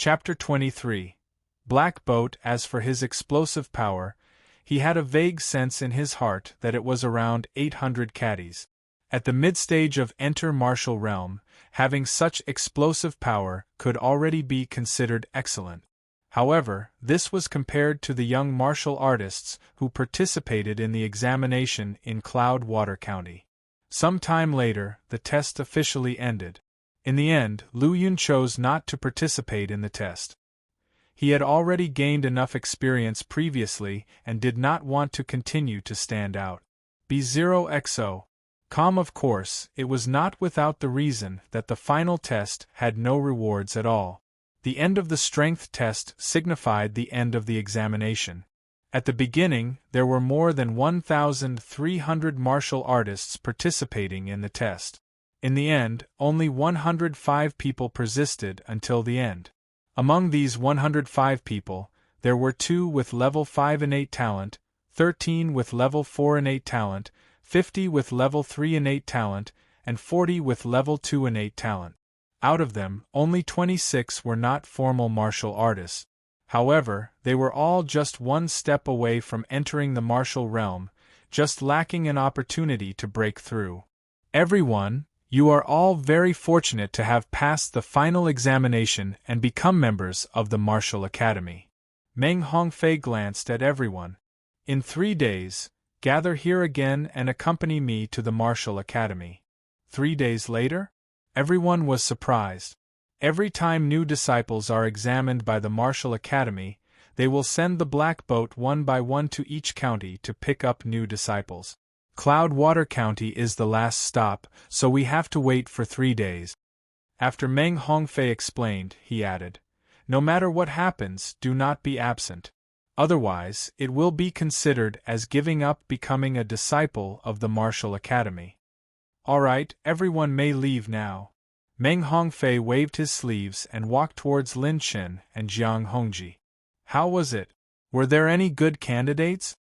Chapter 23. Black Boat. As for his explosive power, he had a vague sense in his heart that it was around 800 caddies. At the mid-stage of Enter Martial Realm, having such explosive power could already be considered excellent. However, this was compared to the young martial artists who participated in the examination in Cloudwater County. Some time later, the test officially ended. In the end, Lu Yun chose not to participate in the test. He had already gained enough experience previously and did not want to continue to stand out. B0XO. Of course, it was not without the reason that the final test had no rewards at all. The end of the strength test signified the end of the examination. At the beginning, there were more than 1,300 martial artists participating in the test. In the end, only 105 people persisted until the end. Among these 105 people, there were 2 with level 5 innate talent, 13 with level 4 innate talent, 50 with level 3 innate talent, and 40 with level 2 innate talent. Out of them, only 26 were not formal martial artists. However, they were all just one step away from entering the martial realm, just lacking an opportunity to break through. Everyone, you are all very fortunate to have passed the final examination and become members of the Martial Academy. Meng Hongfei glanced at everyone. In 3 days, gather here again and accompany me to the Martial Academy. 3 days later? Everyone was surprised. Every time new disciples are examined by the Martial Academy, they will send the Black Boat one by one to each county to pick up new disciples. Cloudwater County is the last stop, so we have to wait for 3 days. After Meng Hongfei explained, he added, no matter what happens, do not be absent. Otherwise, it will be considered as giving up becoming a disciple of the Martial Academy. All right, everyone may leave now. Meng Hongfei waved his sleeves and walked towards Lin Chen and Jiang Hongji. How was it? Were there any good candidates?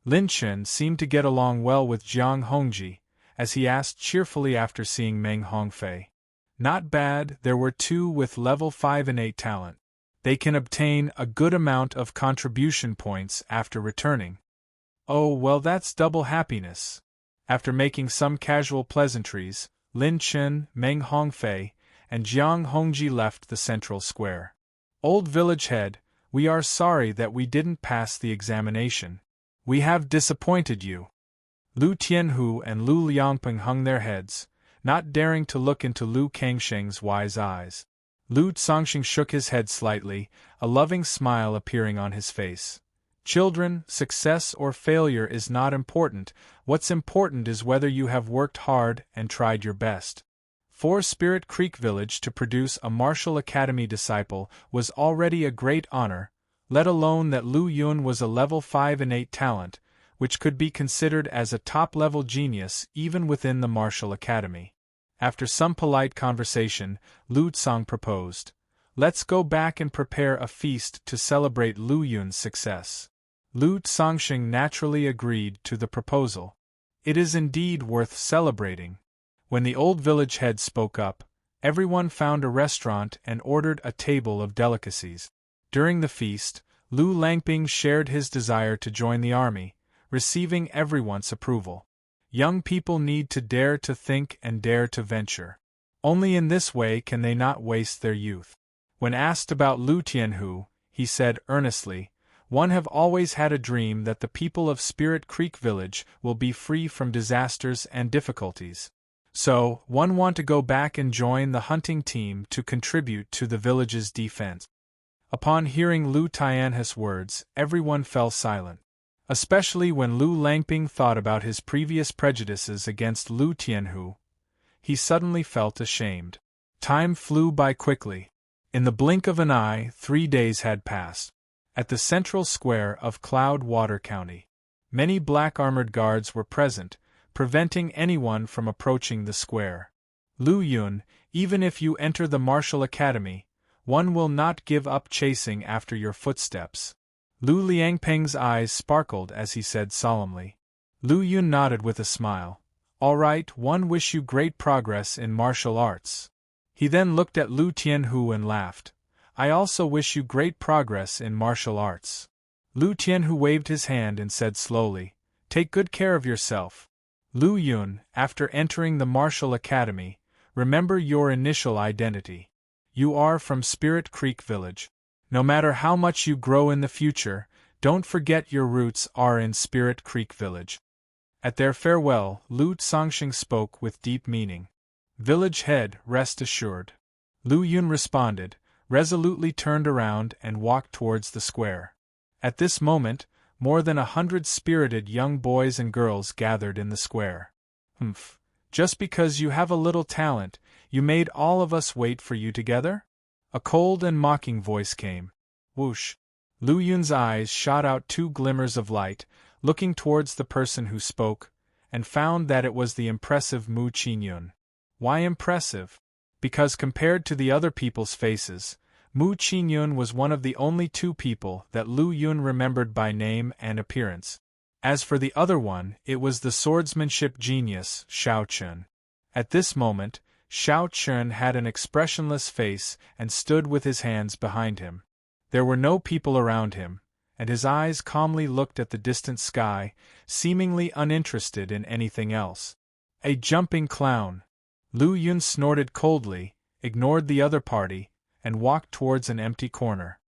Lin Chen seemed to get along well with Jiang Hongji, as he asked cheerfully after seeing Meng Hongfei. Not bad, there were 2 with level 5 innate talent. They can obtain a good amount of contribution points after returning. Oh, well, that's double happiness. After making some casual pleasantries, Lin Chen, Meng Hongfei, and Jiang Hongji left the central square. Old village head, we are sorry that we didn't pass the examination. We have disappointed you. Lu Tianhu and Lu Liangpeng hung their heads, not daring to look into Lu Kangsheng's wise eyes. Lu Zongxing shook his head slightly, a loving smile appearing on his face. Children, success or failure is not important, what's important is whether you have worked hard and tried your best. For Spirit Creek Village to produce a Martial Academy disciple was already a great honor, let alone that Lu Yun was a level 5 innate talent, which could be considered as a top-level genius even within the Martial Academy. After some polite conversation, Lu Tsang proposed, let's go back and prepare a feast to celebrate Lu Yun's success. Lu Zongxing naturally agreed to the proposal. It is indeed worth celebrating. When the old village head spoke up, everyone found a restaurant and ordered a table of delicacies. During the feast, Lu Langping shared his desire to join the army, receiving everyone's approval. Young people need to dare to think and dare to venture. Only in this way can they not waste their youth. When asked about Lu Tianhu, he said earnestly, one have always had a dream that the people of Spirit Creek Village will be free from disasters and difficulties. So, one want to go back and join the hunting team to contribute to the village's defense. Upon hearing Lu Tianhu's words, everyone fell silent. Especially when Lu Langping thought about his previous prejudices against Lu Tianhu. He suddenly felt ashamed. Time flew by quickly. In the blink of an eye, 3 days had passed. At the central square of Cloudwater County, many black armored guards were present, preventing anyone from approaching the square. Lu Yun, even if you enter the Martial Academy, one will not give up chasing after your footsteps. Lu Liangpeng's eyes sparkled as he said solemnly. Lu Yun nodded with a smile. All right, one wish you great progress in martial arts. He then looked at Lu Tianhu and laughed. I also wish you great progress in martial arts. Lu Tianhu waved his hand and said slowly, take good care of yourself. Lu Yun, after entering the martial academy, remember your initial identity. You are from Spirit Creek Village. No matter how much you grow in the future, don't forget your roots are in Spirit Creek Village. At their farewell, Lu Songxing spoke with deep meaning. Village head, rest assured. Lu Yun responded, resolutely turned around and walked towards the square. At this moment, more than 100 spirited young boys and girls gathered in the square. Humph, just because you have a little talent, you made all of us wait for you together? A cold and mocking voice came. Whoosh! Lu Yun's eyes shot out 2 glimmers of light, looking towards the person who spoke, and found that it was the impressive Mu Qingyun. Why impressive? Because compared to the other people's faces, Mu Qingyun was one of the only 2 people that Lu Yun remembered by name and appearance. As for the other one, it was the swordsmanship genius, Xiao Chun. At this moment, Xiao Chun had an expressionless face and stood with his hands behind him. There were no people around him, and his eyes calmly looked at the distant sky, seemingly uninterested in anything else. A jumping clown! Lu Yun snorted coldly, ignored the other party, and walked towards an empty corner.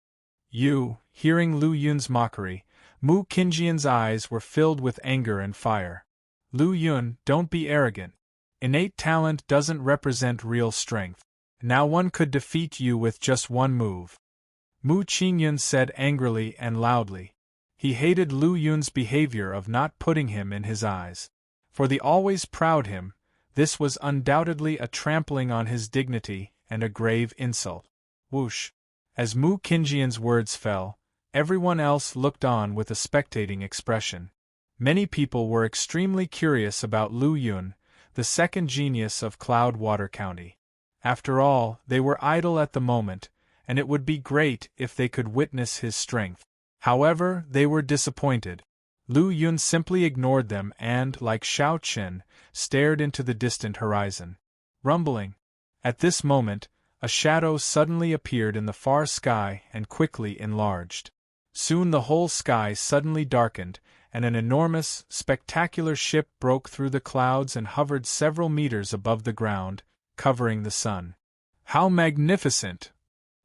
You, hearing Lu Yun's mockery, Mu Qingyun's eyes were filled with anger and fire. Lu Yun, don't be arrogant. Innate talent doesn't represent real strength. Now one could defeat you with just one move. Mu Qingyun said angrily and loudly. He hated Lu Yun's behavior of not putting him in his eyes. For the always proud him, this was undoubtedly a trampling on his dignity and a grave insult. Whoosh! As Mu Qingyun's words fell, everyone else looked on with a spectating expression. Many people were extremely curious about Lu Yun, the second genius of Cloudwater County. After all, they were idle at the moment, and it would be great if they could witness his strength. However, they were disappointed. Lu Yun simply ignored them and, like Xiao Chen, stared into the distant horizon. Rumbling. At this moment, a shadow suddenly appeared in the far sky and quickly enlarged. Soon the whole sky suddenly darkened, and an enormous, spectacular ship broke through the clouds and hovered several meters above the ground, covering the sun. How magnificent!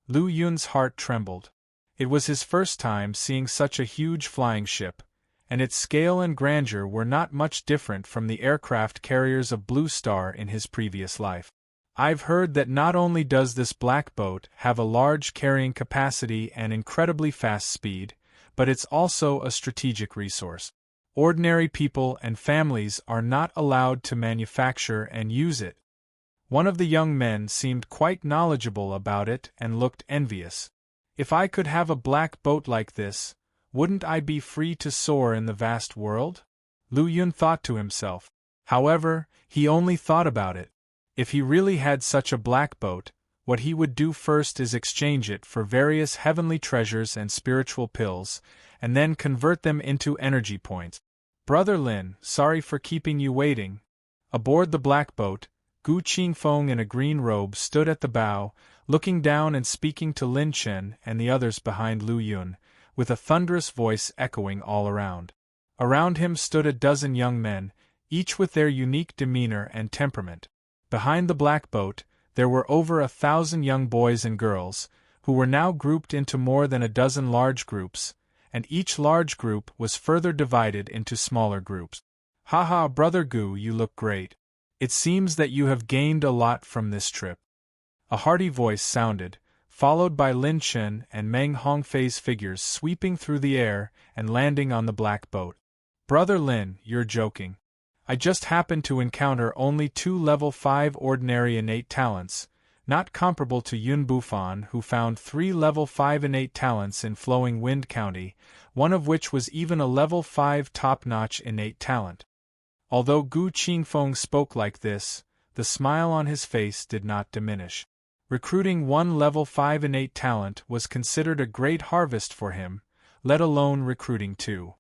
Lu Yun's heart trembled. It was his first time seeing such a huge flying ship, and its scale and grandeur were not much different from the aircraft carriers of Blue Star in his previous life. I've heard that not only does this black boat have a large carrying capacity and incredibly fast speed, but it's also a strategic resource. Ordinary people and families are not allowed to manufacture and use it. One of the young men seemed quite knowledgeable about it and looked envious. If I could have a black boat like this, wouldn't I be free to soar in the vast world? Lu Yun thought to himself. However, he only thought about it. If he really had such a black boat, what he would do first is exchange it for various heavenly treasures and spiritual pills, and then convert them into energy points. Brother Lin, sorry for keeping you waiting. Aboard the black boat, Gu Qingfeng in a green robe stood at the bow, looking down and speaking to Lin Chen and the others behind Lu Yun, with a thunderous voice echoing all around. Around him stood a dozen young men, each with their unique demeanor and temperament. Behind the black boat, there were over 1,000 young boys and girls, who were now grouped into more than a dozen large groups, and each large group was further divided into smaller groups. Haha, Brother Gu, you look great. It seems that you have gained a lot from this trip. A hearty voice sounded, followed by Lin Chen and Meng Hongfei's figures sweeping through the air and landing on the black boat. Brother Lin, you're joking. I just happened to encounter only 2 level 5 ordinary innate talents, not comparable to Yun Bufan, who found 3 level 5 innate talents in Flowing Wind County, one of which was even a level 5 top-notch innate talent. Although Gu Qingfeng spoke like this, the smile on his face did not diminish. Recruiting 1 level 5 innate talent was considered a great harvest for him, let alone recruiting 2.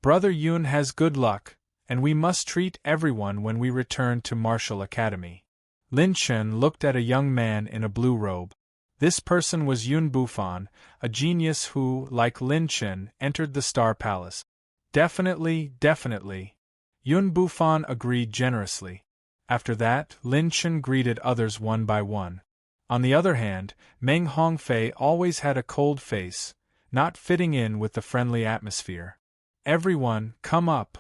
Brother Yun has good luck, and we must treat everyone when we return to Martial Academy. Lin Chen looked at a young man in a blue robe. This person was Yun Bufan, a genius who, like Lin Chen, entered the Star Palace. Definitely, definitely. Yun Bufan agreed generously. After that, Lin Chen greeted others one by one. On the other hand, Meng Hongfei always had a cold face, not fitting in with the friendly atmosphere. Everyone, come up.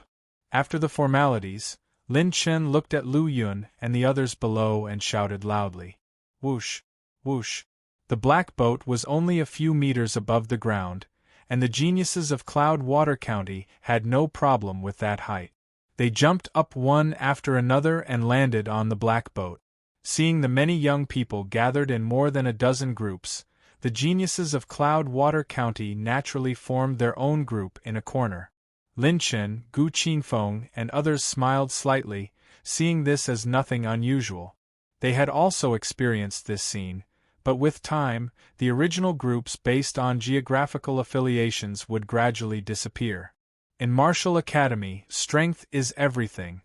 After the formalities, Lin Chen looked at Lu Yun and the others below and shouted loudly. Whoosh! Whoosh! The black boat was only a few meters above the ground, and the geniuses of Cloud-Water County had no problem with that height. They jumped up one after another and landed on the black boat. Seeing the many young people gathered in more than a dozen groups, the geniuses of Cloud-Water County naturally formed their own group in a corner. Lin Chen, Gu Qingfeng, and others smiled slightly, seeing this as nothing unusual. They had also experienced this scene, but with time, the original groups based on geographical affiliations would gradually disappear. In Martial Academy, strength is everything.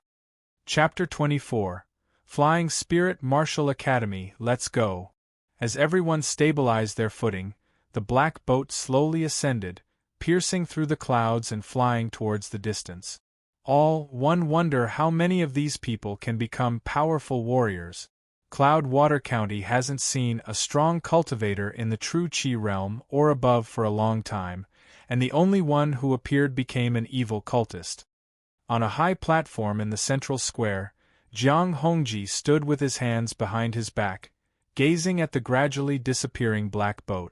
Chapter 24. Flying Spirit Martial Academy, let's go. As everyone stabilized their footing, the black boat slowly ascended, piercing through the clouds and flying towards the distance. One wonder how many of these people can become powerful warriors. Cloud-Water County hasn't seen a strong cultivator in the true Qi realm or above for a long time, and the only one who appeared became an evil cultist. On a high platform in the central square, Jiang Hongji stood with his hands behind his back, gazing at the gradually disappearing black boat.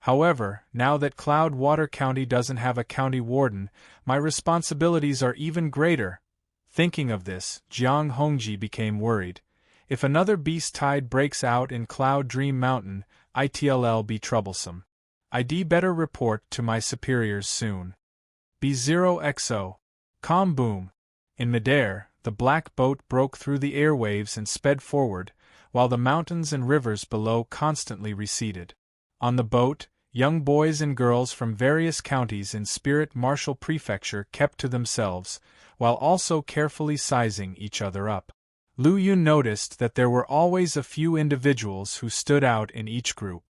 However, now that Cloud-Water County doesn't have a county warden, my responsibilities are even greater. Thinking of this, Jiang Hongji became worried. If another beast tide breaks out in Cloud Dream Mountain, it'll be troublesome. I'd better report to my superiors soon. B0XO. Calm boom. In midair, the black boat broke through the airwaves and sped forward, while the mountains and rivers below constantly receded. On the boat, young boys and girls from various counties in Spirit Martial Prefecture kept to themselves, while also carefully sizing each other up. Lu Yun noticed that there were always a few individuals who stood out in each group.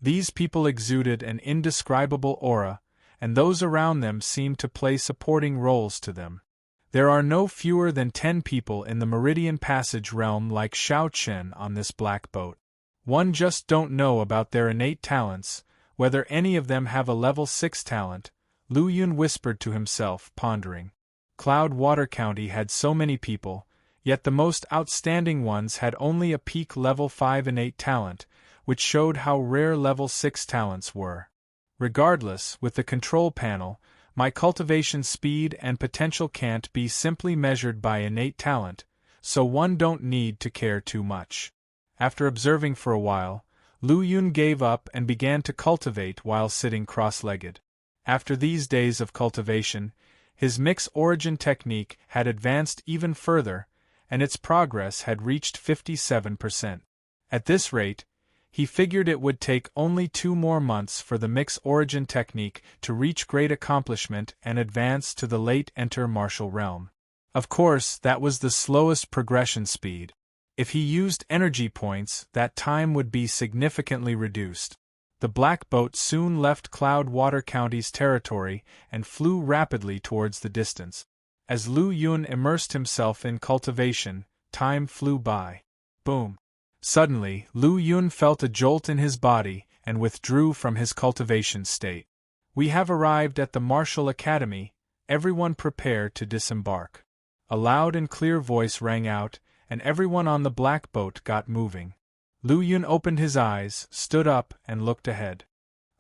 These people exuded an indescribable aura, and those around them seemed to play supporting roles to them. There are no fewer than 10 people in the Meridian Passage realm like Xiao Chen on this black boat. One just don't know about their innate talents, whether any of them have a level 6 talent, Lu Yun whispered to himself, pondering. Cloud-Water County had so many people, yet the most outstanding ones had only a peak level 5 innate talent, which showed how rare level 6 talents were. Regardless, with the control panel, my cultivation speed and potential can't be simply measured by innate talent, so one don't need to care too much. After observing for a while, Lu Yun gave up and began to cultivate while sitting cross-legged. After these days of cultivation, his mix origin technique had advanced even further, and its progress had reached 57%. At this rate, he figured it would take only 2 more months for the mix origin technique to reach great accomplishment and advance to the late enter martial realm. Of course, that was the slowest progression speed. If he used energy points, that time would be significantly reduced. The black boat soon left Cloud-Water County's territory and flew rapidly towards the distance. As Lu Yun immersed himself in cultivation, time flew by. Boom! Suddenly, Lu Yun felt a jolt in his body and withdrew from his cultivation state. We have arrived at the Martial Academy, everyone prepare to disembark. A loud and clear voice rang out, and everyone on the black boat got moving. Lu Yun opened his eyes, stood up, and looked ahead.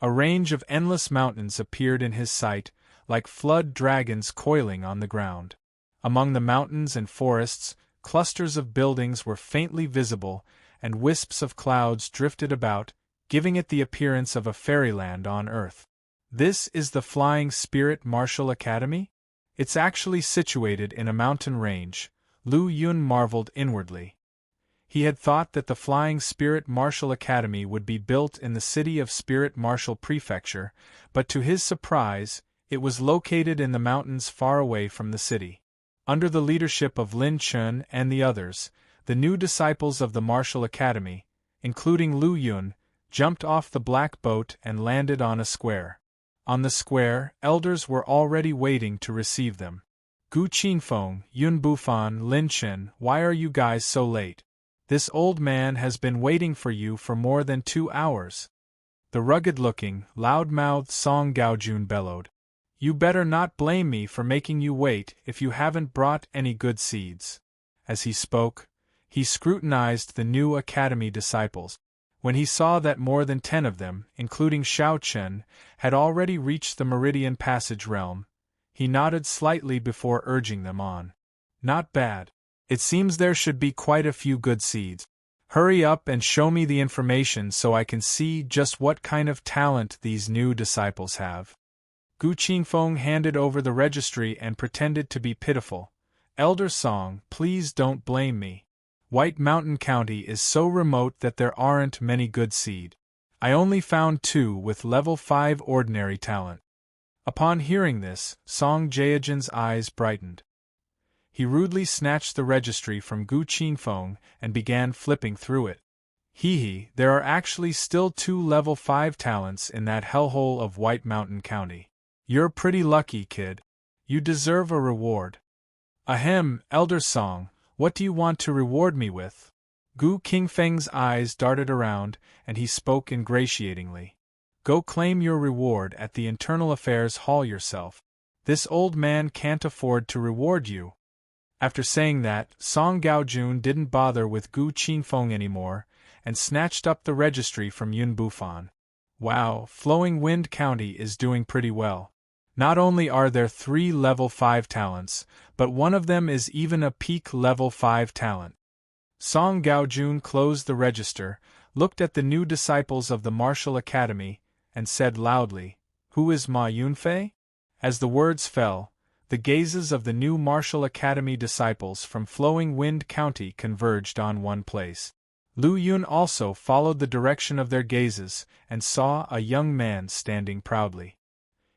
A range of endless mountains appeared in his sight, like flood dragons coiling on the ground. Among the mountains and forests, clusters of buildings were faintly visible, and wisps of clouds drifted about, giving it the appearance of a fairyland on Earth. This is the Flying Spirit Martial Academy? It's actually situated in a mountain range, Lu Yun marveled inwardly. He had thought that the Flying Spirit Martial Academy would be built in the city of Spirit Martial Prefecture, but to his surprise, it was located in the mountains far away from the city. Under the leadership of Lin Chen and the others, the new disciples of the Martial Academy, including Lu Yun, jumped off the black boat and landed on a square. On the square, elders were already waiting to receive them. Gu Qinfeng, Yun Bufan, Lin Chen, why are you guys so late? This old man has been waiting for you for more than 2 hours. The rugged-looking, loud-mouthed Song Gaojun bellowed. You better not blame me for making you wait if you haven't brought any good seeds. As he spoke, he scrutinized the new academy disciples. When he saw that more than 10 of them, including Xiao Chen, had already reached the Meridian Passage realm, he nodded slightly before urging them on. Not bad. It seems there should be quite a few good seeds. Hurry up and show me the information so I can see just what kind of talent these new disciples have. Gu Qinfeng handed over the registry and pretended to be pitiful. Elder Song, please don't blame me. White Mountain County is so remote that there aren't many good seed. I only found 2 with level 5 ordinary talent. Upon hearing this, Song Jiajin's eyes brightened. He rudely snatched the registry from Gu Qinfeng and began flipping through it. Hee, there are actually still 2 level 5 talents in that hellhole of White Mountain County. You're pretty lucky, kid. You deserve a reward. Ahem, Elder Song, what do you want to reward me with? Gu Qingfeng's eyes darted around, and he spoke ingratiatingly. Go claim your reward at the Internal Affairs Hall yourself. This old man can't afford to reward you. After saying that, Song Gaojun didn't bother with Gu Qinfeng anymore, and snatched up the registry from Yun Bufan. Wow, Flowing Wind County is doing pretty well. Not only are there 3 level 5 talents, but one of them is even a peak level 5 talent. Song Gaojun closed the register, looked at the new disciples of the Martial Academy, and said loudly, Who is Ma Yunfei? As the words fell, the gazes of the new Martial Academy disciples from Flowing Wind County converged on one place. Lu Yun also followed the direction of their gazes and saw a young man standing proudly.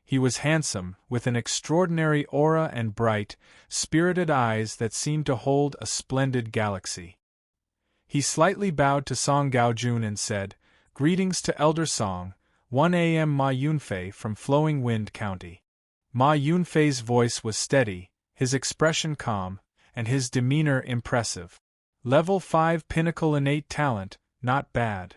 He was handsome, with an extraordinary aura and bright, spirited eyes that seemed to hold a splendid galaxy. He slightly bowed to Song Gaojun and said, Greetings to Elder Song, 1 a.m. Ma Yunfei from Flowing Wind County. Ma Yunfei's voice was steady, his expression calm, and his demeanor impressive. Level 5 Pinnacle Innate Talent, not bad.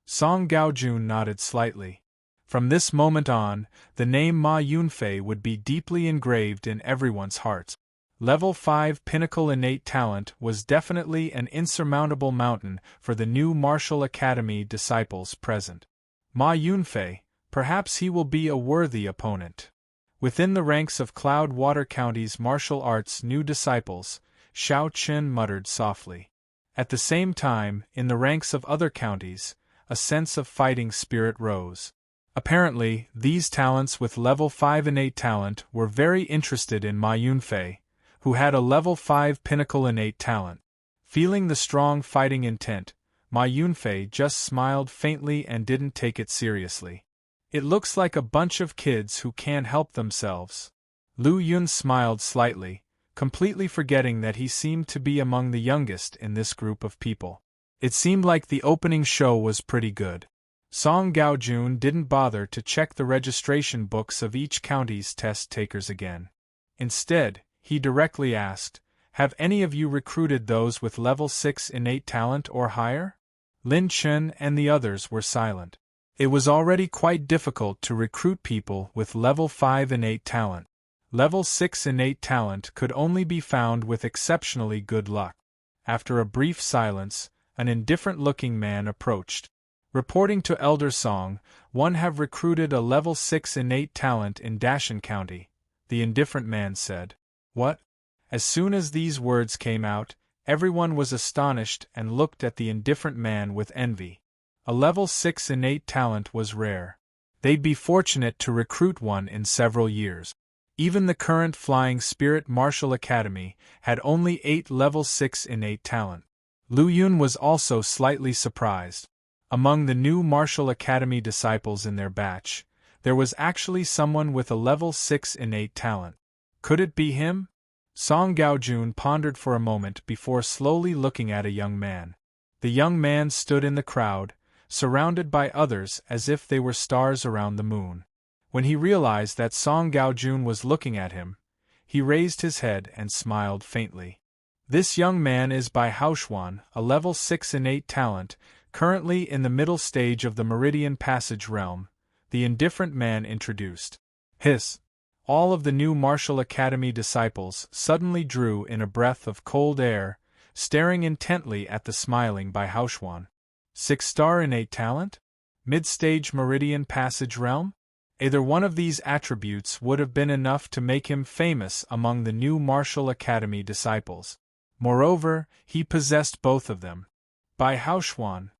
Song Gaojun nodded slightly. From this moment on, the name Ma Yunfei would be deeply engraved in everyone's hearts. Level 5 Pinnacle Innate Talent was definitely an insurmountable mountain for the new Martial Academy disciples present. Ma Yunfei, perhaps he will be a worthy opponent. Within the ranks of Cloudwater County's martial arts new disciples, Xiao Chen muttered softly. At the same time, in the ranks of other counties, a sense of fighting spirit rose. Apparently, these talents with level 5 innate talent were very interested in Ma Yunfei, who had a level 5 pinnacle innate talent. Feeling the strong fighting intent, Ma Yunfei just smiled faintly and didn't take it seriously. It looks like a bunch of kids who can't help themselves. Lu Yun smiled slightly, completely forgetting that he seemed to be among the youngest in this group of people. It seemed like the opening show was pretty good. Song Gaojun didn't bother to check the registration books of each county's test takers again. Instead, he directly asked, Have any of you recruited those with level 6 innate talent or higher? Lin Chen and the others were silent. It was already quite difficult to recruit people with level 5 innate talent. Level 6 innate talent could only be found with exceptionally good luck. After a brief silence, an indifferent-looking man approached. Reporting to Elder Song, one have recruited a level 6 innate talent in Dashan County, the indifferent man said. What? As soon as these words came out, everyone was astonished and looked at the indifferent man with envy. A level 6 innate talent was rare. They'd be fortunate to recruit one in several years. Even the current Flying Spirit Martial Academy had only 8 level 6 innate talent. Lu Yun was also slightly surprised. Among the new Martial Academy disciples in their batch, there was actually someone with a level 6 innate talent. Could it be him? Song Gaojun pondered for a moment before slowly looking at a young man. The young man stood in the crowd, surrounded by others as if they were stars around the moon. When he realized that Song Gaojun was looking at him, he raised his head and smiled faintly. This young man is Bai Haoxuan, a level 6 innate talent, currently in the middle stage of the Meridian Passage realm, the indifferent man introduced. Hiss! All of the new Martial Academy disciples suddenly drew in a breath of cold air, staring intently at the smiling Bai Haoxuan. 6-star innate talent? Mid-stage Meridian Passage realm? Either one of these attributes would have been enough to make him famous among the new Martial Academy disciples. Moreover, he possessed both of them. Bai Haoxuan.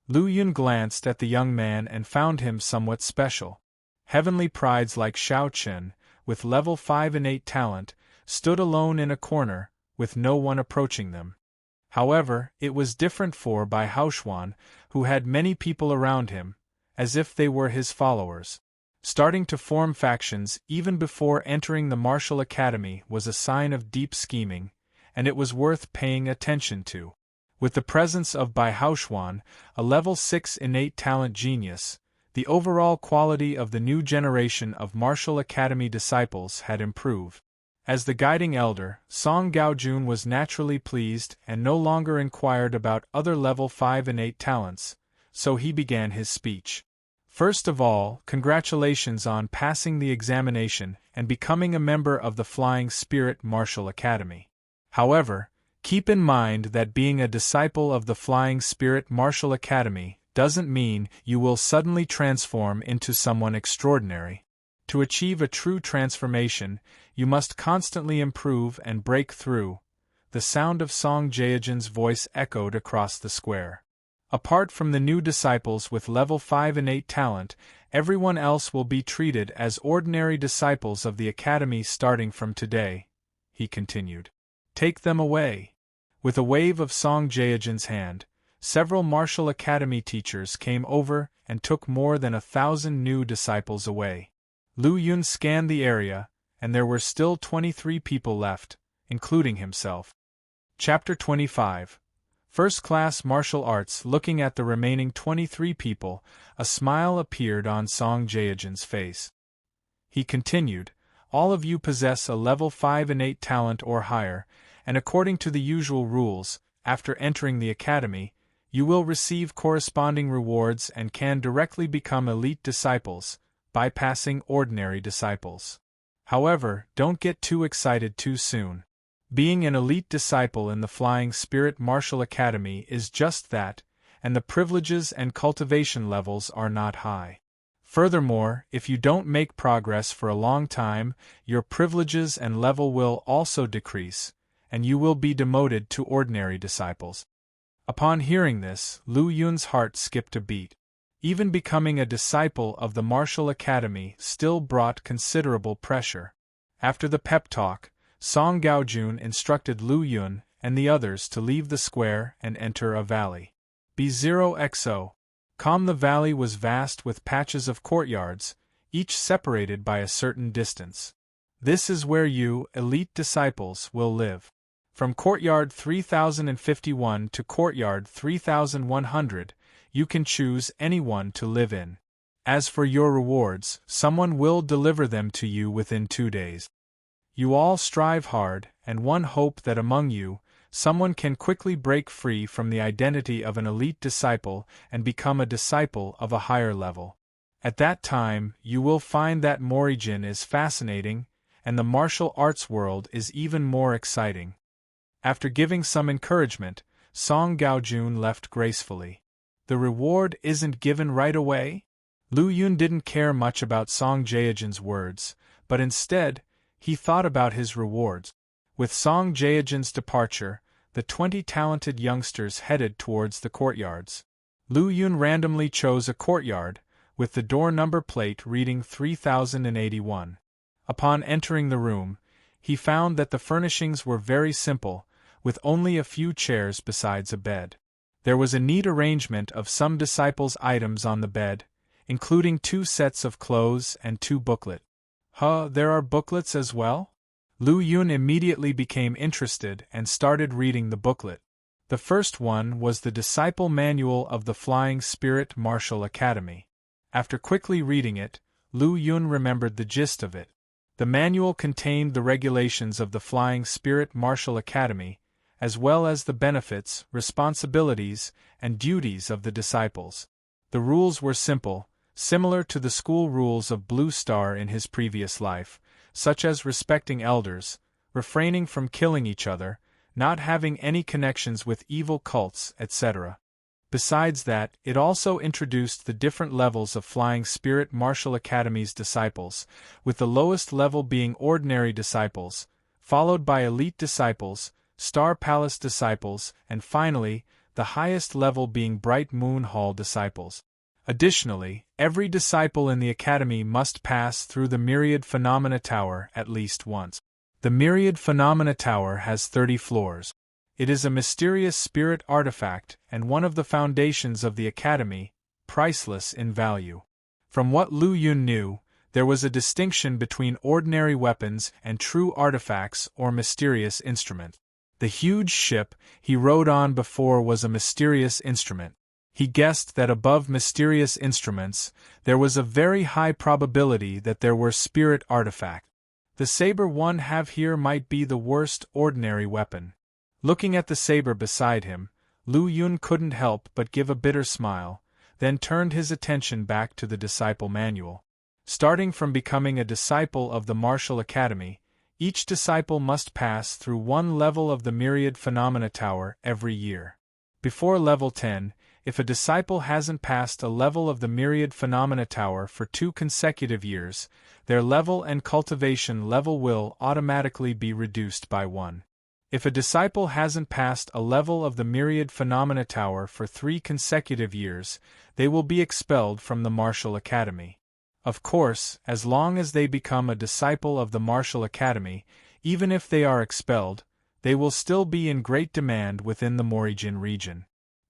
Lu Yun glanced at the young man and found him somewhat special. Heavenly prides like Shao Chen, with level 5 innate talent, stood alone in a corner, with no one approaching them. However, it was different for Bai Haoxuan, who had many people around him, as if they were his followers. Starting to form factions even before entering the Martial Academy was a sign of deep scheming, and it was worth paying attention to. With the presence of Bai Haoxuan, a level 6 innate talent genius, the overall quality of the new generation of Martial Academy disciples had improved. As the guiding elder, Song Gaojun was naturally pleased and no longer inquired about other level 5 innate talents, so he began his speech. First of all, congratulations on passing the examination and becoming a member of the Flying Spirit Martial Academy. However, keep in mind that being a disciple of the Flying Spirit Martial Academy doesn't mean you will suddenly transform into someone extraordinary. To achieve a true transformation, you must constantly improve and break through. The sound of Song Jiajin's voice echoed across the square. Apart from the new disciples with level 5 innate talent, everyone else will be treated as ordinary disciples of the academy starting from today, he continued. Take them away. With a wave of Song Jiajin's hand, several Martial Academy teachers came over and took more than 1,000 new disciples away. Lu Yun scanned the area, and there were still 23 people left, including himself. Chapter 25. First-class martial arts. Looking at the remaining 23 people, a smile appeared on Song Jiajin's face. He continued, all of you possess a level 5 innate talent or higher, and according to the usual rules, after entering the academy, you will receive corresponding rewards and can directly become elite disciples, bypassing ordinary disciples. However, don't get too excited too soon. Being an elite disciple in the Flying Spirit Martial Academy is just that, and the privileges and cultivation levels are not high. Furthermore, if you don't make progress for a long time, your privileges and level will also decrease, and you will be demoted to ordinary disciples. Upon hearing this, Lu Yun's heart skipped a beat. Even becoming a disciple of the Martial Academy still brought considerable pressure. After the pep talk, Song Gaojun instructed Lu Yun and the others to leave the square and enter a valley. B0XO. The valley was vast with patches of courtyards, each separated by a certain distance. This is where you, elite disciples, will live. From courtyard 3051 to courtyard 3100, you can choose any one to live in. As for your rewards, someone will deliver them to you within 2 days. You all strive hard, and one hope that among you, someone can quickly break free from the identity of an elite disciple and become a disciple of a higher level. At that time, you will find that Morijin is fascinating, and the martial arts world is even more exciting. After giving some encouragement, Song Gaojun left gracefully. The reward isn't given right away? Lu Yun didn't care much about Song Jiajin's words, but instead, he thought about his rewards. With Song Jiajin's departure, the 20 talented youngsters headed towards the courtyards. Lu Yun randomly chose a courtyard, with the door number plate reading 3081. Upon entering the room, he found that the furnishings were very simple, with only a few chairs besides a bed. There was a neat arrangement of some disciples' items on the bed, including 2 sets of clothes and 2 booklets. There are booklets as well? Lu Yun immediately became interested and started reading the booklet. The first one was the Disciple Manual of the Flying Spirit Martial Academy. After quickly reading it, Lu Yun remembered the gist of it. The manual contained the regulations of the Flying Spirit Martial Academy, as well as the benefits, responsibilities, and duties of the disciples. The rules were simple, similar to the school rules of Blue Star in his previous life, such as respecting elders, refraining from killing each other, not having any connections with evil cults, etc. Besides that, it also introduced the different levels of Flying Spirit Martial Academy's disciples, with the lowest level being ordinary disciples, followed by elite disciples, Star Palace disciples, and finally, the highest level being Bright Moon Hall disciples. Additionally, every disciple in the academy must pass through the Myriad Phenomena Tower at least once. The Myriad Phenomena Tower has 30 floors. It is a mysterious spirit artifact and one of the foundations of the academy, priceless in value. From what Lu Yun knew, there was a distinction between ordinary weapons and true artifacts or mysterious instruments. The huge ship he rode on before was a mysterious instrument. He guessed that above mysterious instruments, there was a very high probability that there were spirit artifacts. The saber one have here might be the worst ordinary weapon. Looking at the saber beside him, Lu Yun couldn't help but give a bitter smile, then turned his attention back to the Disciple Manual. Starting from becoming a disciple of the Martial Academy, each disciple must pass through one level of the Myriad Phenomena Tower every year. Before level 10, if a disciple hasn't passed a level of the Myriad Phenomena Tower for 2 consecutive years, their level and cultivation level will automatically be reduced by 1. If a disciple hasn't passed a level of the Myriad Phenomena Tower for 3 consecutive years, they will be expelled from the Martial Academy. Of course, as long as they become a disciple of the Martial Academy, even if they are expelled, they will still be in great demand within the Morijin region.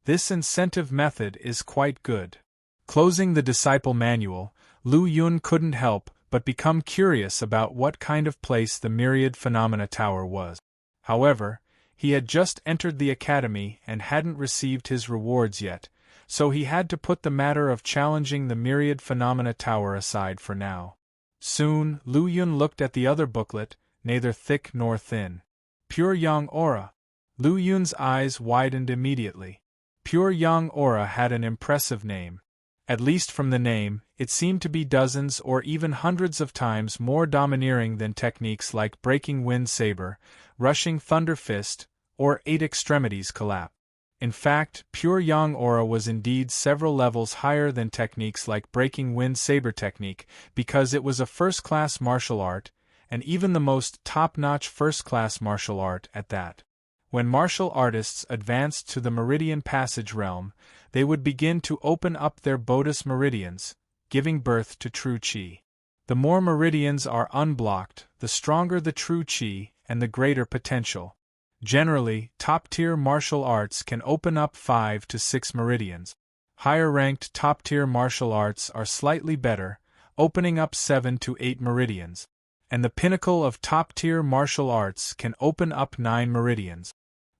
This incentive method is quite good. Closing the Disciple Manual, Lu Yun couldn't help but become curious about what kind of place the Myriad Phenomena Tower was. However, he had just entered the academy and hadn't received his rewards yet, so he had to put the matter of challenging the Myriad Phenomena Tower aside for now. Soon, Lu Yun looked at the other booklet, neither thick nor thin. Pure Yang Aura. Lu Yun's eyes widened immediately. Pure Yang Aura had an impressive name. At least from the name, it seemed to be dozens or even hundreds of times more domineering than techniques like Breaking Wind Saber, Rushing Thunder Fist, or 8 Extremities Collapse. In fact, Pure Yang Aura was indeed several levels higher than techniques like Breaking Wind Saber technique because it was a first-class martial art, and even the most top-notch first-class martial art at that. When martial artists advanced to the Meridian Passage realm, they would begin to open up their Bodhis meridians, giving birth to true Qi. The more meridians are unblocked, the stronger the true Qi and the greater potential. Generally, top-tier martial arts can open up 5 to 6 meridians. Higher-ranked top-tier martial arts are slightly better, opening up 7 to 8 meridians. And the pinnacle of top-tier martial arts can open up 9 meridians.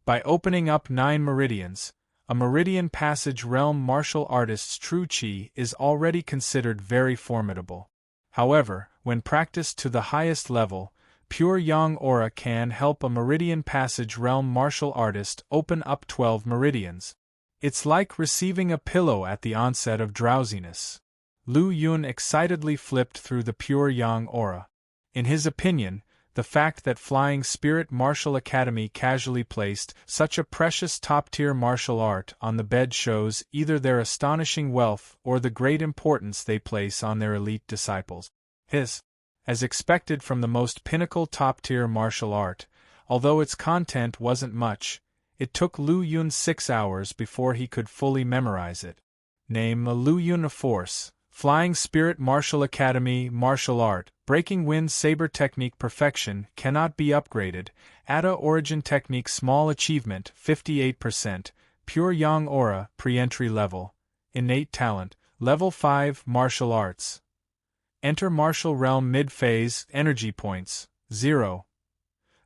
By opening up 9 meridians, a Meridian Passage realm martial artist's true Qi is already considered very formidable. However, when practiced to the highest level, Pure Yang Aura can help a Meridian Passage realm martial artist open up 12 meridians. It's like receiving a pillow at the onset of drowsiness. Lu Yun excitedly flipped through the Pure Yang Aura. In his opinion, the fact that Flying Spirit Martial Academy casually placed such a precious top-tier martial art on the bed shows either their astonishing wealth or the great importance they place on their elite disciples. As expected from the most pinnacle top-tier martial art, although its content wasn't much, it took Lu Yun 6 hours before he could fully memorize it. Name: Lu Yun of Force, Flying Spirit Martial Academy Martial Art, Breaking Wind Saber Technique Perfection cannot be upgraded, Ada Origin Technique Small Achievement 58%, Pure Yang Aura Pre-Entry Level, Innate Talent, Level 5 Martial Arts. Enter Martial Realm Mid-Phase, Energy Points, 0.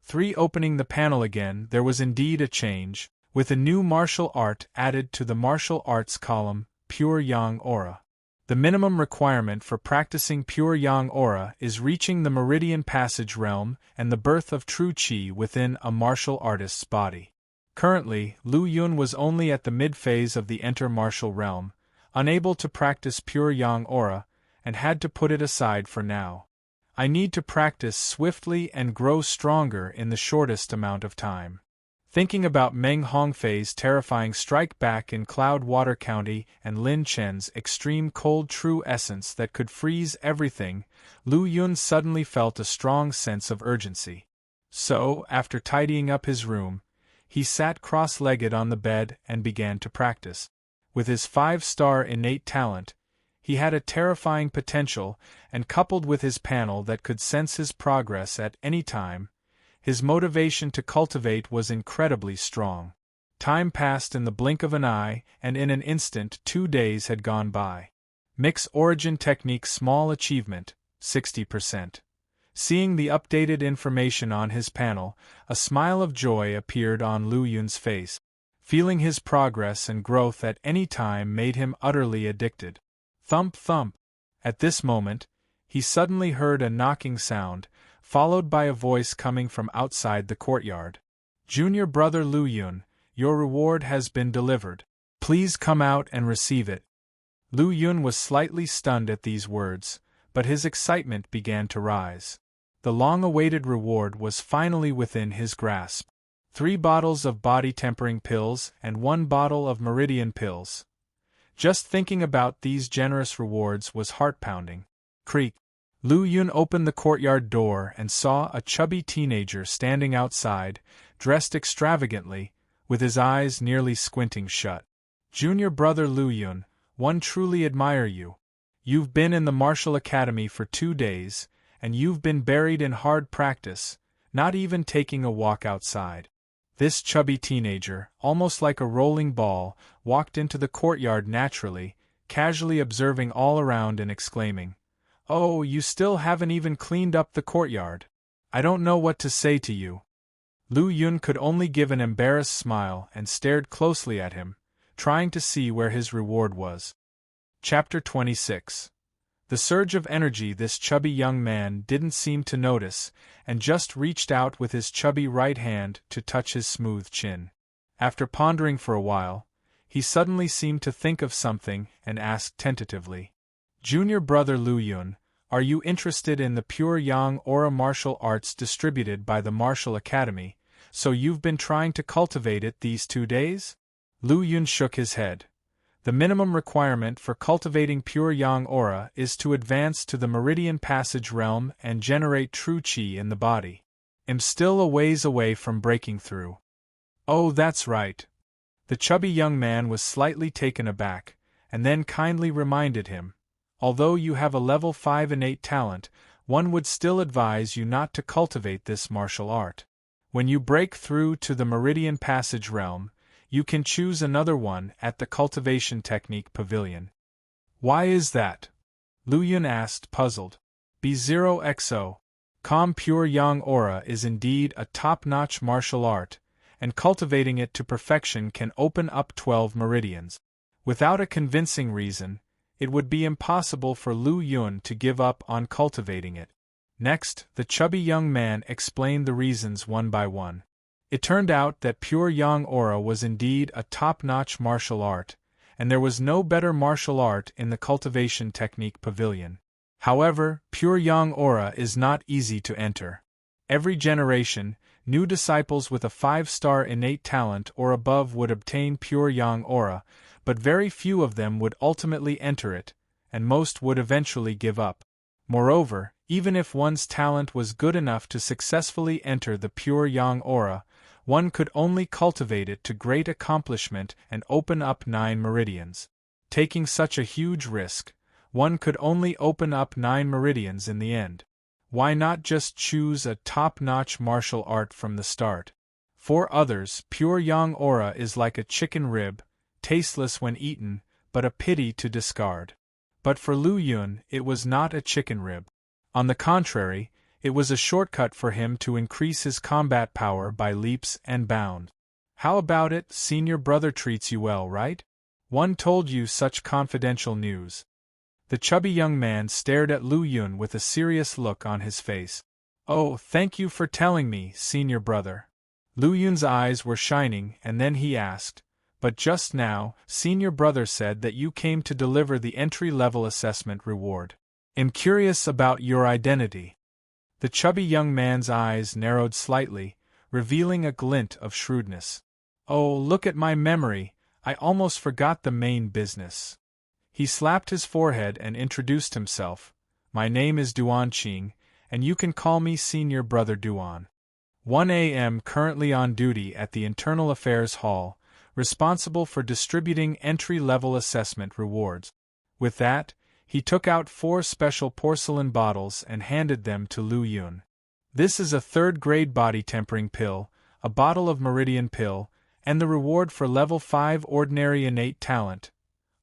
3. Opening the panel again, there was indeed a change. with a new martial art added to the martial arts column, Pure Yang Aura. The minimum requirement for practicing Pure Yang Aura is reaching the Meridian Passage realm and the birth of true Qi within a martial artist's body. Currently, Lu Yun was only at the mid-phase of the Enter Martial realm, unable to practice Pure Yang Aura, and had to put it aside for now. I need to practice swiftly and grow stronger in the shortest amount of time. Thinking about Meng Hongfei's terrifying strike back in Cloudwater County and Lin Chen's extreme cold true essence that could freeze everything, Lu Yun suddenly felt a strong sense of urgency. So, after tidying up his room, he sat cross-legged on the bed and began to practice. With his 5-star innate talent, he had a terrifying potential, and coupled with his panel that could sense his progress at any time, his motivation to cultivate was incredibly strong. Time passed in the blink of an eye, and in an instant 2 days had gone by. Mix Origin Technique Small Achievement, 60%. Seeing the updated information on his panel, a smile of joy appeared on Lu Yun's face. Feeling his progress and growth at any time made him utterly addicted. Thump thump. At this moment, he suddenly heard a knocking sound, followed by a voice coming from outside the courtyard. "Junior brother Lu Yun, your reward has been delivered. Please come out and receive it." Lu Yun was slightly stunned at these words, but his excitement began to rise. The long-awaited reward was finally within his grasp. 3 bottles of body-tempering pills and 1 bottle of meridian pills. Just thinking about these generous rewards was heart-pounding. Creak. Lu Yun opened the courtyard door and saw a chubby teenager standing outside, dressed extravagantly, with his eyes nearly squinting shut. "Junior brother Lu Yun, one truly admire you. You've been in the martial academy for 2 days, and you've been buried in hard practice, not even taking a walk outside." This chubby teenager, almost like a rolling ball, walked into the courtyard naturally, casually observing all around and exclaiming, "Oh, you still haven't even cleaned up the courtyard. I don't know what to say to you." Lu Yun could only give an embarrassed smile and stared closely at him, trying to see where his reward was. Chapter 26. The surge of energy this chubby young man didn't seem to notice, and just reached out with his chubby right hand to touch his smooth chin. After pondering for a while, he suddenly seemed to think of something and asked tentatively, "Junior brother Lu Yun, are you interested in the Pure Yang Aura martial arts distributed by the Martial Academy, so you've been trying to cultivate it these 2 days?" Lu Yun shook his head. The minimum requirement for cultivating Pure Yang Aura is to advance to the Meridian Passage realm and generate true Qi in the body. I'm still a ways away from breaking through. "Oh, that's right." The chubby young man was slightly taken aback, and then kindly reminded him, "Although you have a level 5 innate talent, one would still advise you not to cultivate this martial art. When you break through to the Meridian Passage realm, you can choose another one at the Cultivation Technique Pavilion." "Why is that?" Lu Yun asked, puzzled. B0XO. Calm Pure Yang Aura is indeed a top-notch martial art, and cultivating it to perfection can open up 12 meridians. Without a convincing reason, it would be impossible for Lu Yun to give up on cultivating it. Next, the chubby young man explained the reasons one by one. It turned out that Pure Yang Aura was indeed a top-notch martial art, and there was no better martial art in the Cultivation Technique Pavilion. However, Pure Yang Aura is not easy to enter. Every generation, new disciples with a 5-star innate talent or above would obtain Pure Yang Aura, but very few of them would ultimately enter it, and most would eventually give up. Moreover, even if one's talent was good enough to successfully enter the Pure Yang Aura, one could only cultivate it to great accomplishment and open up 9 meridians. Taking such a huge risk, one could only open up 9 meridians in the end. Why not just choose a top-notch martial art from the start? For others, Pure Yang Aura is like a chicken rib, tasteless when eaten, but a pity to discard. But for Lu Yun, it was not a chicken rib. On the contrary, it was a shortcut for him to increase his combat power by leaps and bounds. How about it? Senior brother treats you well, right? One told you such confidential news. The chubby young man stared at Lu Yun with a serious look on his face. Oh, thank you for telling me, senior brother. Lu Yun's eyes were shining, and then he asked, but just now, senior brother said that you came to deliver the entry-level assessment reward. I'm curious about your identity. The chubby young man's eyes narrowed slightly, revealing a glint of shrewdness. Oh, look at my memory, I almost forgot the main business. He slapped his forehead and introduced himself. My name is Duan Qing, and you can call me Senior Brother Duan. 1 a.m. currently on duty at the Internal Affairs Hall, responsible for distributing entry-level assessment rewards. With that, he took out 4 special porcelain bottles and handed them to Lu Yun. This is a third-grade body tempering pill, a bottle of meridian pill, and the reward for level 5 ordinary innate talent.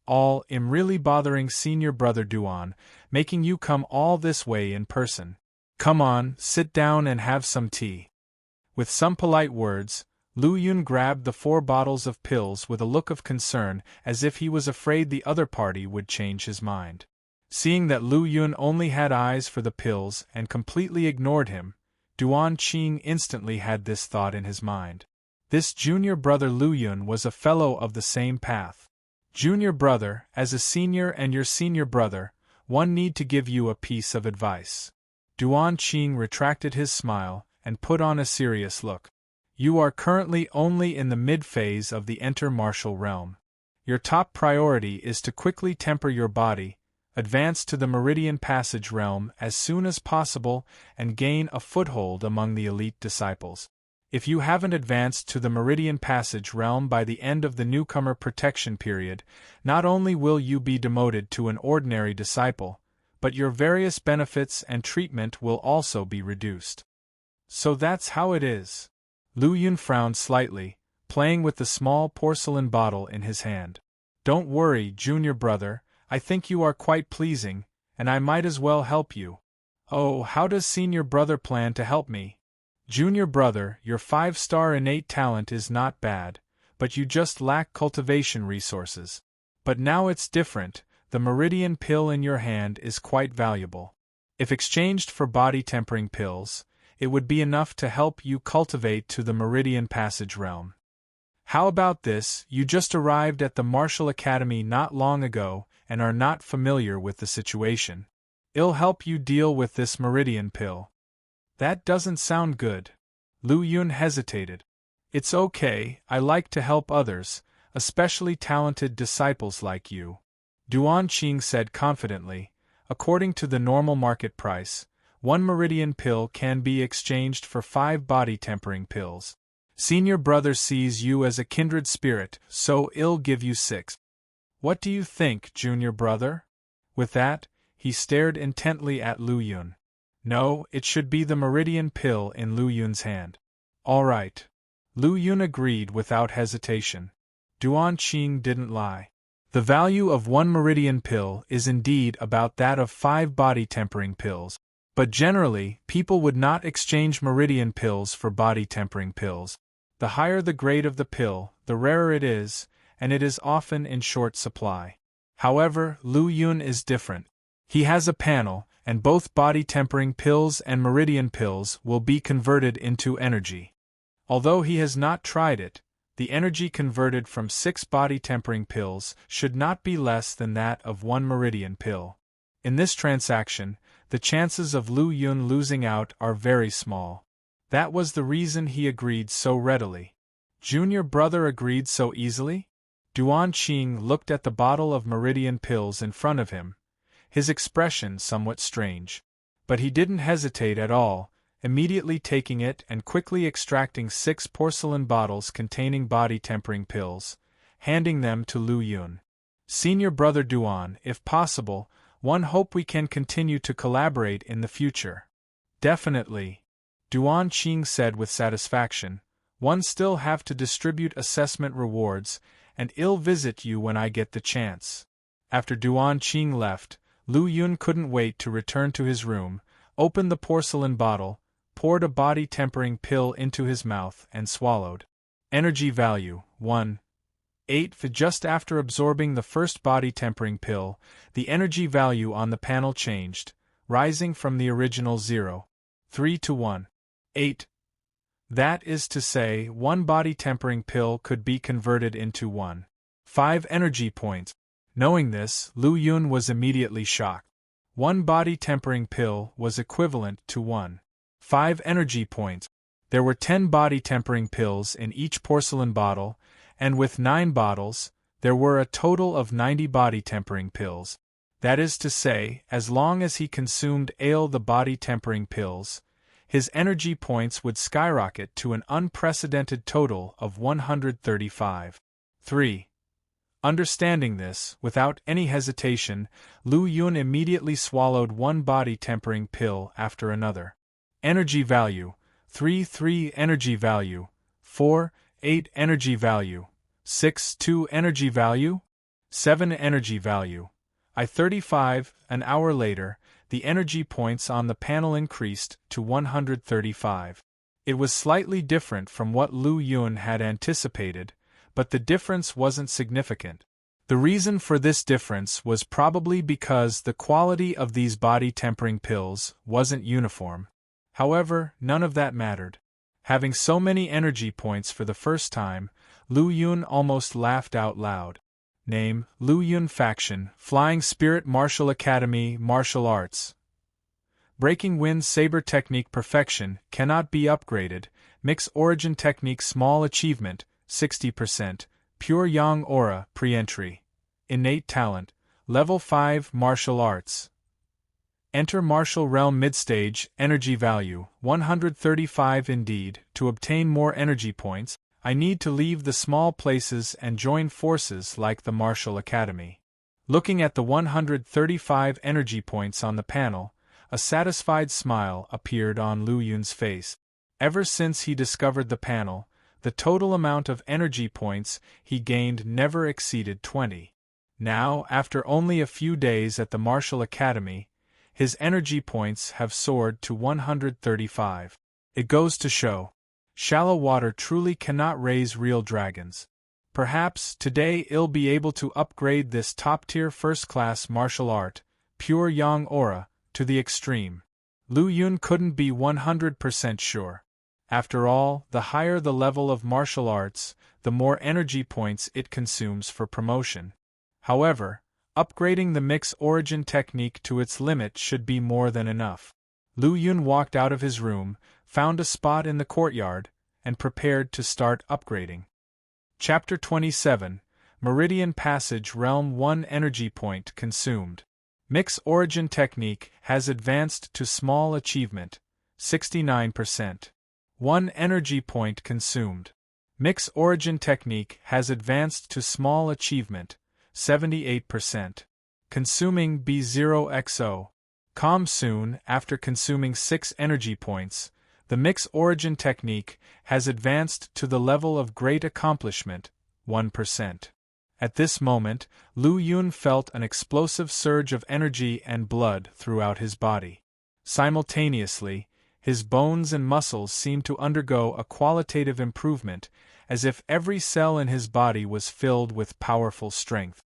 All I'm really bothering Senior Brother Duan, making you come all this way in person. Come on, sit down and have some tea. With some polite words, Lu Yun grabbed the 4 bottles of pills with a look of concern, as if he was afraid the other party would change his mind. Seeing that Lu Yun only had eyes for the pills and completely ignored him, Duan Qing instantly had this thought in his mind. This junior brother Lu Yun was a fellow of the same path. Junior brother, as a senior and your senior brother, one need to give you a piece of advice. Duan Qing retracted his smile and put on a serious look. You are currently only in the mid-phase of the enter-martial realm. Your top priority is to quickly temper your body, advance to the Meridian Passage realm as soon as possible, and gain a foothold among the elite disciples. If you haven't advanced to the Meridian Passage realm by the end of the newcomer protection period, not only will you be demoted to an ordinary disciple, but your various benefits and treatment will also be reduced. So that's how it is. Lu Yun frowned slightly, playing with the small porcelain bottle in his hand. Don't worry, junior brother, I think you are quite pleasing, and I might as well help you. Oh, how does senior brother plan to help me? Junior brother, your 5-star innate talent is not bad, but you just lack cultivation resources. But now it's different, the meridian pill in your hand is quite valuable. If exchanged for body tempering pills, it would be enough to help you cultivate to the Meridian Passage realm. How about this? You just arrived at the Martial Academy not long ago and are not familiar with the situation. It'll help you deal with this meridian pill. That doesn't sound good. Lu Yun hesitated. It's okay, I like to help others, especially talented disciples like you. Duan Qing said confidently, according to the normal market price, 1 meridian pill can be exchanged for 5 body tempering pills. Senior brother sees you as a kindred spirit, so I'll give you 6. What do you think, junior brother? With that, he stared intently at Lu Yun. No, it should be the meridian pill in Lu Yun's hand. All right. Lu Yun agreed without hesitation. Duan Qing didn't lie. The value of 1 meridian pill is indeed about that of 5 body tempering pills, but generally, people would not exchange meridian pills for body tempering pills. The higher the grade of the pill, the rarer it is, and it is often in short supply. However, Lu Yun is different. He has a panel, and both body tempering pills and meridian pills will be converted into energy. Although he has not tried it, the energy converted from 6 body tempering pills should not be less than that of 1 meridian pill. In this transaction, the chances of Lu Yun losing out are very small. That was the reason he agreed so readily. Junior brother agreed so easily? Duan Qing looked at the bottle of meridian pills in front of him, his expression somewhat strange. But he didn't hesitate at all, immediately taking it and quickly extracting 6 porcelain bottles containing body tempering pills, handing them to Lu Yun. Senior brother Duan, if possible, one hope we can continue to collaborate in the future. Definitely. Duan Qing said with satisfaction, one still have to distribute assessment rewards, and I'll visit you when I get the chance. After Duan Qing left, Lu Yun couldn't wait to return to his room, opened the porcelain bottle, poured a body tempering pill into his mouth and swallowed. Energy value 1. 8. Just after absorbing the first body tempering pill, the energy value on the panel changed, rising from the original 0.3 to 1.8. That is to say, one body tempering pill could be converted into 1.5 energy points. Knowing this, Lu Yun was immediately shocked. One body tempering pill was equivalent to 1.5 energy points. There were 10 body tempering pills in each porcelain bottle, and with 9 bottles, there were a total of 90 body tempering pills. That is to say, as long as he consumed the body tempering pills, his energy points would skyrocket to an unprecedented total of 135. 3. Understanding this, without any hesitation, Lu Yun immediately swallowed one body tempering pill after another. Energy value 3. 3 energy value 4. 8 energy value 6. 2 energy value 7 energy value 35. An hour later, the energy points on the panel increased to 135. It was slightly different from what Lu Yun had anticipated, but the difference wasn't significant. The reason for this difference was probably because the quality of these body tempering pills wasn't uniform. However, none of that mattered. Having so many energy points for the first time, Lu Yun almost laughed out loud. Name: Lu Yun Faction, Flying Spirit Martial Academy, Martial Arts. Breaking Wind Saber Technique Perfection, cannot be upgraded. Mix Origin Technique Small Achievement, 60%. Pure Yang Aura, Pre-Entry. Innate Talent, Level 5 Martial Arts. Enter Martial Realm Midstage, Energy Value, 135 indeed. To obtain more energy points, I need to leave the small places and join forces like the Martial Academy. Looking at the 135 energy points on the panel, a satisfied smile appeared on Lu Yun's face. Ever since he discovered the panel, the total amount of energy points he gained never exceeded 20. Now, after only a few days at the Martial Academy, his energy points have soared to 135. It goes to show, shallow water truly cannot raise real dragons. Perhaps today I'll be able to upgrade this top-tier first-class martial art, Pure Yang Aura, to the extreme. Lu Yun couldn't be 100% sure. After all, the higher the level of martial arts, the more energy points it consumes for promotion. However, upgrading the Mix Origin technique to its limit should be more than enough. Lu Yun walked out of his room, found a spot in the courtyard, and prepared to start upgrading. Chapter 27, Meridian Passage Realm 1 Energy Point Consumed. Mix Origin Technique has advanced to Small Achievement, 69%. 1 Energy Point Consumed. Mix Origin Technique has advanced to Small Achievement, 78%. Consuming B0XO. Calm soon after consuming 6 energy points, the Mix Origin Technique has advanced to the level of Great Accomplishment, 1%. At this moment, Lu Yun felt an explosive surge of energy and blood throughout his body. Simultaneously, his bones and muscles seemed to undergo a qualitative improvement, as if every cell in his body was filled with powerful strength.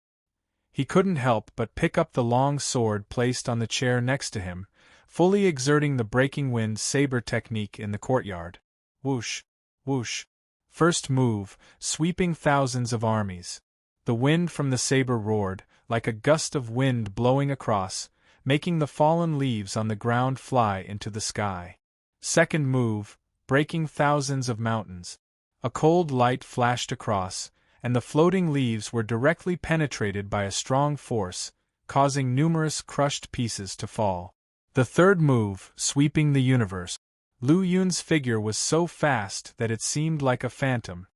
He couldn't help but pick up the long sword placed on the chair next to him, fully exerting the breaking wind saber technique in the courtyard. Whoosh, whoosh. First move, sweeping thousands of armies. The wind from the saber roared, like a gust of wind blowing across, making the fallen leaves on the ground fly into the sky. Second move, breaking thousands of mountains. A cold light flashed across, and the floating leaves were directly penetrated by a strong force, causing numerous crushed pieces to fall. The third move, sweeping the universe. Lu Yun's figure was so fast that it seemed like a phantom.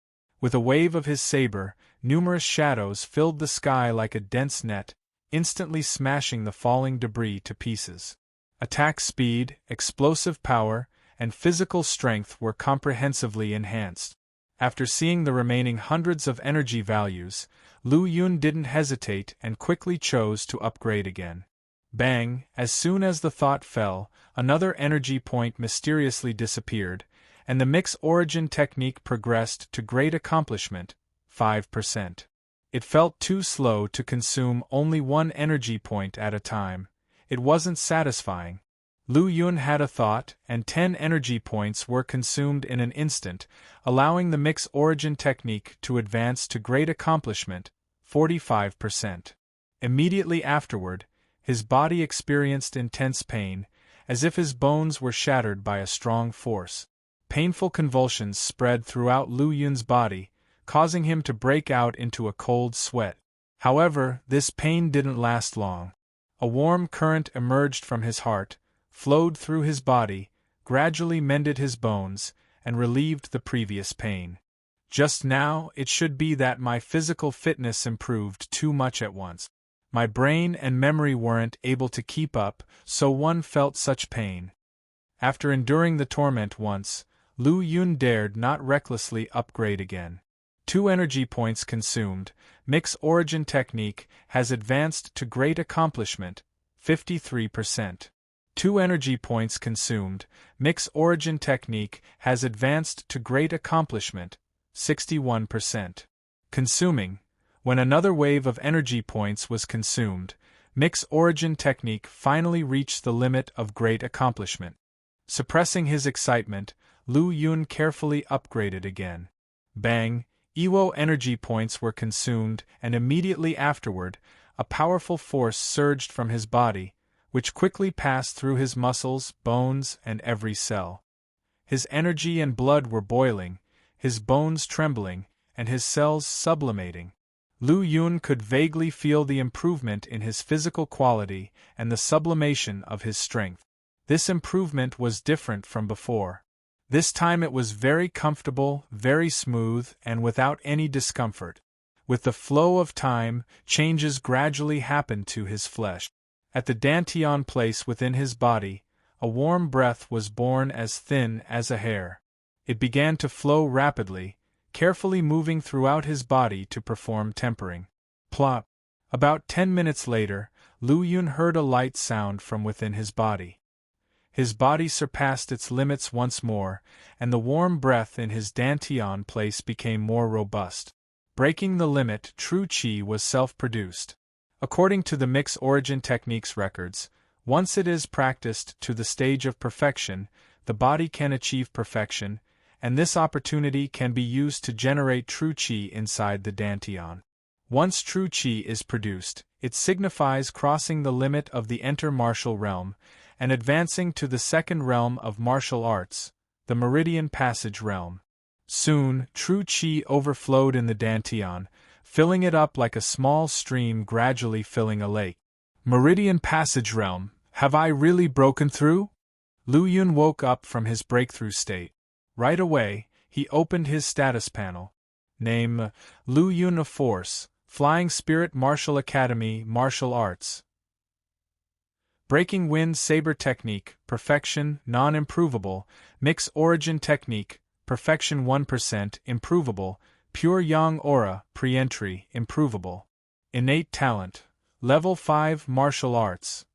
With a wave of his saber, numerous shadows filled the sky like a dense net, instantly smashing the falling debris to pieces. Attack speed, explosive power, and physical strength were comprehensively enhanced. After seeing the remaining hundreds of energy values, Lu Yun didn't hesitate and quickly chose to upgrade again. Bang! As soon as the thought fell, another energy point mysteriously disappeared, and the mix origin technique progressed to great accomplishment, 5%. It felt too slow to consume only one energy point at a time. It wasn't satisfying. Lu Yun had a thought, and 10 energy points were consumed in an instant, allowing the mix origin technique to advance to great accomplishment, 45%. Immediately afterward, his body experienced intense pain, as if his bones were shattered by a strong force. Painful convulsions spread throughout Lu Yun's body, causing him to break out into a cold sweat. However, this pain didn't last long. A warm current emerged from his heart, flowed through his body, gradually mended his bones, and relieved the previous pain. Just now, it should be that my physical fitness improved too much at once. My brain and memory weren't able to keep up, so one felt such pain. After enduring the torment once, Lu Yun dared not recklessly upgrade again. 2 energy points consumed, mix origin technique has advanced to great accomplishment, 53%. 2 energy points consumed, mix origin technique has advanced to great accomplishment, 61%. Consuming. When another wave of energy points was consumed, mix origin technique finally reached the limit of great accomplishment. Suppressing his excitement, Lu Yun carefully upgraded again. Bang! Ewo energy points were consumed, and immediately afterward, a powerful force surged from his body, which quickly passed through his muscles, bones, and every cell. His energy and blood were boiling, his bones trembling, and his cells sublimating. Lu Yun could vaguely feel the improvement in his physical quality and the sublimation of his strength. This improvement was different from before. This time it was very comfortable, very smooth, and without any discomfort. With the flow of time, changes gradually happened to his flesh. At the dantian place within his body, a warm breath was born as thin as a hair. It began to flow rapidly, carefully moving throughout his body to perform tempering. Plop! About 10 minutes later, Lu Yun heard a light sound from within his body. His body surpassed its limits once more, and the warm breath in his dantian place became more robust. Breaking the limit, true qi was self-produced. According to the mix origin technique's records, once it is practiced to the stage of perfection, the body can achieve perfection, and this opportunity can be used to generate true qi inside the dantian. Once true qi is produced, it signifies crossing the limit of the enter-martial realm, and advancing to the second realm of martial arts, the meridian passage realm. Soon, true qi overflowed in the dantian, filling it up like a small stream gradually filling a lake. Meridian passage realm, have I really broken through? Lu Yun woke up from his breakthrough state. Right away, he opened his status panel. Name, Lu Yun of Force, Flying Spirit Martial Academy, Martial Arts. Breaking Wind Saber Technique, Perfection, Non-Improvable, Mix Origin Technique, Perfection 1%, Improvable, Pure Yang Aura, Pre-Entry, Improvable. Innate Talent, Level 5 Martial Arts.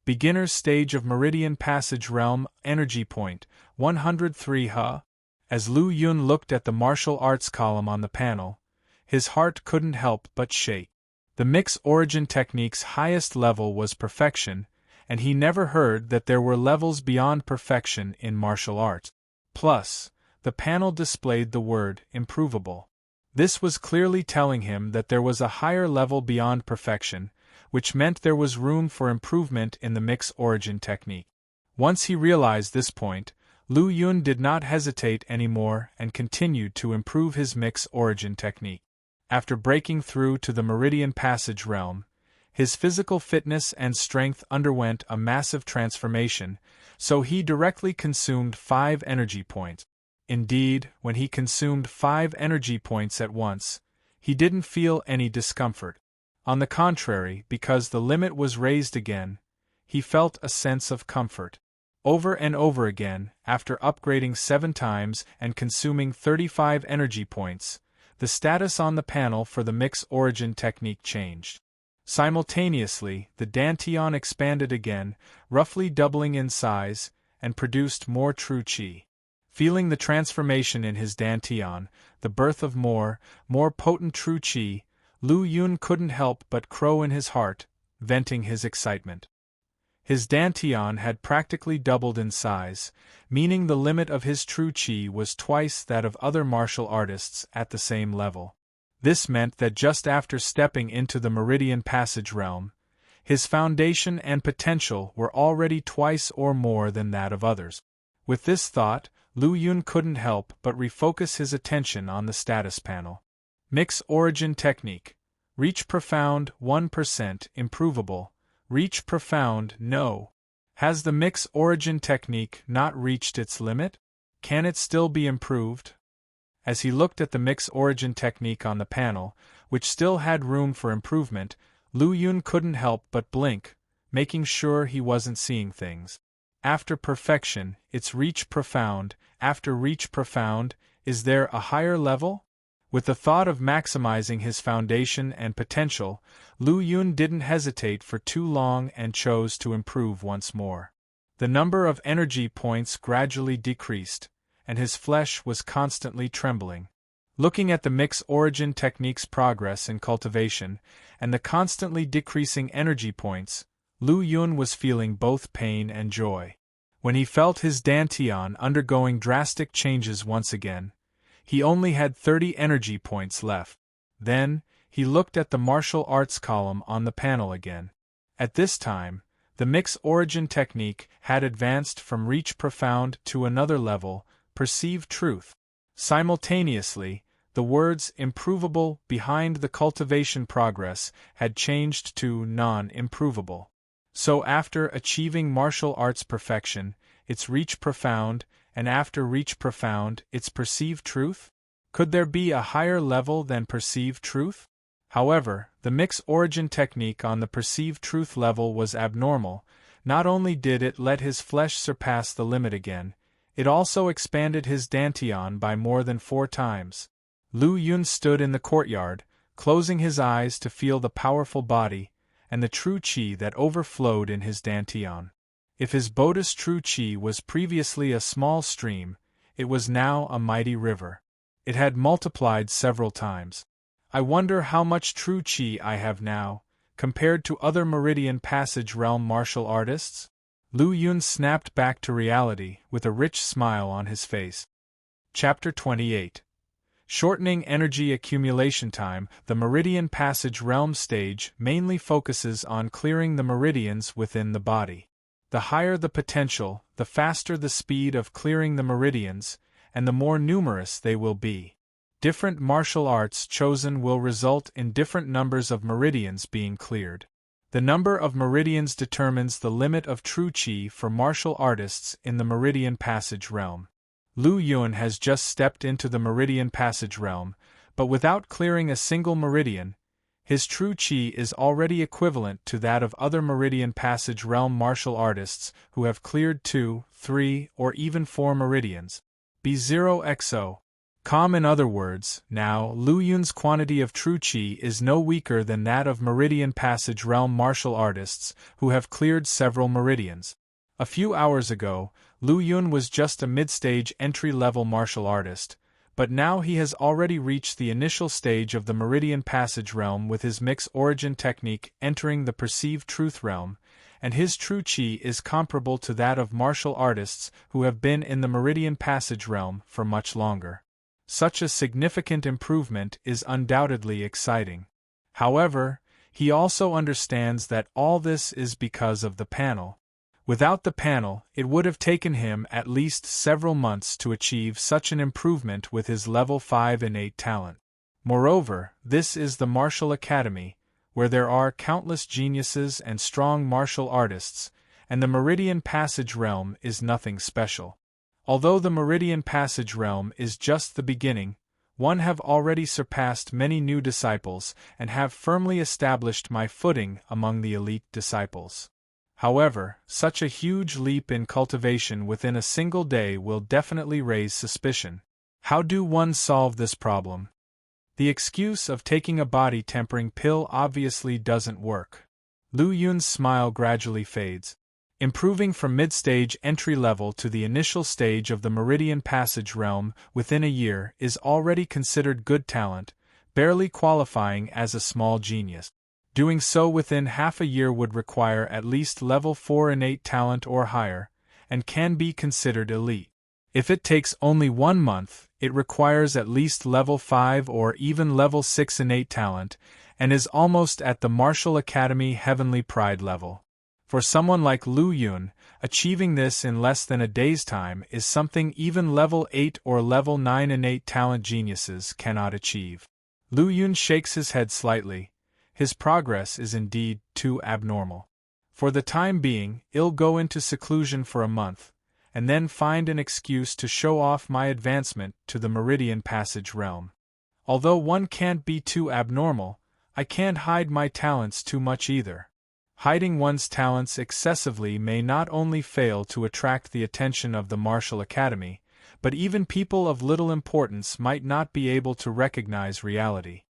Beginner's Stage of Meridian Passage Realm, Energy Point, 103 Ha. As Lu Yun looked at the martial arts column on the panel, his heart couldn't help but shake. The mix origin technique's highest level was perfection, and he never heard that there were levels beyond perfection in martial arts. Plus, the panel displayed the word improvable. This was clearly telling him that there was a higher level beyond perfection, which meant there was room for improvement in the mix origin technique. Once he realized this point, Lu Yun did not hesitate anymore and continued to improve his mix origin technique. After breaking through to the Meridian Passage realm, his physical fitness and strength underwent a massive transformation, so he directly consumed 5 energy points. Indeed, when he consumed 5 energy points at once, he didn't feel any discomfort. On the contrary, because the limit was raised again, he felt a sense of comfort. Over and over again, after upgrading 7 times and consuming 35 energy points, the status on the panel for the mix origin technique changed. Simultaneously, the dantian expanded again, roughly doubling in size, and produced more true qi. Feeling the transformation in his dantian, the birth of more potent true qi, Lu Yun couldn't help but crow in his heart, venting his excitement. His dantian had practically doubled in size, meaning the limit of his true qi was twice that of other martial artists at the same level. This meant that just after stepping into the Meridian Passage realm, his foundation and potential were already twice or more than that of others. With this thought, Lu Yun couldn't help but refocus his attention on the status panel. Mix Origin Technique. Reach Profound 1% Improvable. Reach Profound No. Has the Mix Origin Technique not reached its limit? Can it still be improved? As he looked at the Mix Origin Technique on the panel, which still had room for improvement, Lu Yun couldn't help but blink, making sure he wasn't seeing things. After perfection, it's Reach Profound. After Reach Profound, is there a higher level? With the thought of maximizing his foundation and potential, Lu Yun didn't hesitate for too long and chose to improve once more. The number of energy points gradually decreased, and his flesh was constantly trembling. Looking at the Mix Origin Technique's progress in cultivation, and the constantly decreasing energy points, Lu Yun was feeling both pain and joy. When he felt his dantian undergoing drastic changes once again, he only had 30 energy points left. Then, he looked at the martial arts column on the panel again. At this time, the Mix Origin Technique had advanced from Reach Profound to another level, Perceive Truth. Simultaneously, the words improvable behind the cultivation progress had changed to non-improvable. So after achieving martial arts perfection, it's Reach Profound, and after Reach Profound, it's Perceive Truth? Could there be a higher level than Perceive Truth? However, the Mix Origin Technique on the Perceive Truth level was abnormal. Not only did it let his flesh surpass the limit again, it also expanded his dantian by more than 4 times. Lu Yun stood in the courtyard, closing his eyes to feel the powerful body and the true qi that overflowed in his dantian. If his Bodhi's true qi was previously a small stream, it was now a mighty river. It had multiplied several times. I wonder how much true qi I have now, compared to other Meridian Passage realm martial artists? Lu Yun snapped back to reality with a rich smile on his face. Chapter 28. Shortening energy accumulation time. The Meridian Passage realm stage mainly focuses on clearing the meridians within the body. The higher the potential, the faster the speed of clearing the meridians, and the more numerous they will be. Different martial arts chosen will result in different numbers of meridians being cleared. The number of meridians determines the limit of true qi for martial artists in the Meridian Passage realm. Lu Yun has just stepped into the Meridian Passage realm, but without clearing a single meridian, his true qi is already equivalent to that of other Meridian Passage realm martial artists who have cleared 2, 3, or even 4 meridians. B0XO. In other words, now, Lu Yun's quantity of true qi is no weaker than that of Meridian Passage realm martial artists who have cleared several meridians. A few hours ago, Lu Yun was just a mid-stage entry-level martial artist, but now he has already reached the initial stage of the Meridian Passage realm with his Mix Origin Technique entering the Perceive Truth realm, and his true qi is comparable to that of martial artists who have been in the Meridian Passage realm for much longer. Such a significant improvement is undoubtedly exciting. However, he also understands that all this is because of the panel. Without the panel, it would have taken him at least several months to achieve such an improvement with his level 5 innate talent. Moreover, this is the Martial Academy, where there are countless geniuses and strong martial artists, and the Meridian Passage realm is nothing special. Although the Meridian Passage realm is just the beginning, one have already surpassed many new disciples and have firmly established my footing among the elite disciples. However, such a huge leap in cultivation within a single day will definitely raise suspicion. How do one solve this problem? The excuse of taking a body-tempering pill obviously doesn't work. Lu Yun's smile gradually fades. Improving from mid-stage entry level to the initial stage of the Meridian Passage realm within a year is already considered good talent, barely qualifying as a small genius. Doing so within half a year would require at least level 4 innate talent or higher, and can be considered elite. If it takes only 1 month, it requires at least level 5 or even level 6 innate talent, and is almost at the Martial Academy Heavenly Pride level. For someone like Lu Yun, achieving this in less than a day's time is something even level 8 or level 9 innate talent geniuses cannot achieve. Lu Yun shakes his head slightly. His progress is indeed too abnormal. For the time being, I'll go into seclusion for a month, and then find an excuse to show off my advancement to the Meridian Passage realm. Although one can't be too abnormal, I can't hide my talents too much either. Hiding one's talents excessively may not only fail to attract the attention of the Martial Academy, but even people of little importance might not be able to recognize reality.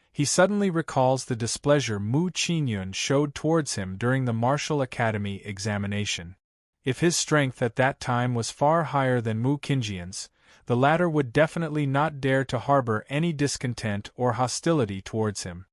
He suddenly recalls the displeasure Mu Qinyun showed towards him during the Martial Academy examination. If his strength at that time was far higher than Mu Qinjian's, the latter would definitely not dare to harbor any discontent or hostility towards him.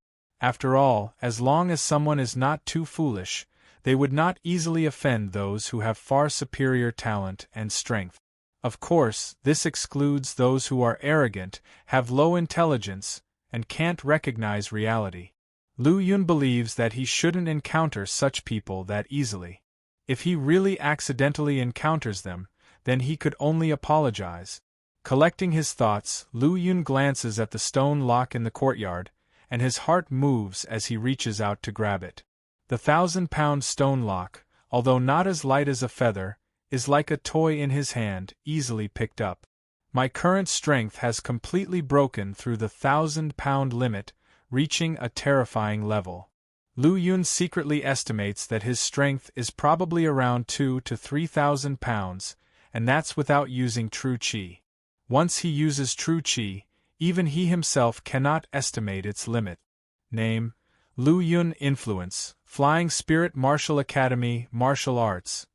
After all, as long as someone is not too foolish, they would not easily offend those who have far superior talent and strength. Of course, this excludes those who are arrogant, have low intelligence, and can't recognize reality. Lu Yun believes that he shouldn't encounter such people that easily. If he really accidentally encounters them, then he could only apologize. Collecting his thoughts, Lu Yun glances at the stone lock in the courtyard, and his heart moves as he reaches out to grab it. The 1,000-pound stone lock, although not as light as a feather, is like a toy in his hand, easily picked up. My current strength has completely broken through the 1,000-pound limit, reaching a terrifying level. Lu Yun secretly estimates that his strength is probably around 2,000 to 3,000 pounds, and that's without using true qi. Once he uses true qi, even he himself cannot estimate its limit. Name: Lu Yun. Influence: Flying Spirit, Martial Academy, Martial Arts.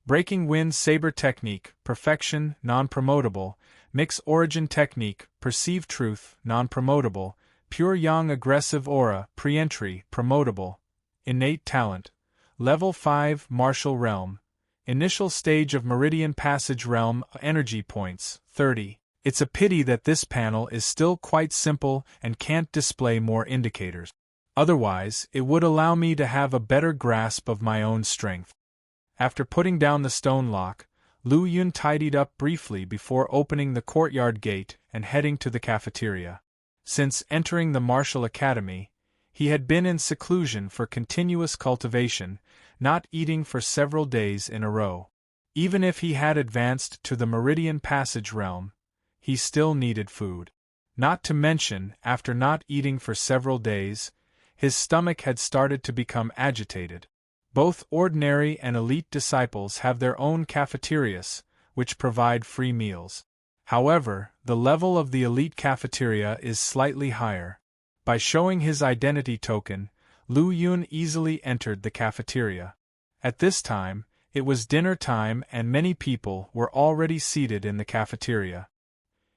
Breaking Wind Saber Technique, Perfection, Non-Promotable. Mix Origin Technique, Perceive Truth, Non-Promotable. Pure Yang Aggressive Aura, Pre-Entry, Promotable. Innate Talent: Level 5, Martial Realm. Initial Stage of Meridian Passage Realm, Energy Points, 30. It's a pity that this panel is still quite simple and can't display more indicators. Otherwise, it would allow me to have a better grasp of my own strength. After putting down the stone lock, Lu Yun tidied up briefly before opening the courtyard gate and heading to the cafeteria. Since entering the Martial Academy, he had been in seclusion for continuous cultivation, not eating for several days in a row. Even if he had advanced to the Meridian Passage realm, he still needed food. Not to mention, after not eating for several days, his stomach had started to become agitated. Both ordinary and elite disciples have their own cafeterias, which provide free meals. However, the level of the elite cafeteria is slightly higher. By showing his identity token, Lu Yun easily entered the cafeteria. At this time, it was dinner time and many people were already seated in the cafeteria.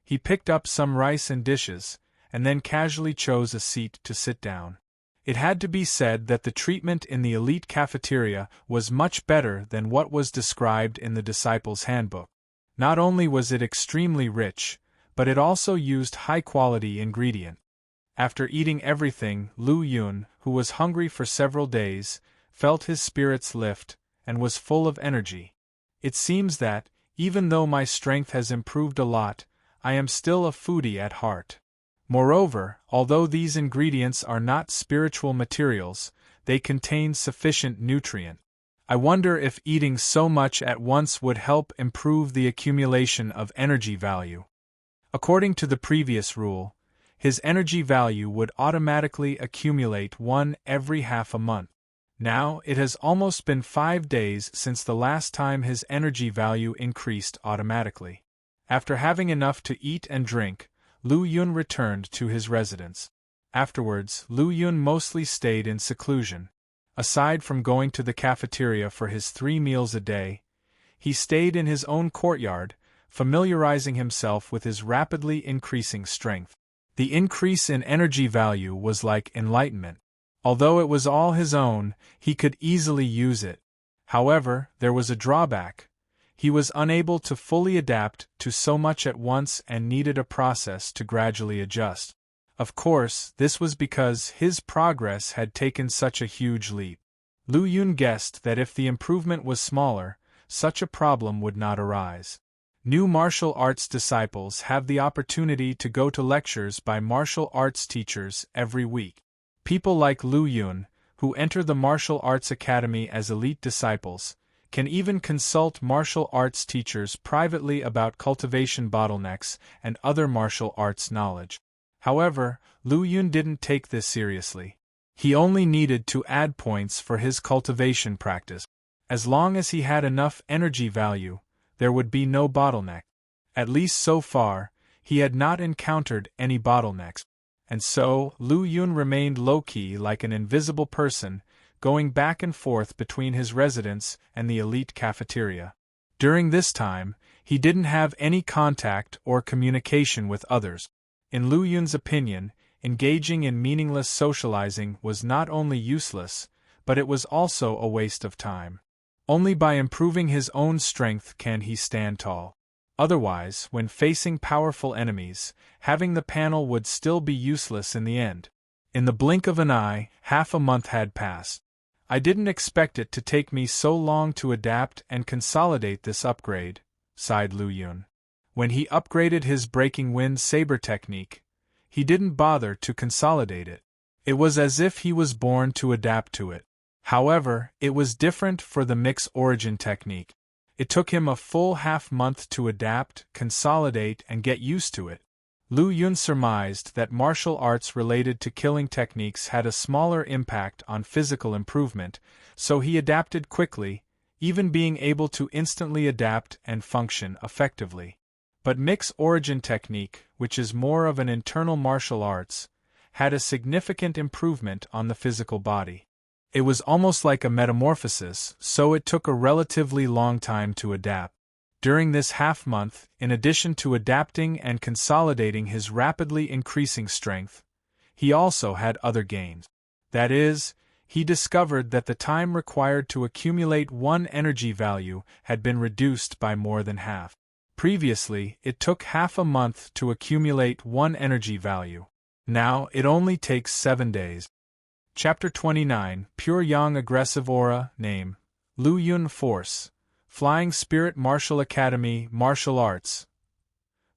He picked up some rice and dishes, and then casually chose a seat to sit down. It had to be said that the treatment in the elite cafeteria was much better than what was described in the Disciples' Handbook. Not only was it extremely rich, but it also used high-quality ingredients. After eating everything, Lu Yun, who was hungry for several days, felt his spirits lift, and was full of energy. It seems that, even though my strength has improved a lot, I am still a foodie at heart. Moreover, although these ingredients are not spiritual materials, they contain sufficient nutrient. I wonder if eating so much at once would help improve the accumulation of energy value. According to the previous rule, his energy value would automatically accumulate 1 every half a month. Now, it has almost been 5 days since the last time his energy value increased automatically. After having enough to eat and drink, Lu Yun returned to his residence. Afterwards, Lu Yun mostly stayed in seclusion. Aside from going to the cafeteria for his 3 meals a day, he stayed in his own courtyard, familiarizing himself with his rapidly increasing strength. The increase in energy value was like enlightenment. Although it was all his own, he could easily use it. However, there was a drawback. He was unable to fully adapt to so much at once and needed a process to gradually adjust. Of course, this was because his progress had taken such a huge leap. Lu Yun guessed that if the improvement was smaller, such a problem would not arise. New martial arts disciples have the opportunity to go to lectures by martial arts teachers every week. People like Lu Yun, who enter the martial arts academy as elite disciples, can even consult martial arts teachers privately about cultivation bottlenecks and other martial arts knowledge. However, Lu Yun didn't take this seriously. He only needed to add points for his cultivation practice. As long as he had enough energy value, there would be no bottleneck. At least so far, he had not encountered any bottlenecks. And so, Lu Yun remained low-key like an invisible person, going back and forth between his residence and the elite cafeteria. During this time, he didn't have any contact or communication with others. In Lu Yun's opinion, engaging in meaningless socializing was not only useless, but it was also a waste of time. Only by improving his own strength can he stand tall. Otherwise, when facing powerful enemies, having the panel would still be useless in the end. In the blink of an eye, half a month had passed. I didn't expect it to take me so long to adapt and consolidate this upgrade, sighed Lu Yun. When he upgraded his breaking wind saber technique, he didn't bother to consolidate it. It was as if he was born to adapt to it. However, it was different for the mix origin technique. It took him a full half-month to adapt, consolidate, and get used to it. Lu Yun surmised that martial arts related to killing techniques had a smaller impact on physical improvement, so he adapted quickly, even being able to instantly adapt and function effectively. But mix origin technique, which is more of an internal martial arts, had a significant improvement on the physical body. It was almost like a metamorphosis, so it took a relatively long time to adapt. During this half-month, in addition to adapting and consolidating his rapidly increasing strength, he also had other gains. That is, he discovered that the time required to accumulate one energy value had been reduced by more than half. Previously, it took half a month to accumulate one energy value. Now, it only takes 7 days. Chapter 29, Pure Yang Aggressive Aura, Name, Lu Yun Force, Flying Spirit Martial Academy, Martial Arts.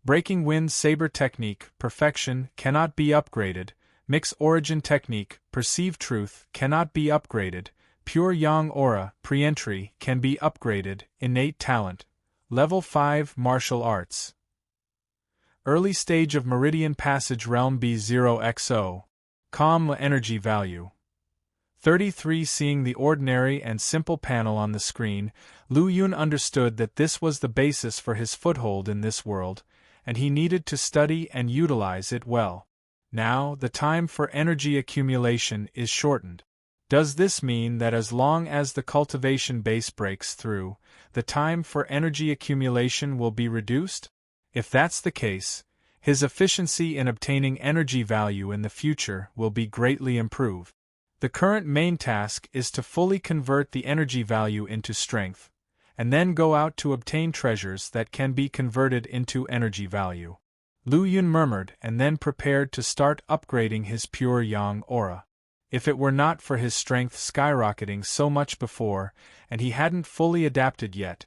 Breaking Wind Saber Technique, Perfection, cannot be upgraded. Mix Origin Technique, Perceive Truth, cannot be upgraded. Pure Yang Aura, Pre-entry, can be upgraded. Innate Talent, Level 5 Martial Arts. Early Stage of Meridian Passage Realm B0XO. Calm Energy Value. 33. Seeing the ordinary and simple panel on the screen, Lu Yun understood that this was the basis for his foothold in this world, and he needed to study and utilize it well. Now, the time for energy accumulation is shortened. Does this mean that as long as the cultivation base breaks through, the time for energy accumulation will be reduced? If that's the case, his efficiency in obtaining energy value in the future will be greatly improved. The current main task is to fully convert the energy value into strength, and then go out to obtain treasures that can be converted into energy value. Lu Yun murmured and then prepared to start upgrading his Pure Yang aura. If it were not for his strength skyrocketing so much before, and he hadn't fully adapted yet,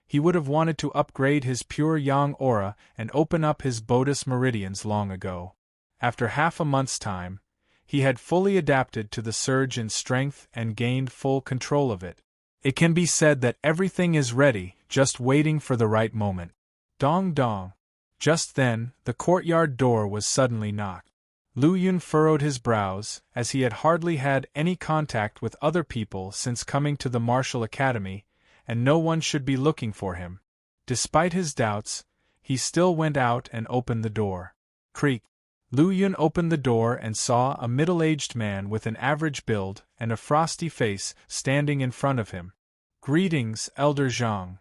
he would have wanted to upgrade his Pure Yang aura and open up his Bodhis meridians long ago. After half a month's time, he had fully adapted to the surge in strength and gained full control of it. It can be said that everything is ready, just waiting for the right moment. Dong dong. Just then, the courtyard door was suddenly knocked. Lu Yun furrowed his brows, as he had hardly had any contact with other people since coming to the martial academy, and no one should be looking for him. Despite his doubts, he still went out and opened the door. Creak. Lu Yun opened the door and saw a middle-aged man with an average build and a frosty face standing in front of him. "Greetings, Elder Zhang."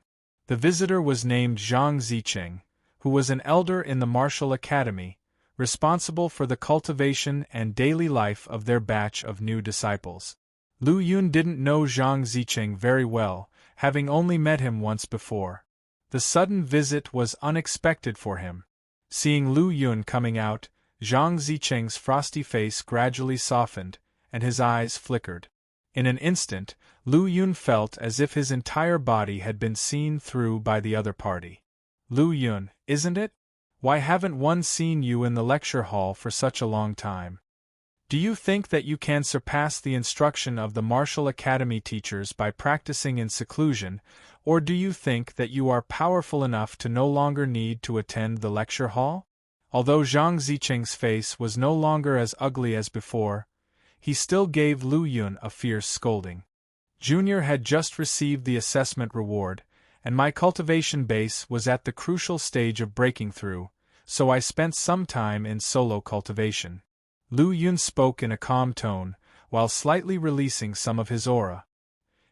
The visitor was named Zhang Zicheng, who was an elder in the martial academy, responsible for the cultivation and daily life of their batch of new disciples. Lu Yun didn't know Zhang Zicheng very well, having only met him once before. The sudden visit was unexpected for him. Seeing Lu Yun coming out, Zhang Zicheng's frosty face gradually softened, and his eyes flickered. In an instant, Lu Yun felt as if his entire body had been seen through by the other party. "Lu Yun, isn't it? Why haven't one seen you in the lecture hall for such a long time? Do you think that you can surpass the instruction of the martial academy teachers by practicing in seclusion, or do you think that you are powerful enough to no longer need to attend the lecture hall?" Although Zhang Zicheng's face was no longer as ugly as before, he still gave Lu Yun a fierce scolding. "Junior had just received the assessment reward, and my cultivation base was at the crucial stage of breaking through, so I spent some time in solo cultivation." Lu Yun spoke in a calm tone, while slightly releasing some of his aura.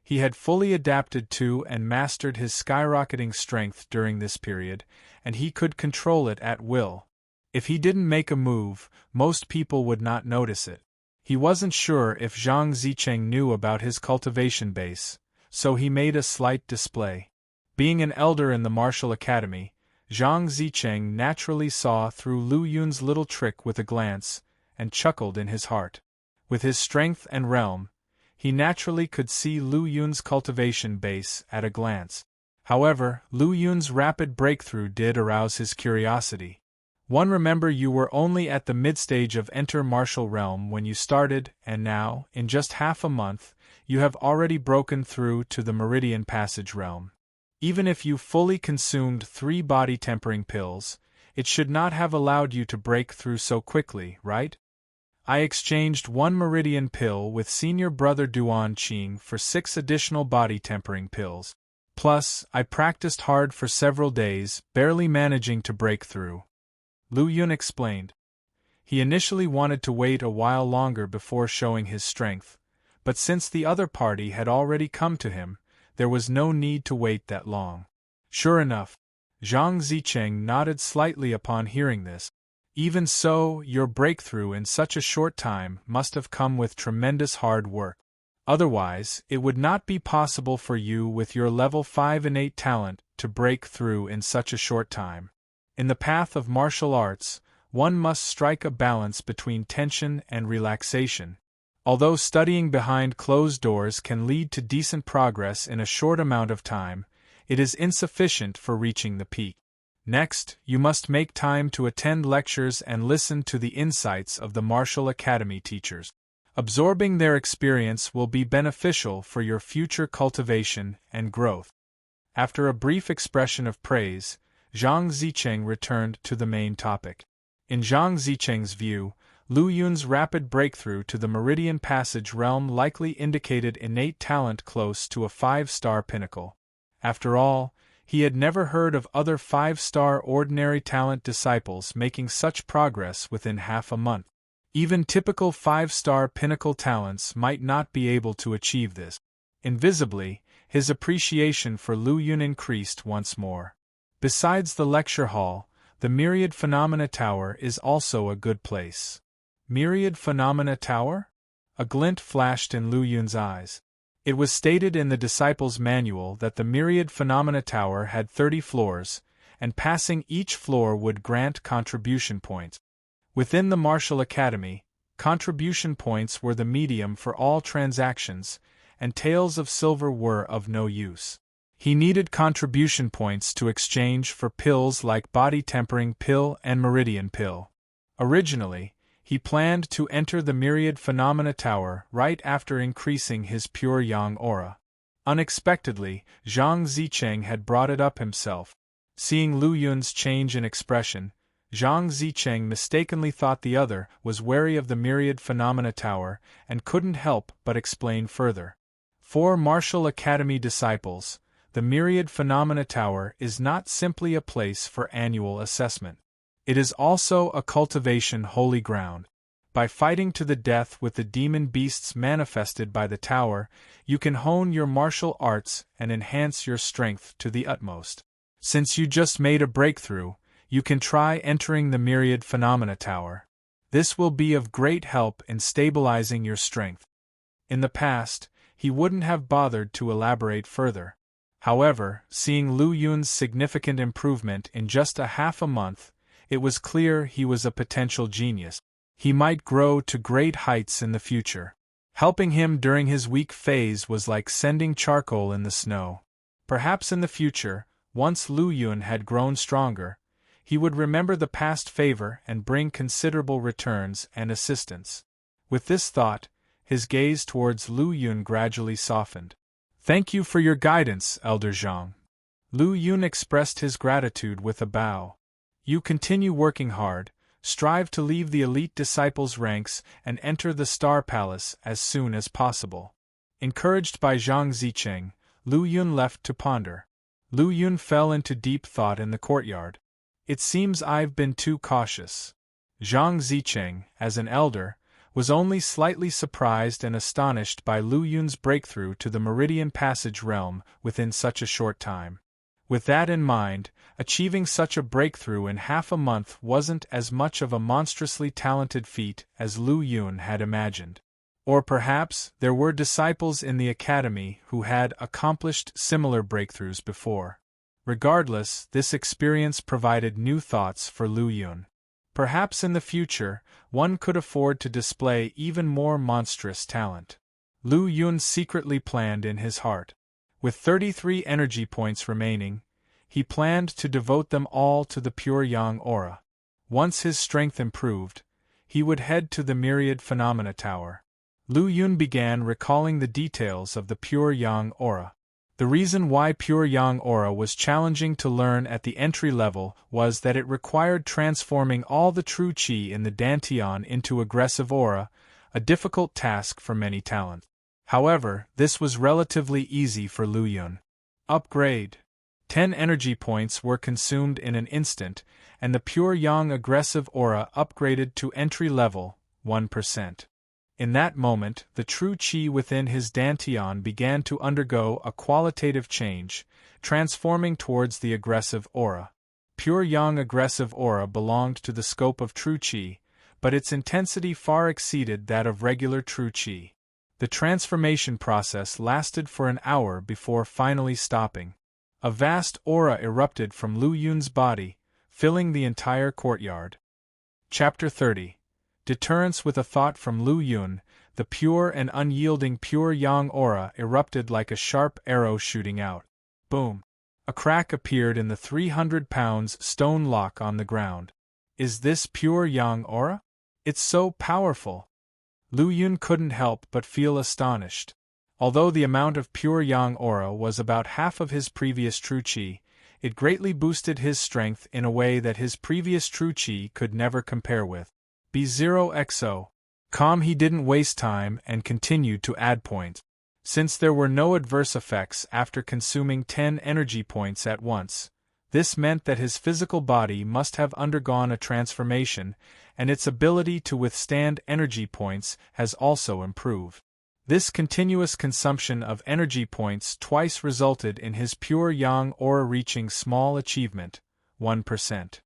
He had fully adapted to and mastered his skyrocketing strength during this period, and he could control it at will. If he didn't make a move, most people would not notice it. He wasn't sure if Zhang Zicheng knew about his cultivation base, so he made a slight display. Being an elder in the martial academy, Zhang Zicheng naturally saw through Lu Yun's little trick with a glance, and chuckled in his heart. With his strength and realm, he naturally could see Lu Yun's cultivation base at a glance. However, Lu Yun's rapid breakthrough did arouse his curiosity. Remember, you were only at the mid-stage of Enter Martial Realm when you started, and now, in just half a month, you have already broken through to the Meridian Passage realm. Even if you fully consumed 3 body-tempering pills, it should not have allowed you to break through so quickly, right? I exchanged 1 Meridian pill with senior brother Duan Qing for 6 additional body-tempering pills. Plus, I practiced hard for several days, barely managing to break through. Lu Yun explained. He initially wanted to wait a while longer before showing his strength, but since the other party had already come to him, there was no need to wait that long. Sure enough, Zhang Zicheng nodded slightly upon hearing this. "Even so, your breakthrough in such a short time must have come with tremendous hard work. Otherwise, it would not be possible for you with your level 5 innate talent to break through in such a short time. In the path of martial arts, one must strike a balance between tension and relaxation. Although studying behind closed doors can lead to decent progress in a short amount of time, it is insufficient for reaching the peak. Next, you must make time to attend lectures and listen to the insights of the martial academy teachers. Absorbing their experience will be beneficial for your future cultivation and growth." After a brief expression of praise, Zhang Zicheng returned to the main topic. In Zhang Zicheng's view, Lu Yun's rapid breakthrough to the Meridian Passage realm likely indicated innate talent close to a 5-star pinnacle. After all, he had never heard of other 5-star ordinary talent disciples making such progress within half a month. Even typical 5-star pinnacle talents might not be able to achieve this. Invisibly, his appreciation for Lu Yun increased once more. Besides the lecture hall, the Myriad Phenomena Tower is also a good place. Myriad Phenomena Tower? A glint flashed in Lu Yun's eyes. It was stated in the Disciples' Manual that the Myriad Phenomena Tower had 30 floors, and passing each floor would grant contribution points. Within the Martial Academy, contribution points were the medium for all transactions, and taels of silver were of no use. He needed contribution points to exchange for pills like Body Tempering Pill and Meridian Pill. Originally, he planned to enter the Myriad Phenomena Tower right after increasing his pure yang aura. Unexpectedly, Zhang Zicheng had brought it up himself. Seeing Lu Yun's change in expression, Zhang Zicheng mistakenly thought the other was wary of the Myriad Phenomena Tower and couldn't help but explain further. For Martial Academy disciples, the Myriad Phenomena Tower is not simply a place for annual assessment. It is also a cultivation holy ground. By fighting to the death with the demon beasts manifested by the tower, you can hone your martial arts and enhance your strength to the utmost. Since you just made a breakthrough, you can try entering the Myriad Phenomena Tower. This will be of great help in stabilizing your strength. In the past, he wouldn't have bothered to elaborate further. However, seeing Lu Yun's significant improvement in just half a month, it was clear he was a potential genius. He might grow to great heights in the future. Helping him during his weak phase was like sending charcoal in the snow. Perhaps in the future, once Lu Yun had grown stronger, he would remember the past favor and bring considerable returns and assistance. With this thought, his gaze towards Lu Yun gradually softened. "Thank you for your guidance, Elder Zhang." Lu Yun expressed his gratitude with a bow. "You continue working hard, strive to leave the elite disciples' ranks and enter the Star Palace as soon as possible." Encouraged by Zhang Zicheng, Lu Yun left to ponder. Lu Yun fell into deep thought in the courtyard. "It seems I've been too cautious." Zhang Zicheng, as an elder, was only slightly surprised and astonished by Lu Yun's breakthrough to the Meridian Passage realm within such a short time. With that in mind, achieving such a breakthrough in half a month wasn't as much of a monstrously talented feat as Lu Yun had imagined. Or perhaps there were disciples in the academy who had accomplished similar breakthroughs before. Regardless, this experience provided new thoughts for Lu Yun. Perhaps in the future, one could afford to display even more monstrous talent. Lu Yun secretly planned in his heart. With 33 energy points remaining, he planned to devote them all to the pure yang aura. Once his strength improved, he would head to the Myriad Phenomena Tower. Lu Yun began recalling the details of the pure yang aura. The reason why pure yang aura was challenging to learn at the entry level was that it required transforming all the true qi in the dantian into aggressive aura, a difficult task for many talents. However, this was relatively easy for Lu Yun. Upgrade. 10 energy points were consumed in an instant, and the pure yang aggressive aura upgraded to entry level, 1%. In that moment, the true qi within his dantian began to undergo a qualitative change, transforming towards the aggressive aura. Pure yang aggressive aura belonged to the scope of true qi, but its intensity far exceeded that of regular true qi. The transformation process lasted for an hour before finally stopping. A vast aura erupted from Lu Yun's body, filling the entire courtyard. Chapter 30. Deterrence. With a thought from Lu Yun, the pure and unyielding pure yang aura erupted like a sharp arrow shooting out. Boom! A crack appeared in the 300-pound stone lock on the ground. Is this pure yang aura? It's so powerful! Lu Yun couldn't help but feel astonished. Although the amount of pure yang aura was about half of his previous true qi, it greatly boosted his strength in a way that his previous true qi could never compare with. B0XO. Calm, he didn't waste time and continued to add points. Since there were no adverse effects after consuming 10 energy points at once, this meant that his physical body must have undergone a transformation, and its ability to withstand energy points has also improved. This continuous consumption of energy points twice resulted in his pure yang aura reaching small achievement, 1%.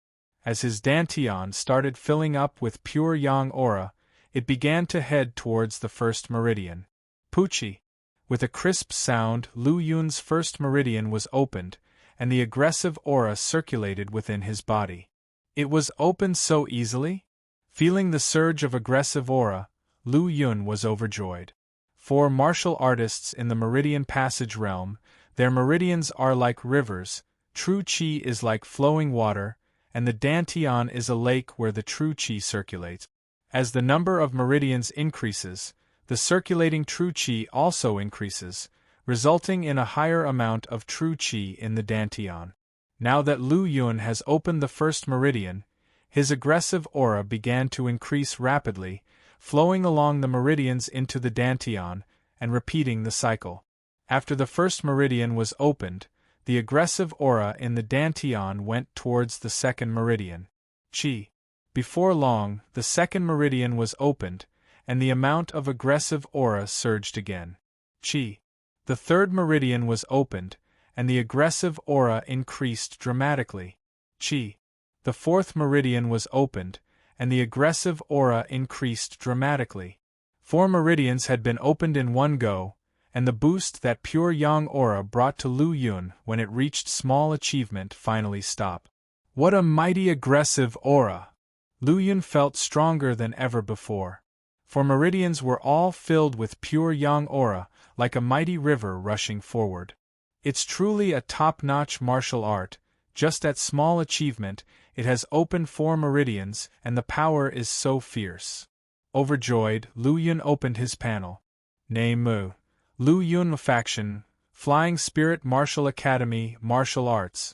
As his dantian started filling up with pure yang aura, it began to head towards the first meridian. Puchi! With a crisp sound, Lu Yun's first meridian was opened, and the aggressive aura circulated within his body. It was opened so easily? Feeling the surge of aggressive aura, Lu Yun was overjoyed. For martial artists in the Meridian Passage realm, their meridians are like rivers, true qi is like flowing water, and the dantian is a lake where the true qi circulates. As the number of meridians increases, the circulating true qi also increases, resulting in a higher amount of true qi in the dantian. Now that Lu Yun has opened the first meridian, his aggressive aura began to increase rapidly, flowing along the meridians into the dantian, and repeating the cycle. After the first meridian was opened, the aggressive aura in the dantian went towards the second meridian. Chi. Before long, the second meridian was opened, and the amount of aggressive aura surged again. Chi. The third meridian was opened, and the aggressive aura increased dramatically. Chi. The fourth meridian was opened, and the aggressive aura increased dramatically. 4 meridians had been opened in one go, and the boost that pure yang aura brought to Lu Yun when it reached small achievement finally stopped. What a mighty aggressive aura! Lu Yun felt stronger than ever before. 4 meridians were all filled with pure yang aura, like a mighty river rushing forward. It's truly a top-notch martial art. Just at small achievement, it has opened 4 meridians, and the power is so fierce. Overjoyed, Lu Yun opened his panel. Name Lu Yun Faction, Flying Spirit Martial Academy, Martial Arts.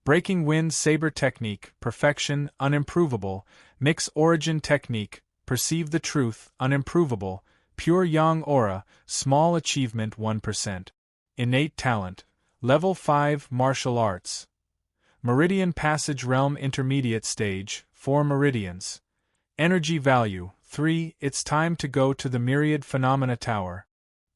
Breaking Wind Saber Technique, Perfection, Unimprovable, Mix Origin Technique, Perceive the Truth, Unimprovable, Pure Yang Aura, Small Achievement 1%. Innate Talent, Level 5 Martial Arts. Meridian Passage Realm Intermediate Stage, 4 meridians. Energy Value, 3. It's time to go to the Myriad Phenomena Tower.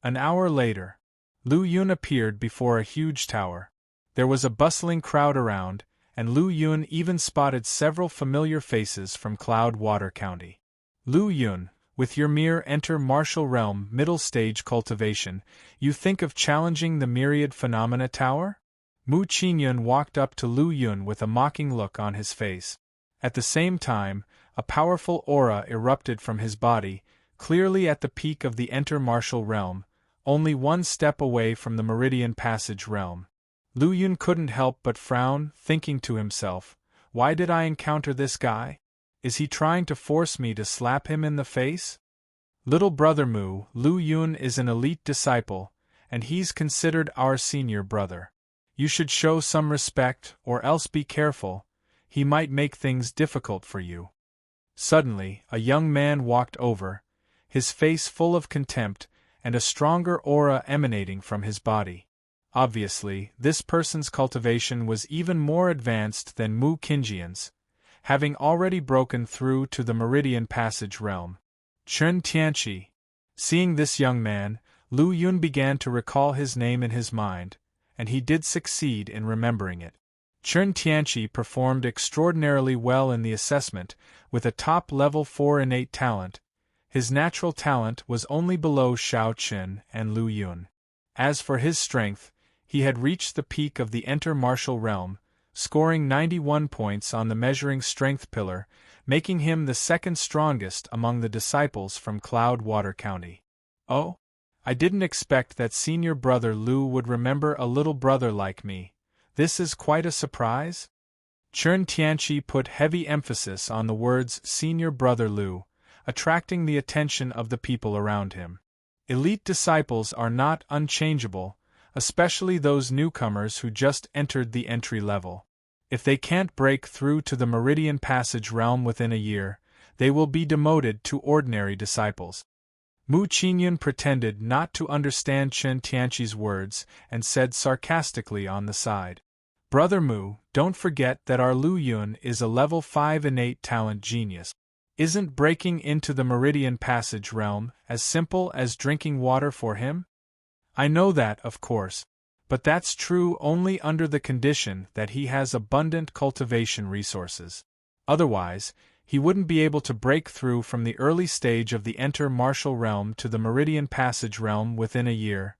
An hour later, Lu Yun appeared before a huge tower. There was a bustling crowd around, and Lu Yun even spotted several familiar faces from Cloudwater County. Lu Yun, with your mere enter martial realm middle stage cultivation, you think of challenging the Myriad Phenomena Tower? Mu Qingyun walked up to Lu Yun with a mocking look on his face. At the same time, a powerful aura erupted from his body, clearly at the peak of the enter martial realm, only 1 step away from the Meridian Passage realm. Lu Yun couldn't help but frown, thinking to himself, why did I encounter this guy? Is he trying to force me to slap him in the face? Little brother Mu, Lu Yun is an elite disciple, and he's considered our senior brother. You should show some respect, or else be careful, he might make things difficult for you. Suddenly, a young man walked over, his face full of contempt, and a stronger aura emanating from his body. Obviously, this person's cultivation was even more advanced than Mu Qinjian's, having already broken through to the Meridian Passage realm. Chen Tianqi. Seeing this young man, Lu Yun began to recall his name in his mind, and he did succeed in remembering it. Chen Tianqi performed extraordinarily well in the assessment, with a top level 4 innate talent. His natural talent was only below Shao Chen and Lu Yun. As for his strength, he had reached the peak of the enter martial realm, scoring 91 points on the measuring strength pillar, making him the second strongest among the disciples from Cloudwater County. Oh? I didn't expect that senior brother Lu would remember a little brother like me. This is quite a surprise? Chen Tianqi put heavy emphasis on the words senior brother Lu, attracting the attention of the people around him. Elite disciples are not unchangeable, especially those newcomers who just entered the entry level. If they can't break through to the Meridian Passage realm within a year, they will be demoted to ordinary disciples. Mu Qingyun pretended not to understand Chen Tianqi's words and said sarcastically on the side, Brother Mu, don't forget that our Lu Yun is a level 5 innate talent genius. Isn't breaking into the Meridian Passage realm as simple as drinking water for him? I know that, of course, but that's true only under the condition that he has abundant cultivation resources. Otherwise, he wouldn't be able to break through from the early stage of the enter martial realm to the Meridian Passage realm within a year.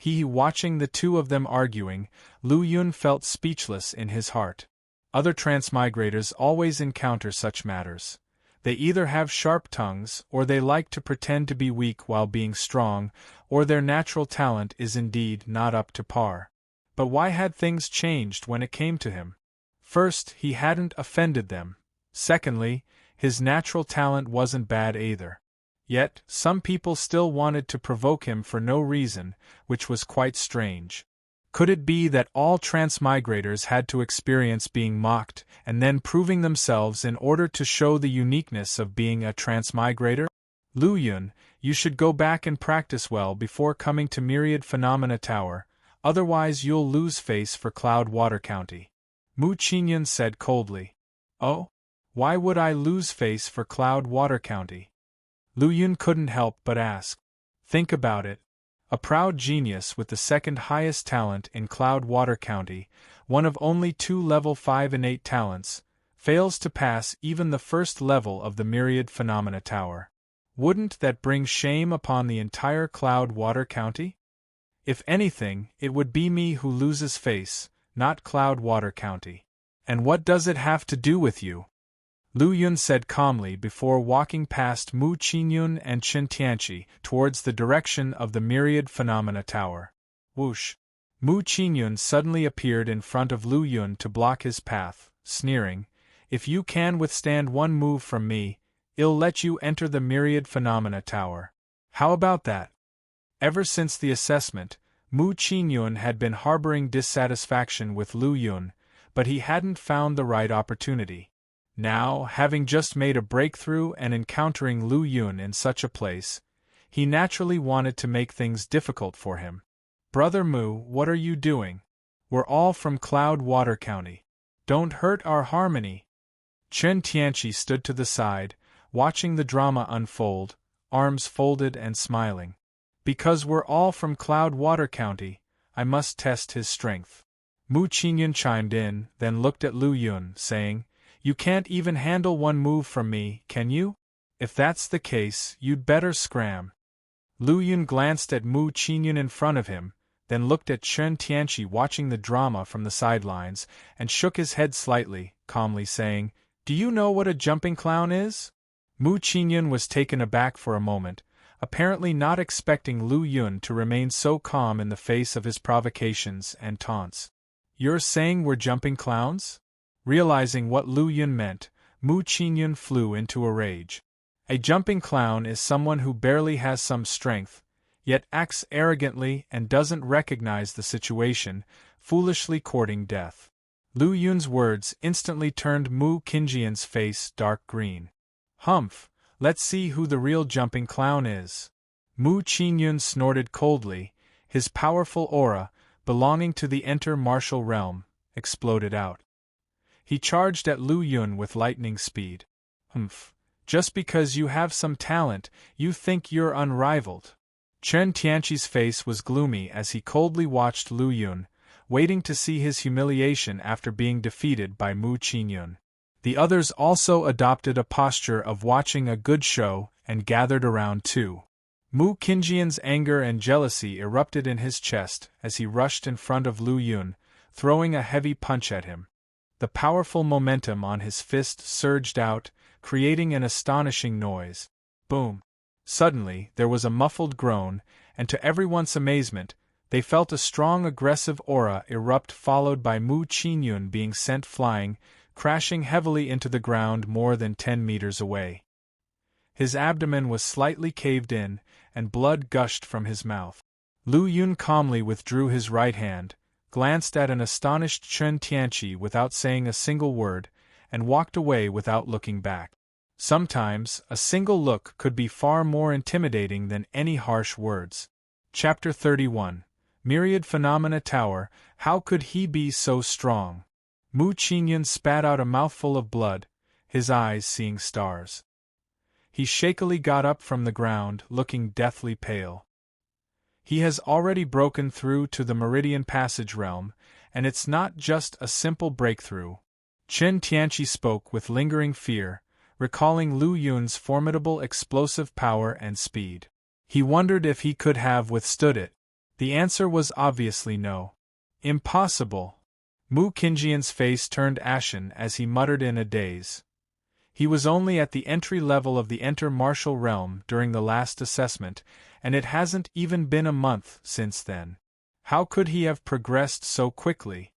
Watching the two of them arguing, Lu Yun felt speechless in his heart. Other transmigrators always encounter such matters. They either have sharp tongues, or they like to pretend to be weak while being strong, or their natural talent is indeed not up to par. But why had things changed when it came to him? First, he hadn't offended them. Secondly, his natural talent wasn't bad either. Yet, some people still wanted to provoke him for no reason, which was quite strange. Could it be that all transmigrators had to experience being mocked and then proving themselves in order to show the uniqueness of being a transmigrator? Lu Yun, you should go back and practice well before coming to Myriad Phenomena Tower, otherwise you'll lose face for Cloudwater County. Mu Qingyun said coldly. Oh? Why would I lose face for Cloud Water County? Lu Yun couldn't help but ask. Think about it. A proud genius with the second highest talent in Cloud Water County, one of only 2 level 5 and 8 talents, fails to pass even the first level of the Myriad Phenomena Tower. Wouldn't that bring shame upon the entire Cloud Water County? If anything, it would be me who loses face, not Cloud Water County. And what does it have to do with you? Lu Yun said calmly before walking past Mu Qinyun and Chen Tianqi towards the direction of the Myriad Phenomena Tower. Whoosh! Mu Qinyun suddenly appeared in front of Lu Yun to block his path, sneering, "If you can withstand one move from me, I'll let you enter the Myriad Phenomena Tower. How about that?" Ever since the assessment, Mu Qinyun had been harboring dissatisfaction with Lu Yun, but he hadn't found the right opportunity. Now, having just made a breakthrough and encountering Lu Yun in such a place, he naturally wanted to make things difficult for him. "Brother Mu, what are you doing? We're all from Cloud Water County. Don't hurt our harmony." Chen Tianqi stood to the side, watching the drama unfold, arms folded and smiling. "Because we're all from Cloud Water County, I must test his strength." Mu Qinyun chimed in, then looked at Lu Yun, saying, "You can't even handle one move from me, can you? If that's the case, you'd better scram." Lu Yun glanced at Mu Qinyun in front of him, then looked at Chen Tianqi watching the drama from the sidelines, and shook his head slightly, calmly saying, "Do you know what a jumping clown is?" Mu Qinyun was taken aback for a moment, apparently not expecting Lu Yun to remain so calm in the face of his provocations and taunts. "You're saying we're jumping clowns?" Realizing what Lu Yun meant, Mu Qinyun flew into a rage. A jumping clown is someone who barely has some strength, yet acts arrogantly and doesn't recognize the situation, foolishly courting death. Lu Yun's words instantly turned Mu Qinjian's face dark green. "Humph, let's see who the real jumping clown is." Mu Qinyun snorted coldly, his powerful aura, belonging to the Enter-Martial Realm, exploded out. He charged at Lu Yun with lightning speed. "Humph, just because you have some talent, you think you're unrivaled." Chen Tianqi's face was gloomy as he coldly watched Lu Yun, waiting to see his humiliation after being defeated by Mu Qinyun. The others also adopted a posture of watching a good show and gathered around too. Mu Qinjian's anger and jealousy erupted in his chest as he rushed in front of Lu Yun, throwing a heavy punch at him. The powerful momentum on his fist surged out, creating an astonishing noise. Boom! Suddenly, there was a muffled groan, and to everyone's amazement, they felt a strong aggressive aura erupt, followed by Mu Qinyun being sent flying, crashing heavily into the ground more than 10 meters away. His abdomen was slightly caved in, and blood gushed from his mouth. Lu Yun calmly withdrew his right hand, glanced at an astonished Chen Tianqi without saying a single word, and walked away without looking back. Sometimes, a single look could be far more intimidating than any harsh words. Chapter 31. Myriad Phenomena Tower. How could he be so strong? Mu Qinyun spat out a mouthful of blood, his eyes seeing stars. He shakily got up from the ground, looking deathly pale. He has already broken through to the Meridian Passage realm, and it's not just a simple breakthrough. Chen Tianqi spoke with lingering fear, recalling Lu Yun's formidable explosive power and speed. He wondered if he could have withstood it. The answer was obviously no. Impossible. Mu Qinjian's face turned ashen as he muttered in a daze. He was only at the entry level of the Enter-Martial Realm during the last assessment, and it hasn't even been a month since then. How could he have progressed so quickly?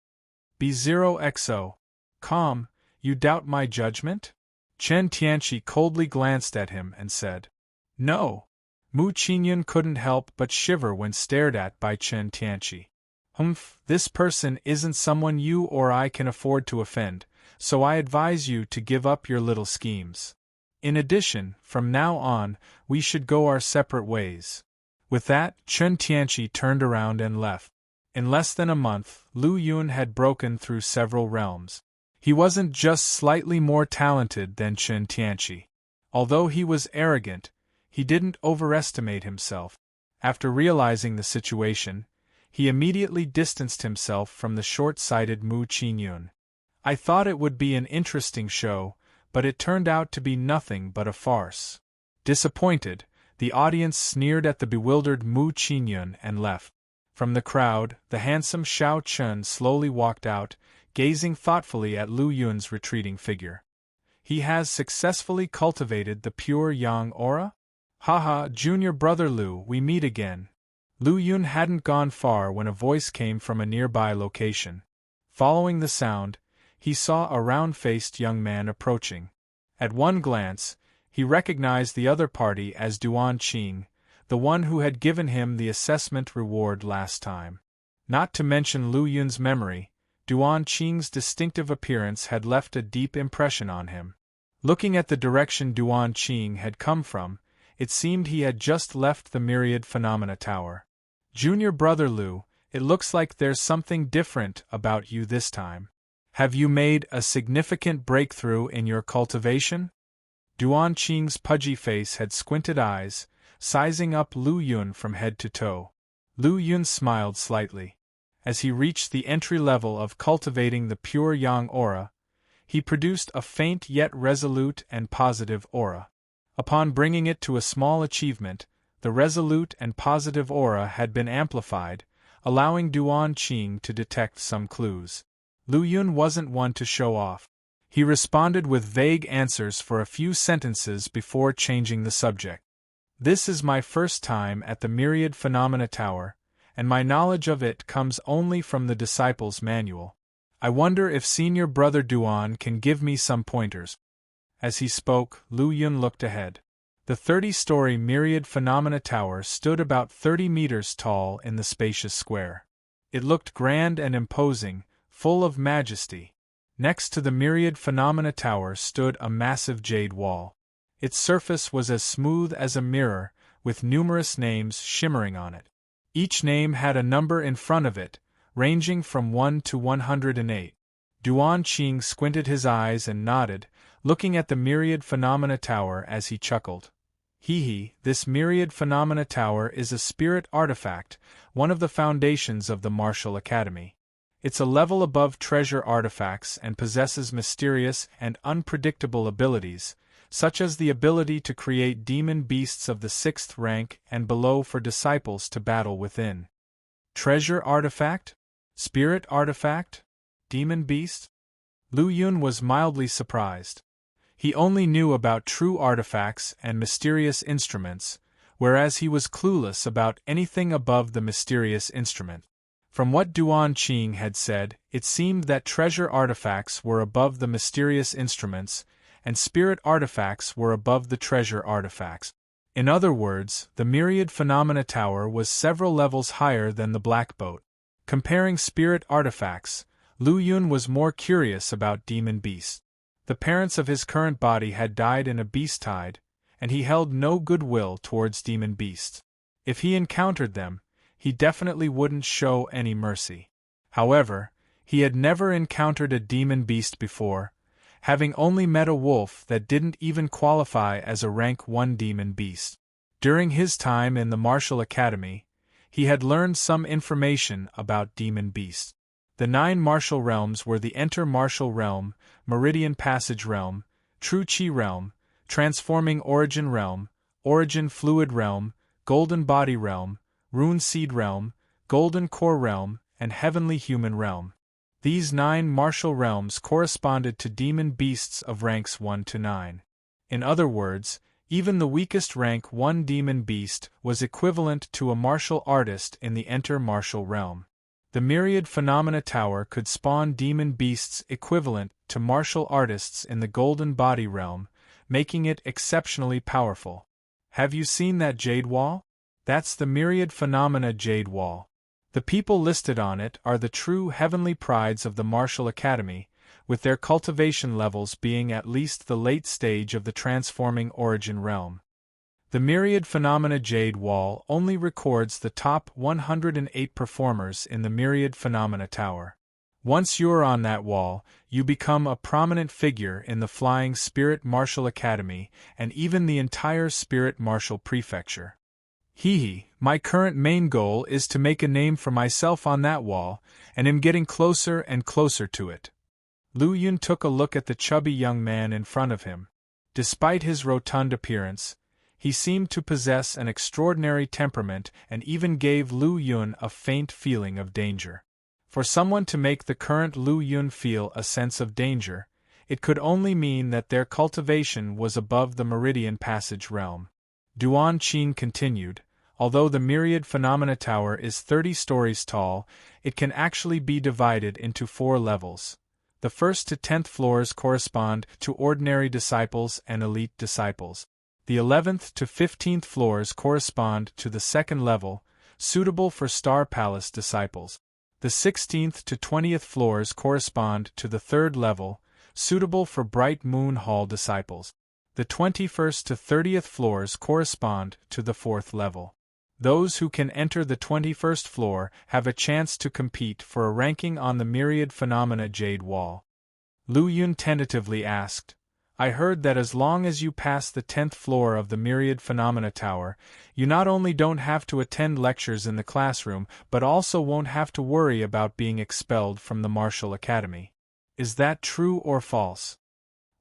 B0XO. Calm, you doubt my judgment? Chen Tianqi coldly glanced at him and said, "No." Mu Qinyun couldn't help but shiver when stared at by Chen Tianqi. "Humph, this person isn't someone you or I can afford to offend, so I advise you to give up your little schemes. In addition, from now on, we should go our separate ways." With that, Chen Tianqi turned around and left. In less than a month, Lu Yun had broken through several realms. He wasn't just slightly more talented than Chen Tianqi. Although he was arrogant, he didn't overestimate himself. After realizing the situation, he immediately distanced himself from the short-sighted Mu Qingyun. I thought it would be an interesting show, but it turned out to be nothing but a farce. Disappointed, the audience sneered at the bewildered Mu Qingyun and left. From the crowd, the handsome Xiao Chun slowly walked out, gazing thoughtfully at Lu Yun's retreating figure. He has successfully cultivated the pure yang aura? Haha, junior brother Lu, we meet again. Lu Yun hadn't gone far when a voice came from a nearby location. Following the sound, he saw a round-faced young man approaching. At one glance, he recognized the other party as Duan Qing, the one who had given him the assessment reward last time. Not to mention Lu Yun's memory, Duan Qing's distinctive appearance had left a deep impression on him. Looking at the direction Duan Qing had come from, it seemed he had just left the Myriad Phenomena Tower. Junior brother Lu, it looks like there's something different about you this time. Have you made a significant breakthrough in your cultivation? Duan Qing's pudgy face had squinted eyes, sizing up Lu Yun from head to toe. Lu Yun smiled slightly. As he reached the entry level of cultivating the pure yang aura, he produced a faint yet resolute and positive aura. Upon bringing it to a small achievement, the resolute and positive aura had been amplified, allowing Duan Qing to detect some clues. Lu Yun wasn't one to show off. He responded with vague answers for a few sentences before changing the subject. This is my first time at the Myriad Phenomena Tower, and my knowledge of it comes only from the Disciples' Manual. I wonder if senior brother Duan can give me some pointers. As he spoke, Lu Yun looked ahead. The 30-story Myriad Phenomena Tower stood about 30 meters tall in the spacious square. It looked grand and imposing, full of majesty. Next to the Myriad Phenomena Tower stood a massive jade wall. Its surface was as smooth as a mirror, with numerous names shimmering on it. Each name had a number in front of it, ranging from 1 to 108. Duan Qing squinted his eyes and nodded, looking at the Myriad Phenomena Tower as he chuckled. This Myriad Phenomena Tower is a spirit artifact, one of the foundations of the Martial Academy. It's a level above treasure artifacts and possesses mysterious and unpredictable abilities, such as the ability to create demon beasts of the 6th rank and below for disciples to battle within. Treasure artifact? Spirit artifact? Demon beast? Lu Yun was mildly surprised. He only knew about true artifacts and mysterious instruments, whereas he was clueless about anything above the mysterious instrument. From what Duan Qing had said, it seemed that treasure artifacts were above the mysterious instruments, and spirit artifacts were above the treasure artifacts. In other words, the Myriad Phenomena Tower was several levels higher than the Black Boat. Comparing spirit artifacts, Lu Yun was more curious about demon beasts. The parents of his current body had died in a beast tide, and he held no goodwill towards demon beasts. If he encountered them, he definitely wouldn't show any mercy. However, he had never encountered a demon beast before, having only met a wolf that didn't even qualify as a rank 1 demon beast. During his time in the Martial Academy, he had learned some information about demon beasts. The 9 martial realms were the Enter Martial Realm, Meridian Passage Realm, True Qi Realm, Transforming Origin Realm, Origin Fluid Realm, Golden Body Realm, Rune Seed Realm, Golden Core Realm, and Heavenly Human Realm. These 9 martial realms corresponded to demon beasts of ranks 1 to 9. In other words, even the weakest rank 1 demon beast was equivalent to a martial artist in the Enter Martial Realm. The Myriad Phenomena Tower could spawn demon beasts equivalent to martial artists in the Golden Body Realm, making it exceptionally powerful. Have you seen that jade wall? That's the Myriad Phenomena Jade Wall. The people listed on it are the true heavenly prides of the Martial Academy, with their cultivation levels being at least the late stage of the Transforming Origin Realm. The Myriad Phenomena Jade Wall only records the top 108 performers in the Myriad Phenomena Tower. Once you're on that wall, you become a prominent figure in the Flying Spirit Martial Academy and even the entire Spirit Martial Prefecture. My current main goal is to make a name for myself on that wall, and am getting closer and closer to it. Lu Yun took a look at the chubby young man in front of him. Despite his rotund appearance, he seemed to possess an extraordinary temperament and even gave Lu Yun a faint feeling of danger. For someone to make the current Lu Yun feel a sense of danger, it could only mean that their cultivation was above the Meridian Passage realm. Duan Qing continued, although the Myriad Phenomena Tower is 30 stories tall, it can actually be divided into 4 levels. The 1st to 10th floors correspond to ordinary disciples and elite disciples. The 11th to 15th floors correspond to the 2nd level, suitable for Star Palace disciples. The 16th to 20th floors correspond to the 3rd level, suitable for Bright Moon Hall disciples. The 21st to 30th floors correspond to the 4th level. Those who can enter the 21st floor have a chance to compete for a ranking on the Myriad Phenomena Jade Wall. Lu Yun tentatively asked, I heard that as long as you pass the 10th floor of the Myriad Phenomena Tower, you not only don't have to attend lectures in the classroom, but also won't have to worry about being expelled from the Martial Academy. Is that true or false?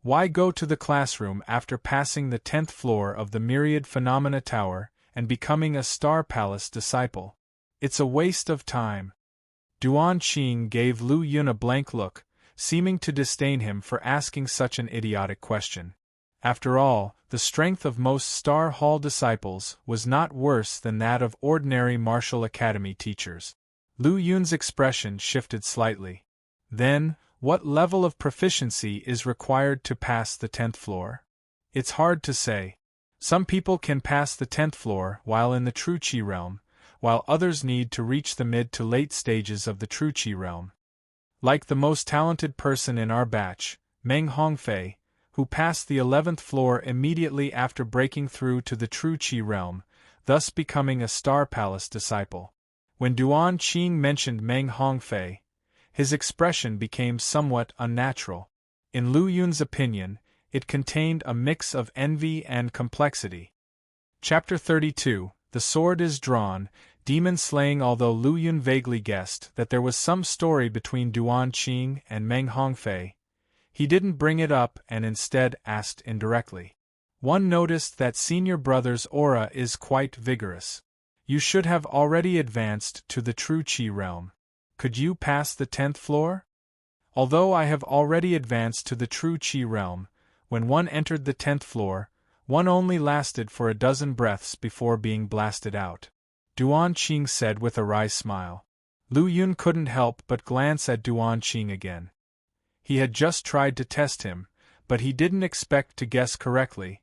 Why go to the classroom after passing the 10th floor of the Myriad Phenomena Tower and becoming a Star Palace disciple? It's a waste of time. Duan Qing gave Lu Yun a blank look, seeming to disdain him for asking such an idiotic question. After all, the strength of most Star Hall disciples was not worse than that of ordinary Martial Academy teachers. Lu Yun's expression shifted slightly. Then, what level of proficiency is required to pass the 10th floor? It's hard to say. Some people can pass the 10th floor while in the True Qi realm, while others need to reach the mid to late stages of the True Qi realm. Like the most talented person in our batch, Meng Hongfei, who passed the 11th floor immediately after breaking through to the True Qi realm, thus becoming a Star Palace disciple. When Duan Qing mentioned Meng Hongfei, his expression became somewhat unnatural. In Lu Yun's opinion, it contained a mix of envy and complexity. Chapter 32, The Sword is Drawn, Demon Slaying. Although Lu Yun vaguely guessed that there was some story between Duan Qing and Meng Hongfei, he didn't bring it up and instead asked indirectly. One noticed that senior brother's aura is quite vigorous. You should have already advanced to the True Qi realm. Could you pass the 10th floor? Although I have already advanced to the True Qi realm, when one entered the 10th floor, one only lasted for a dozen breaths before being blasted out. Duan Qing said with a wry smile. Lu Yun couldn't help but glance at Duan Qing again. He had just tried to test him, but he didn't expect to guess correctly.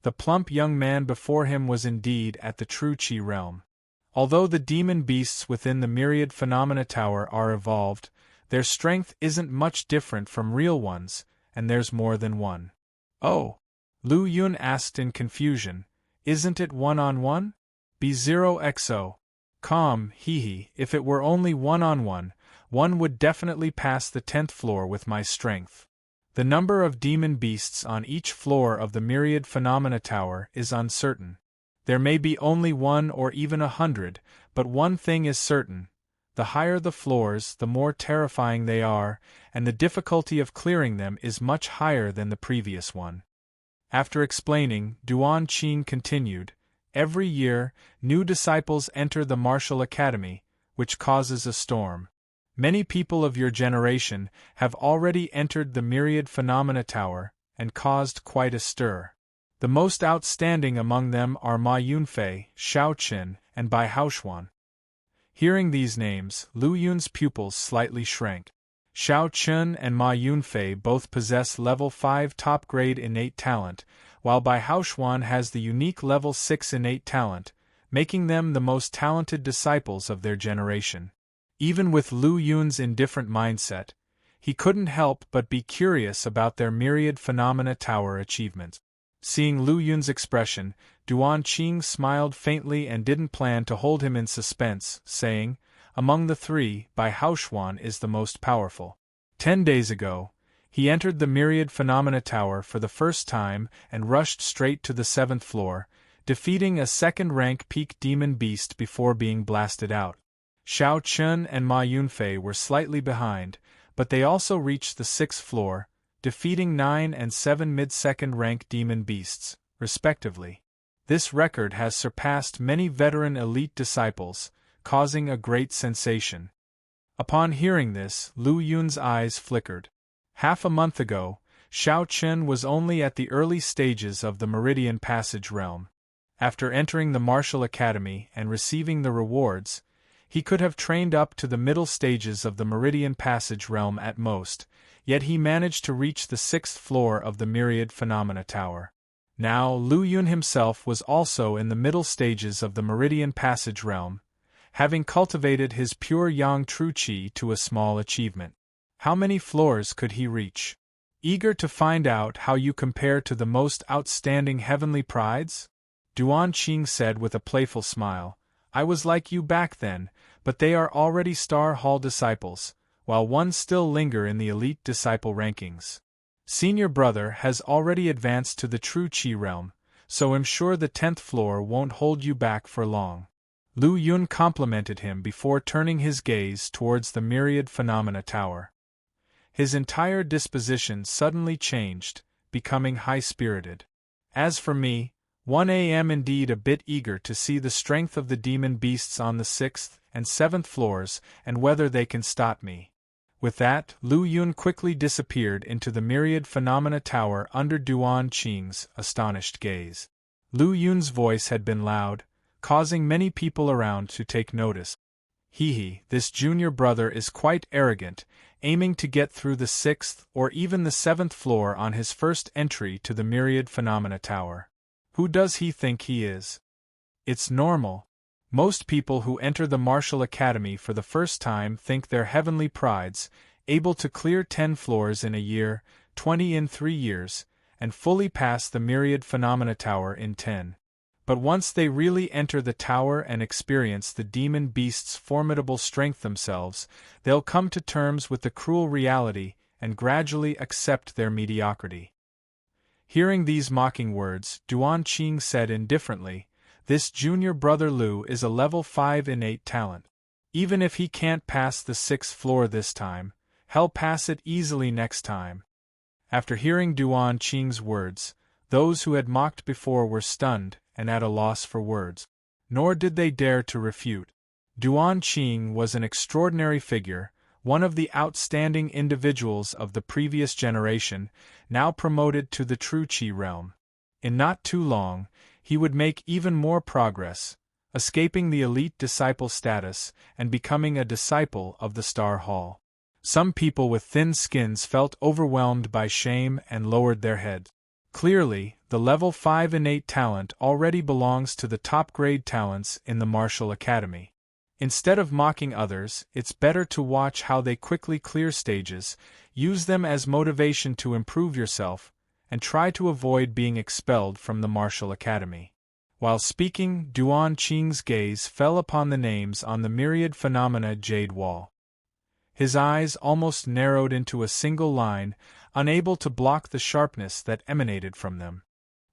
The plump young man before him was indeed at the True Qi realm. Although the demon beasts within the Myriad Phenomena Tower are evolved, their strength isn't much different from real ones, and there's more than one. Oh? Lu Yun asked in confusion, isn't it one-on-one? B0XO. Calm, if it were only one-on-one, one would definitely pass the 10th floor with my strength. The number of demon beasts on each floor of the Myriad Phenomena Tower is uncertain. There may be only 1 or even 100, but one thing is certain. The higher the floors, the more terrifying they are, and the difficulty of clearing them is much higher than the previous one. After explaining, Duan Qing continued, every year, new disciples enter the Martial Academy, which causes a storm. Many people of your generation have already entered the Myriad Phenomena Tower, and caused quite a stir. The most outstanding among them are Ma Yunfei, Shao Qin, and Bai Haoxuan. Hearing these names, Lu Yun's pupils slightly shrank. Shao Qin and Ma Yunfei both possess level 5 top-grade innate talent, while Bai Haoxuan has the unique level 6 innate talent, making them the most talented disciples of their generation. Even with Lu Yun's indifferent mindset, he couldn't help but be curious about their Myriad Phenomena Tower achievements. Seeing Lu Yun's expression, Duan Qing smiled faintly and didn't plan to hold him in suspense, saying, among the three, Bai Haoxuan is the most powerful. 10 days ago, he entered the Myriad Phenomena Tower for the first time and rushed straight to the 7th floor, defeating a second-rank peak demon beast before being blasted out. Xiao Chun and Ma Yunfei were slightly behind, but they also reached the 6th floor, defeating 9 and 7 mid-second rank demon beasts, respectively. This record has surpassed many veteran elite disciples, causing a great sensation. Upon hearing this, Lu Yun's eyes flickered. Half a month ago, Xiao Chun was only at the early stages of the Meridian Passage realm. After entering the Martial Academy and receiving the rewards, he could have trained up to the middle stages of the Meridian Passage realm at most, yet he managed to reach the 6th floor of the Myriad Phenomena Tower. Now Lu Yun himself was also in the middle stages of the Meridian Passage realm, having cultivated his pure Yang True Qi to a small achievement. How many floors could he reach? Eager to find out how you compare to the most outstanding heavenly prides? Duan Qing said with a playful smile, I was like you back then, but they are already Star Hall disciples, while one still linger in the elite disciple rankings. Senior brother has already advanced to the True Qi realm, so I'm sure the 10th floor won't hold you back for long. Lu Yun complimented him before turning his gaze towards the Myriad Phenomena Tower. His entire disposition suddenly changed, becoming high-spirited. As for me, 1 am indeed a bit eager to see the strength of the demon beasts on the 6th and 7th floors and whether they can stop me. With that, Lu Yun quickly disappeared into the Myriad Phenomena Tower under Duan Qing's astonished gaze. Lu Yun's voice had been loud, causing many people around to take notice. This junior brother is quite arrogant, aiming to get through the 6th or even the 7th floor on his first entry to the Myriad Phenomena Tower. Who does he think he is? It's normal. Most people who enter the Martial Academy for the first time think they're heavenly prides, able to clear 10 floors in a year, 20 in 3 years, and fully pass the Myriad Phenomena Tower in 10. But once they really enter the tower and experience the demon beasts' formidable strength themselves, they'll come to terms with the cruel reality and gradually accept their mediocrity. Hearing these mocking words, Duan Qing said indifferently, This junior brother Lu is a level 5 innate talent. Even if he can't pass the 6th floor this time, he'll pass it easily next time. After hearing Duan Qing's words, those who had mocked before were stunned and at a loss for words. Nor did they dare to refute. Duan Qing was an extraordinary figure, one of the outstanding individuals of the previous generation, now promoted to the True Qi realm. In not too long, he would make even more progress, escaping the elite disciple status and becoming a disciple of the Star Hall. Some people with thin skins felt overwhelmed by shame and lowered their heads. Clearly, the level 5 innate talent already belongs to the top-grade talents in the Martial Academy. Instead of mocking others, it's better to watch how they quickly clear stages, use them as motivation to improve yourself, and try to avoid being expelled from the Martial Academy. While speaking, Duan Qing's gaze fell upon the names on the Myriad Phenomena Jade Wall. His eyes almost narrowed into a single line, unable to block the sharpness that emanated from them.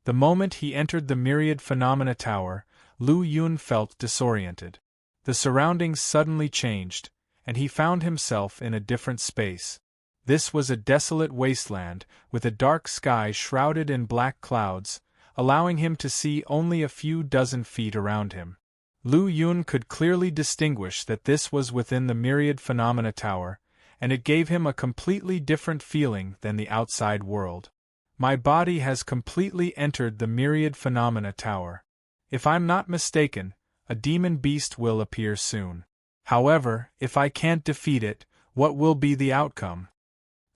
The moment he entered the Myriad Phenomena Tower, Lu Yun felt disoriented. The surroundings suddenly changed, and he found himself in a different space. This was a desolate wasteland, with a dark sky shrouded in black clouds, allowing him to see only a few dozen feet around him. Lu Yun could clearly distinguish that this was within the Myriad Phenomena Tower, and it gave him a completely different feeling than the outside world. My body has completely entered the Myriad Phenomena Tower. If I'm not mistaken, a demon beast will appear soon. However, if I can't defeat it, what will be the outcome?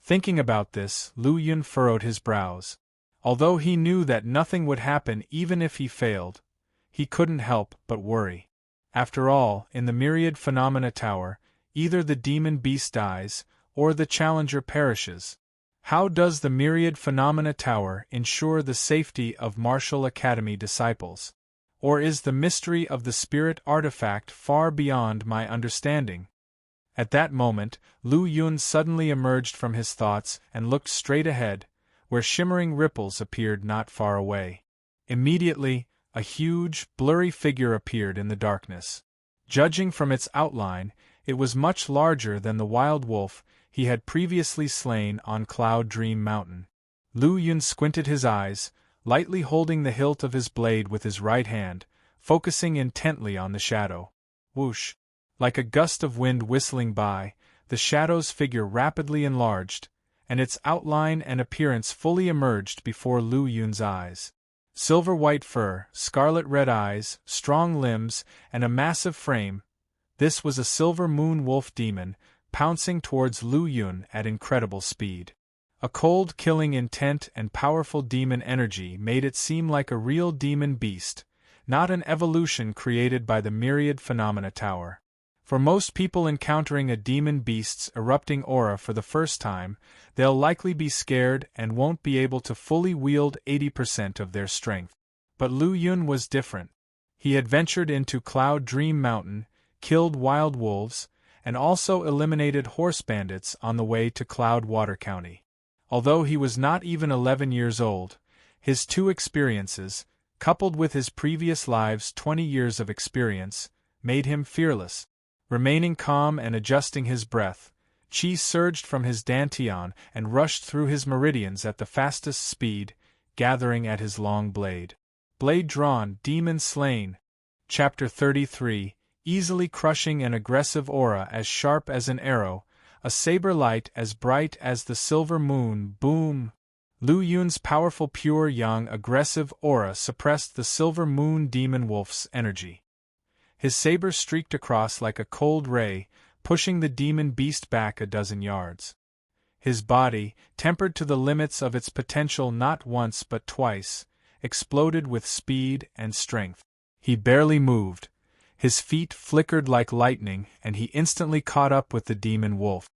Thinking about this, Lu Yun furrowed his brows. Although he knew that nothing would happen even if he failed, he couldn't help but worry. After all, in the Myriad Phenomena Tower, either the demon beast dies, or the challenger perishes. How does the Myriad Phenomena Tower ensure the safety of Martial Academy disciples? Or is the mystery of the spirit artifact far beyond my understanding? At that moment, Lu Yun suddenly emerged from his thoughts and looked straight ahead, where shimmering ripples appeared not far away. Immediately, a huge, blurry figure appeared in the darkness. Judging from its outline, it was much larger than the wild wolf he had previously slain on Cloud Dream Mountain. Lu Yun squinted his eyes, lightly holding the hilt of his blade with his right hand, focusing intently on the shadow. Whoosh! Like a gust of wind whistling by, the shadow's figure rapidly enlarged, and its outline and appearance fully emerged before Lu Yun's eyes. Silver-white fur, scarlet-red eyes, strong limbs, and a massive frame, this was a silver moon wolf demon, pouncing towards Lu Yun at incredible speed. A cold, killing intent and powerful demon energy made it seem like a real demon beast, not an evolution created by the Myriad Phenomena Tower. For most people encountering a demon beast's erupting aura for the first time, they'll likely be scared and won't be able to fully wield 80% of their strength. But Lu Yun was different. He had ventured into Cloud Dream Mountain, killed wild wolves, and also eliminated horse bandits on the way to Cloudwater County. Although he was not even 11 years old, his two experiences, coupled with his previous lives' 20 years of experience, made him fearless. Remaining calm and adjusting his breath, Qi surged from his dantian and rushed through his meridians at the fastest speed, gathering at his long blade. Blade drawn, demon slain. Chapter 33, easily crushing an aggressive aura as sharp as an arrow, a saber light as bright as the silver moon. Boom! Lu Yun's powerful pure yang aggressive aura suppressed the silver moon demon wolf's energy. His saber streaked across like a cold ray, pushing the demon beast back a dozen yards. His body, tempered to the limits of its potential not once but twice, exploded with speed and strength. He barely moved. His feet flickered like lightning, and he instantly caught up with the demon wolf.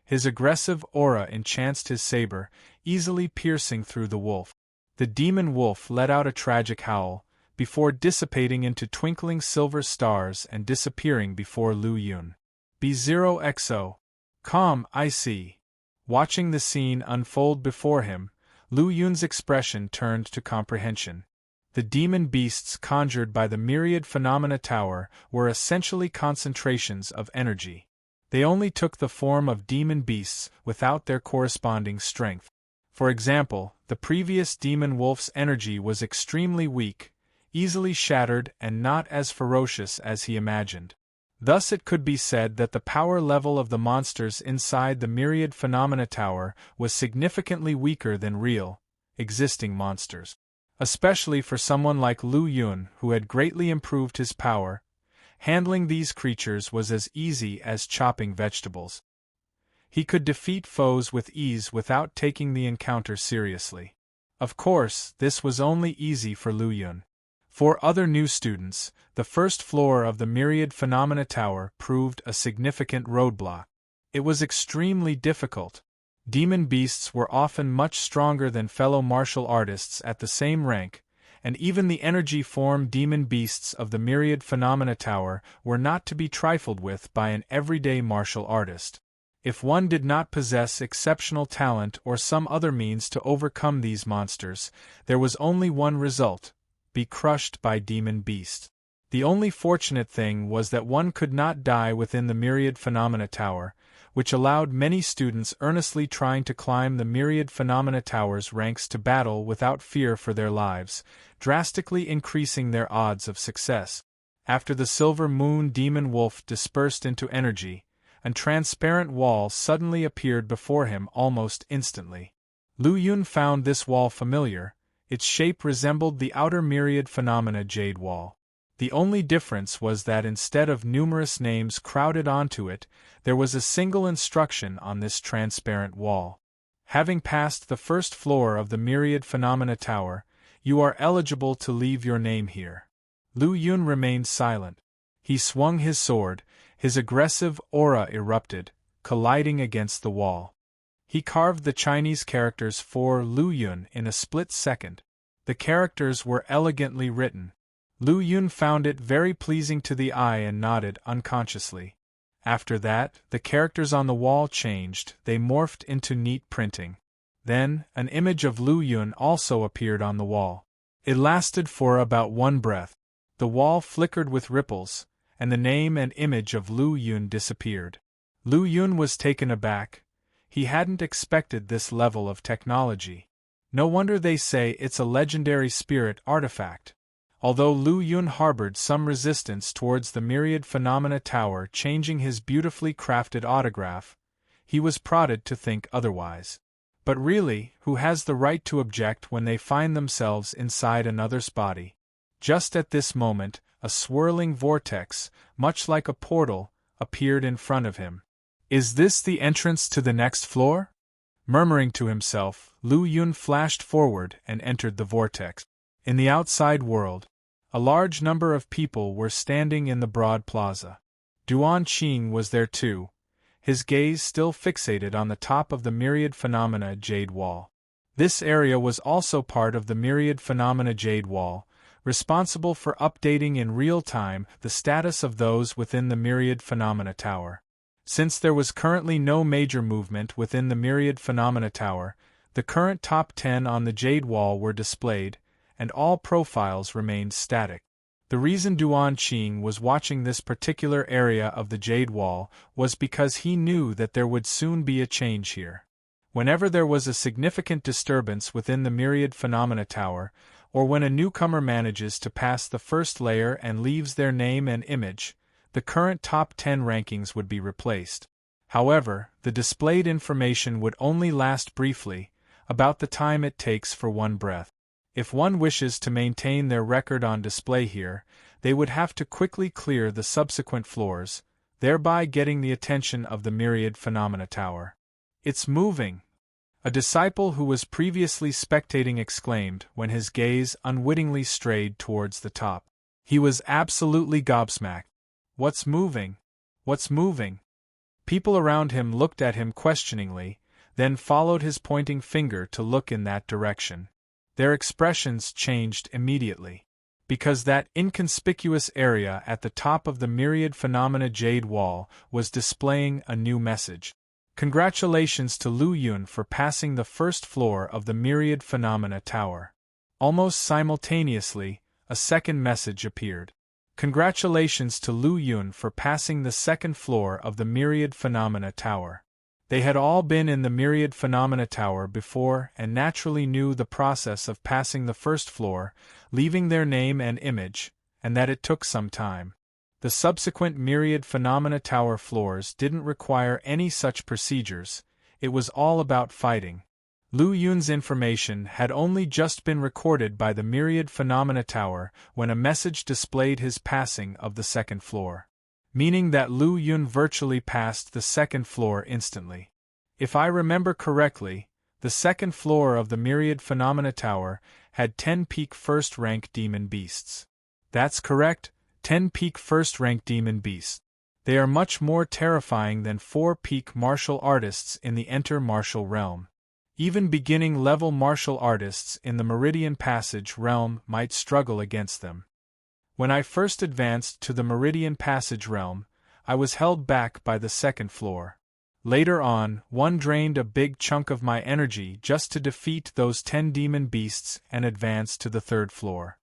His aggressive aura enchanced his saber, easily piercing through the wolf. The demon wolf let out a tragic howl, before dissipating into twinkling silver stars and disappearing before Lu Yun. B0XO. Calm, I see. Watching the scene unfold before him, Lu Yun's expression turned to comprehension. The demon beasts conjured by the Myriad Phenomena Tower were essentially concentrations of energy. They only took the form of demon beasts without their corresponding strength. For example, the previous demon wolf's energy was extremely weak, easily shattered and not as ferocious as he imagined. Thus it could be said that the power level of the monsters inside the Myriad Phenomena Tower was significantly weaker than real, existing monsters. Especially for someone like Lu Yun who had greatly improved his power, handling these creatures was as easy as chopping vegetables. He could defeat foes with ease without taking the encounter seriously. Of course, this was only easy for Lu Yun. For other new students, the first floor of the Myriad Phenomena Tower proved a significant roadblock. It was extremely difficult. Demon beasts were often much stronger than fellow martial artists at the same rank, and even the energy form demon beasts of the Myriad Phenomena Tower were not to be trifled with by an everyday martial artist. If one did not possess exceptional talent or some other means to overcome these monsters, there was only one result: be crushed by demon beasts. The only fortunate thing was that one could not die within the Myriad Phenomena Tower, which allowed many students earnestly trying to climb the Myriad Phenomena Tower's ranks to battle without fear for their lives, drastically increasing their odds of success. After the silver moon demon wolf dispersed into energy, a transparent wall suddenly appeared before him almost instantly. Lu Yun found this wall familiar. Its shape resembled the outer Myriad Phenomena Jade Wall. The only difference was that instead of numerous names crowded onto it, there was a single instruction on this transparent wall. Having passed the first floor of the Myriad Phenomena Tower, you are eligible to leave your name here. Lu Yun remained silent. He swung his sword, his aggressive aura erupted, colliding against the wall. He carved the Chinese characters for Lu Yun in a split second. The characters were elegantly written. Lu Yun found it very pleasing to the eye and nodded unconsciously. After that, the characters on the wall changed, they morphed into neat printing. Then, an image of Lu Yun also appeared on the wall. It lasted for about one breath. The wall flickered with ripples, and the name and image of Lu Yun disappeared. Lu Yun was taken aback. He hadn't expected this level of technology. No wonder they say it's a legendary spirit artifact. Although Lu Yun harbored some resistance towards the Myriad Phenomena Tower changing his beautifully crafted autograph, he was prodded to think otherwise. But really, who has the right to object when they find themselves inside another's body? Just at this moment, a swirling vortex, much like a portal, appeared in front of him. Is this the entrance to the next floor? Murmuring to himself, Lu Yun flashed forward and entered the vortex. In the outside world, a large number of people were standing in the broad plaza. Duan Qing was there too, his gaze still fixated on the top of the Myriad Phenomena Jade Wall. This area was also part of the Myriad Phenomena Jade Wall, responsible for updating in real time the status of those within the Myriad Phenomena Tower. Since there was currently no major movement within the Myriad Phenomena Tower, the current top 10 on the Jade Wall were displayed, and all profiles remained static. The reason Duan Qing was watching this particular area of the Jade Wall was because he knew that there would soon be a change here. Whenever there was a significant disturbance within the Myriad Phenomena Tower, or when a newcomer manages to pass the first layer and leaves their name and image, the current top 10 rankings would be replaced. However, the displayed information would only last briefly, about the time it takes for one breath. If one wishes to maintain their record on display here, they would have to quickly clear the subsequent floors, thereby getting the attention of the Myriad Phenomena Tower. It's moving! A disciple who was previously spectating exclaimed when his gaze unwittingly strayed towards the top. He was absolutely gobsmacked. What's moving? What's moving? People around him looked at him questioningly, then followed his pointing finger to look in that direction. Their expressions changed immediately. Because that inconspicuous area at the top of the Myriad Phenomena Jade Wall was displaying a new message. Congratulations to Lu Yun for passing the first floor of the Myriad Phenomena Tower. Almost simultaneously, a second message appeared. Congratulations to Lu Yun for passing the second floor of the Myriad Phenomena Tower. They had all been in the Myriad Phenomena Tower before and naturally knew the process of passing the first floor, leaving their name and image, and that it took some time. The subsequent Myriad Phenomena Tower floors didn't require any such procedures, it was all about fighting. Lu Yun's information had only just been recorded by the Myriad Phenomena Tower when a message displayed his passing of the second floor. Meaning that Lu Yun virtually passed the second floor instantly. If I remember correctly, the second floor of the Myriad Phenomena Tower had 10 peak first-rank demon beasts. That's correct, 10 peak first-rank demon beasts. They are much more terrifying than 4 peak martial artists in the Enter Martial Realm. Even beginning-level martial artists in the Meridian Passage realm might struggle against them. When I first advanced to the Meridian Passage realm, I was held back by the second floor. Later on, one drained a big chunk of my energy just to defeat those 10 demon beasts and advance to the third floor.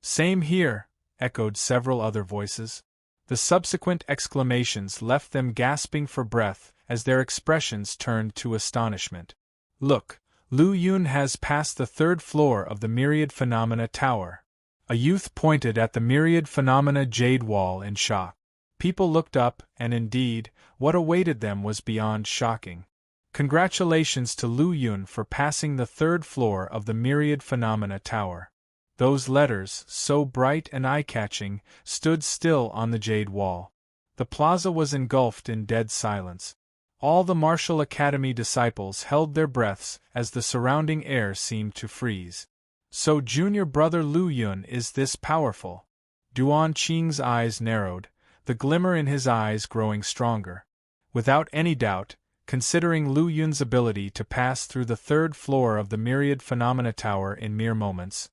Same here, echoed several other voices. The subsequent exclamations left them gasping for breath as their expressions turned to astonishment. Look, Lu Yun has passed the third floor of the Myriad Phenomena Tower. A youth pointed at the Myriad Phenomena Jade Wall in shock. People looked up, and indeed, what awaited them was beyond shocking. Congratulations to Lu Yun for passing the third floor of the Myriad Phenomena Tower. Those letters, so bright and eye-catching, stood still on the Jade Wall. The plaza was engulfed in dead silence. All the Martial Academy disciples held their breaths as the surrounding air seemed to freeze. So junior brother Lu Yun is this powerful. Duan Qing's eyes narrowed, the glimmer in his eyes growing stronger. Without any doubt, considering Lu Yun's ability to pass through the third floor of the Myriad Phenomena Tower in mere moments,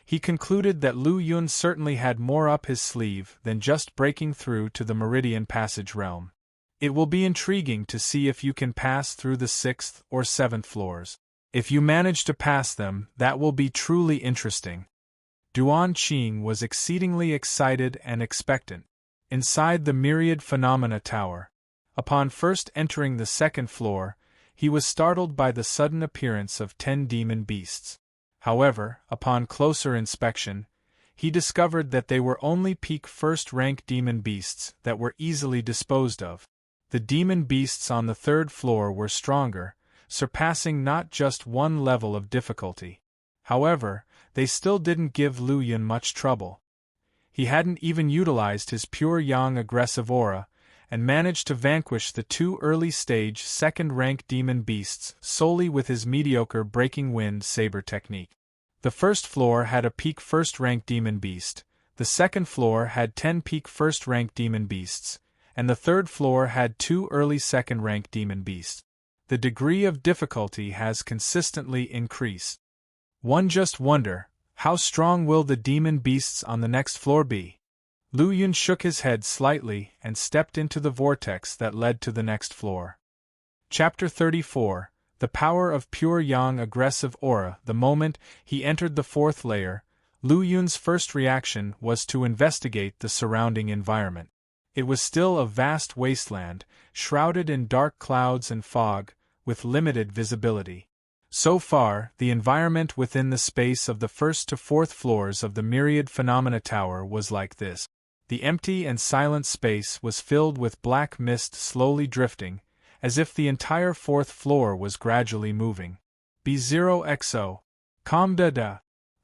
he concluded that Lu Yun certainly had more up his sleeve than just breaking through to the Meridian Passage realm. It will be intriguing to see if you can pass through the 6th or 7th floors. If you manage to pass them, that will be truly interesting. Duan Qing was exceedingly excited and expectant. Inside the Myriad Phenomena Tower, upon first entering the 2nd floor, he was startled by the sudden appearance of 10 demon beasts. However, upon closer inspection, he discovered that they were only peak first-rank demon beasts that were easily disposed of. The demon beasts on the 3rd floor were stronger, surpassing not just one level of difficulty. However, they still didn't give Lu Yun much trouble. He hadn't even utilized his pure yang aggressive aura, and managed to vanquish the 2 early-stage second-rank demon beasts solely with his mediocre breaking wind saber technique. The 1st floor had a peak first-rank demon beast, the 2nd floor had 10 peak first-rank demon beasts, and the 3rd floor had 2 early second-rank demon beasts. The degree of difficulty has consistently increased. One just wonder, how strong will the demon beasts on the next floor be? Lu Yun shook his head slightly and stepped into the vortex that led to the next floor. Chapter 34, The Power of Pure Yang Aggressive Aura. The moment he entered the 4th layer, Lu Yun's first reaction was to investigate the surrounding environment. It was still a vast wasteland, shrouded in dark clouds and fog, with limited visibility. So far, the environment within the space of the 1st to 4th floors of the Myriad Phenomena Tower was like this. The empty and silent space was filled with black mist slowly drifting, as if the entire 4th floor was gradually moving. B0XO. Com da da.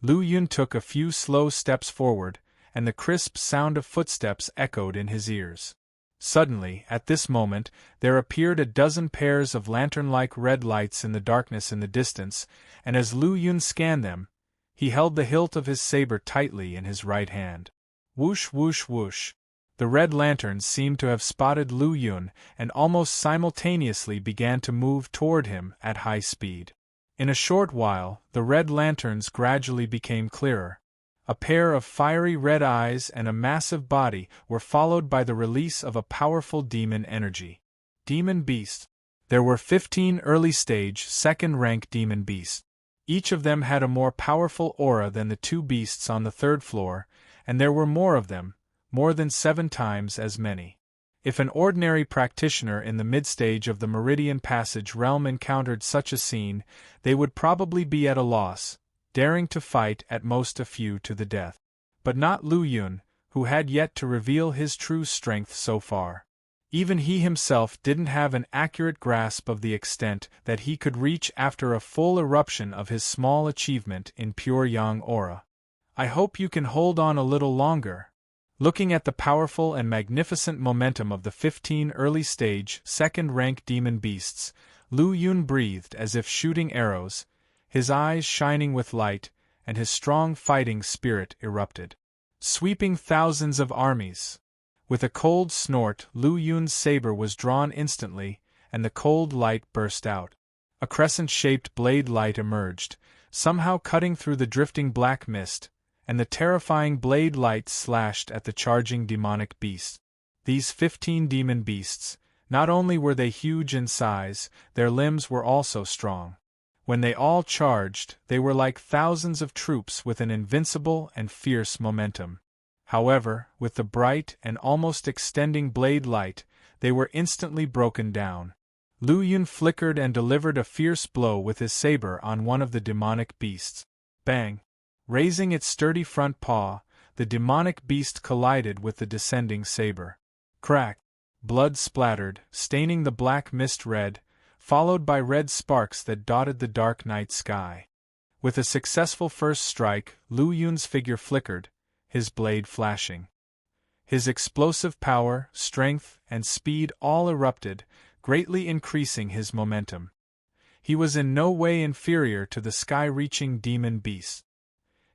Lu Yun took a few slow steps forward, and the crisp sound of footsteps echoed in his ears. Suddenly, at this moment, there appeared a dozen pairs of lantern-like red lights in the darkness in the distance, and as Lu Yun scanned them, he held the hilt of his saber tightly in his right hand. Whoosh whoosh whoosh. The red lanterns seemed to have spotted Lu Yun and almost simultaneously began to move toward him at high speed. In a short while, the red lanterns gradually became clearer. A pair of fiery red eyes and a massive body were followed by the release of a powerful demon energy. Demon beast. There were 15 early-stage, second-rank demon beasts. Each of them had a more powerful aura than the 2 beasts on the 3rd floor, and there were more of them, more than 7 times as many. If an ordinary practitioner in the mid-stage of the Meridian Passage realm encountered such a scene, they would probably be at a loss, daring to fight at most a few to the death. But not Lu Yun, who had yet to reveal his true strength so far. Even he himself didn't have an accurate grasp of the extent that he could reach after a full eruption of his small achievement in pure yang aura. I hope you can hold on a little longer. Looking at the powerful and magnificent momentum of the 15 early-stage, second-rank demon beasts, Lu Yun breathed as if shooting arrows, his eyes shining with light, and his strong fighting spirit erupted. Sweeping thousands of armies. With a cold snort, Lu Yun's saber was drawn instantly, and the cold light burst out. A crescent-shaped blade light emerged, somehow cutting through the drifting black mist, and the terrifying blade light slashed at the charging demonic beasts. These 15 demon beasts, not only were they huge in size, their limbs were also strong. When they all charged, they were like thousands of troops with an invincible and fierce momentum. However, with the bright and almost extending blade light, they were instantly broken down. Lu Yun flickered and delivered a fierce blow with his saber on one of the demonic beasts. Bang! Raising its sturdy front paw, the demonic beast collided with the descending saber. Crack! Blood splattered, staining the black mist red, followed by red sparks that dotted the dark night sky. With a successful first strike, Lu Yun's figure flickered, his blade flashing. His explosive power, strength, and speed all erupted, greatly increasing his momentum. He was in no way inferior to the sky-reaching demon beast.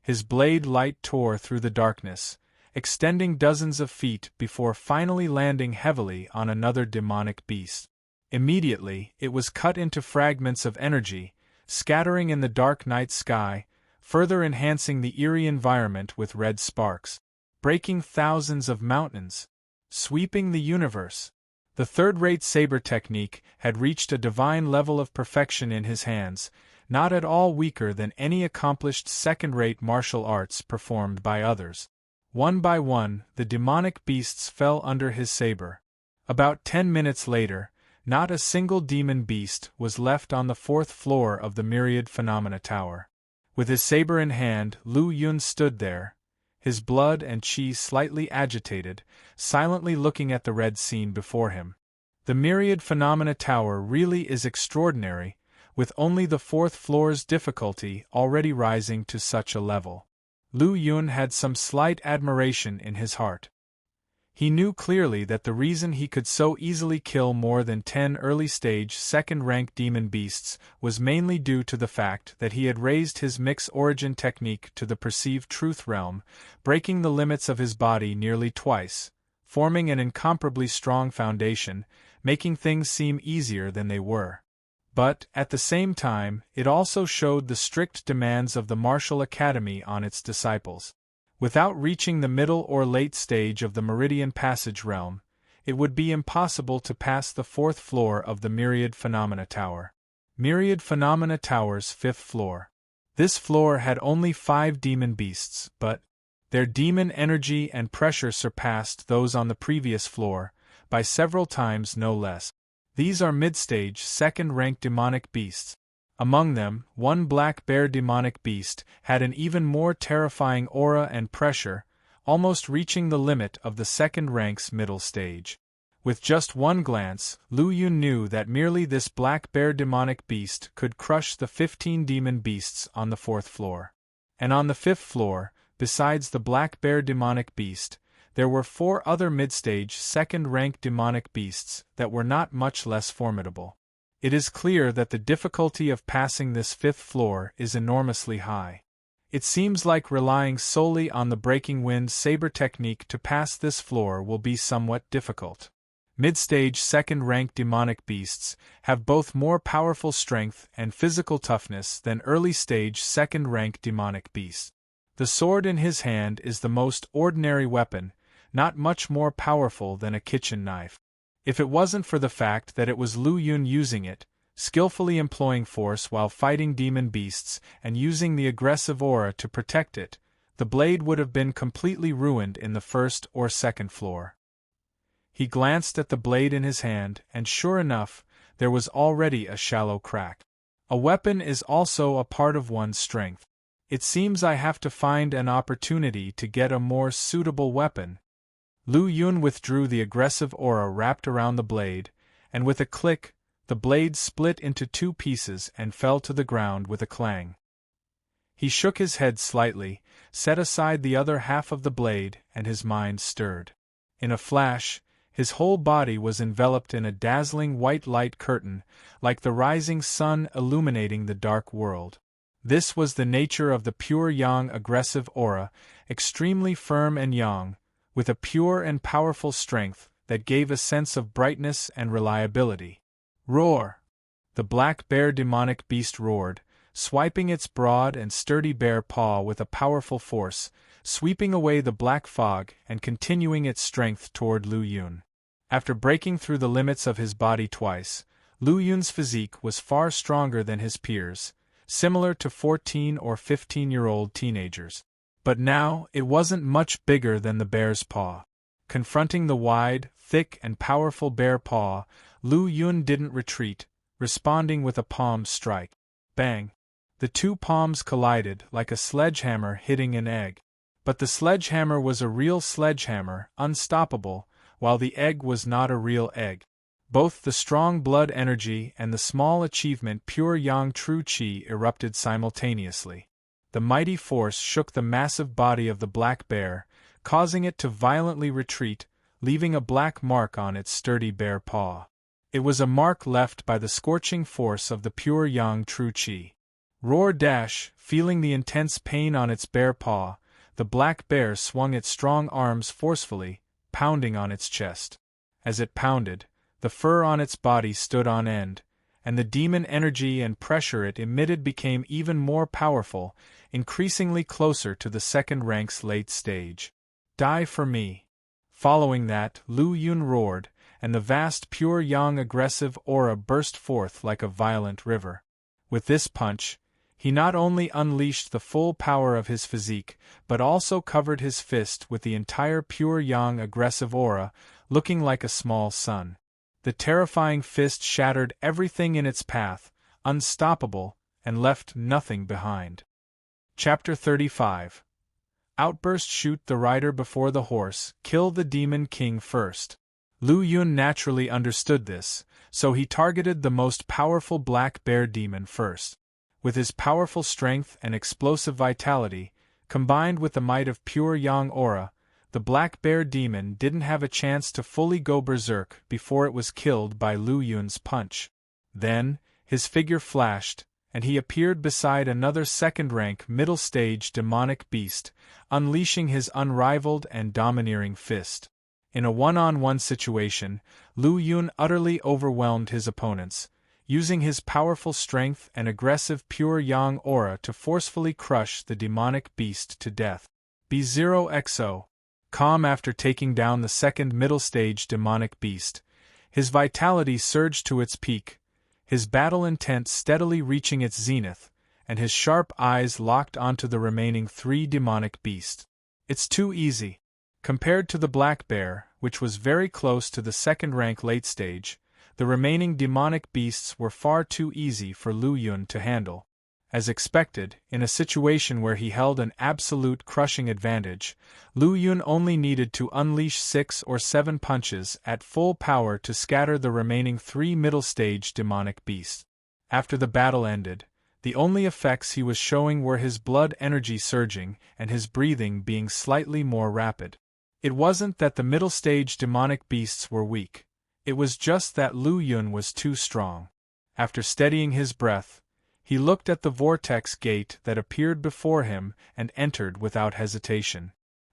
His blade light tore through the darkness, extending dozens of feet before finally landing heavily on another demonic beast. Immediately, it was cut into fragments of energy, scattering in the dark night sky, further enhancing the eerie environment with red sparks. Breaking thousands of mountains. Sweeping the universe. The third-rate saber technique had reached a divine level of perfection in his hands, not at all weaker than any accomplished second-rate martial arts performed by others. One by one, the demonic beasts fell under his saber. About 10 minutes later, not a single demon beast was left on the 4th floor of the Myriad Phenomena Tower. With his saber in hand, Lu Yun stood there, his blood and chi slightly agitated, silently looking at the red scene before him. The Myriad Phenomena Tower really is extraordinary, with only the 4th floor's difficulty already rising to such a level. Lu Yun had some slight admiration in his heart. He knew clearly that the reason he could so easily kill more than 10 early-stage second-rank demon beasts was mainly due to the fact that he had raised his mix-origin technique to the perceived truth realm, breaking the limits of his body nearly twice, forming an incomparably strong foundation, making things seem easier than they were. But, at the same time, it also showed the strict demands of the martial academy on its disciples. Without reaching the middle or late stage of the Meridian Passage realm, it would be impossible to pass the 4th floor of the Myriad Phenomena Tower. Myriad Phenomena Tower's 5th floor. This floor had only 5 demon beasts, but their demon energy and pressure surpassed those on the previous floor, by several times no less. These are mid-stage, second-rank demonic beasts. Among them, one black bear demonic beast had an even more terrifying aura and pressure, almost reaching the limit of the second rank's middle stage. With just one glance, Lu Yun knew that merely this black bear demonic beast could crush the 15 demon beasts on the 4th floor. And on the 5th floor, besides the black bear demonic beast, there were 4 other mid-stage second-rank demonic beasts that were not much less formidable. It is clear that the difficulty of passing this 5th floor is enormously high. It seems like relying solely on the breaking wind saber technique to pass this floor will be somewhat difficult. Mid-stage second-rank demonic beasts have both more powerful strength and physical toughness than early-stage second-rank demonic beasts. The sword in his hand is the most ordinary weapon, not much more powerful than a kitchen knife. If it wasn't for the fact that it was Lu Yun using it, skillfully employing force while fighting demon beasts and using the aggressive aura to protect it, the blade would have been completely ruined in the 1st or 2nd floor. He glanced at the blade in his hand, and sure enough, there was already a shallow crack. A weapon is also a part of one's strength. It seems I have to find an opportunity to get a more suitable weapon. Lu Yun withdrew the aggressive aura wrapped around the blade, and with a click, the blade split into 2 pieces and fell to the ground with a clang. He shook his head slightly, set aside the other half of the blade, and his mind stirred. In a flash, his whole body was enveloped in a dazzling white light curtain, like the rising sun illuminating the dark world. This was the nature of the pure yang aggressive aura, extremely firm and yang, with a pure and powerful strength that gave a sense of brightness and reliability. Roar! The black bear demonic beast roared, swiping its broad and sturdy bear paw with a powerful force, sweeping away the black fog and continuing its strength toward Lu Yun. After breaking through the limits of his body twice, Lu Yun's physique was far stronger than his peers, similar to 14 or 15-year-old teenagers. But now, it wasn't much bigger than the bear's paw. Confronting the wide, thick and powerful bear paw, Lu Yun didn't retreat, responding with a palm strike. Bang! The 2 palms collided like a sledgehammer hitting an egg. But the sledgehammer was a real sledgehammer, unstoppable, while the egg was not a real egg. Both the strong blood energy and the small achievement pure yang true chi erupted simultaneously. The mighty force shook the massive body of the black bear, causing it to violently retreat, leaving a black mark on its sturdy bear paw. It was a mark left by the scorching force of the pure yang true chi. Roar dash, feeling the intense pain on its bare paw, the black bear swung its strong arms forcefully, pounding on its chest. As it pounded, the fur on its body stood on end, and the demon energy and pressure it emitted became even more powerful, increasingly closer to the second rank's late stage. Die for me. Following that, Lu Yun roared, and the vast pure yang aggressive aura burst forth like a violent river. With this punch, he not only unleashed the full power of his physique, but also covered his fist with the entire pure yang aggressive aura, looking like a small sun. The terrifying fist shattered everything in its path, unstoppable, and left nothing behind. Chapter 35. Outburst: Shoot the rider before the horse, kill the demon king first. Lu Yun naturally understood this, so he targeted the most powerful black bear demon first. With his powerful strength and explosive vitality, combined with the might of pure yang aura, the black bear demon didn't have a chance to fully go berserk before it was killed by Lu Yun's punch. Then, his figure flashed, and he appeared beside another second-rank middle-stage demonic beast, unleashing his unrivaled and domineering fist. In a one-on-one situation, Lu Yun utterly overwhelmed his opponents, using his powerful strength and aggressive pure yang aura to forcefully crush the demonic beast to death. B0XO. Calm after taking down the second middle-stage demonic beast, his vitality surged to its peak, his battle intent steadily reaching its zenith, and his sharp eyes locked onto the remaining three demonic beasts. It's too easy. Compared to the black bear, which was very close to the second-rank late stage, the remaining demonic beasts were far too easy for Lu Yun to handle. As expected, in a situation where he held an absolute crushing advantage, Lu Yun only needed to unleash 6 or 7 punches at full power to scatter the remaining 3 middle-stage demonic beasts. After the battle ended, the only effects he was showing were his blood energy surging and his breathing being slightly more rapid. It wasn't that the middle-stage demonic beasts were weak. It was just that Lu Yun was too strong. After steadying his breath, he looked at the vortex gate that appeared before him and entered without hesitation.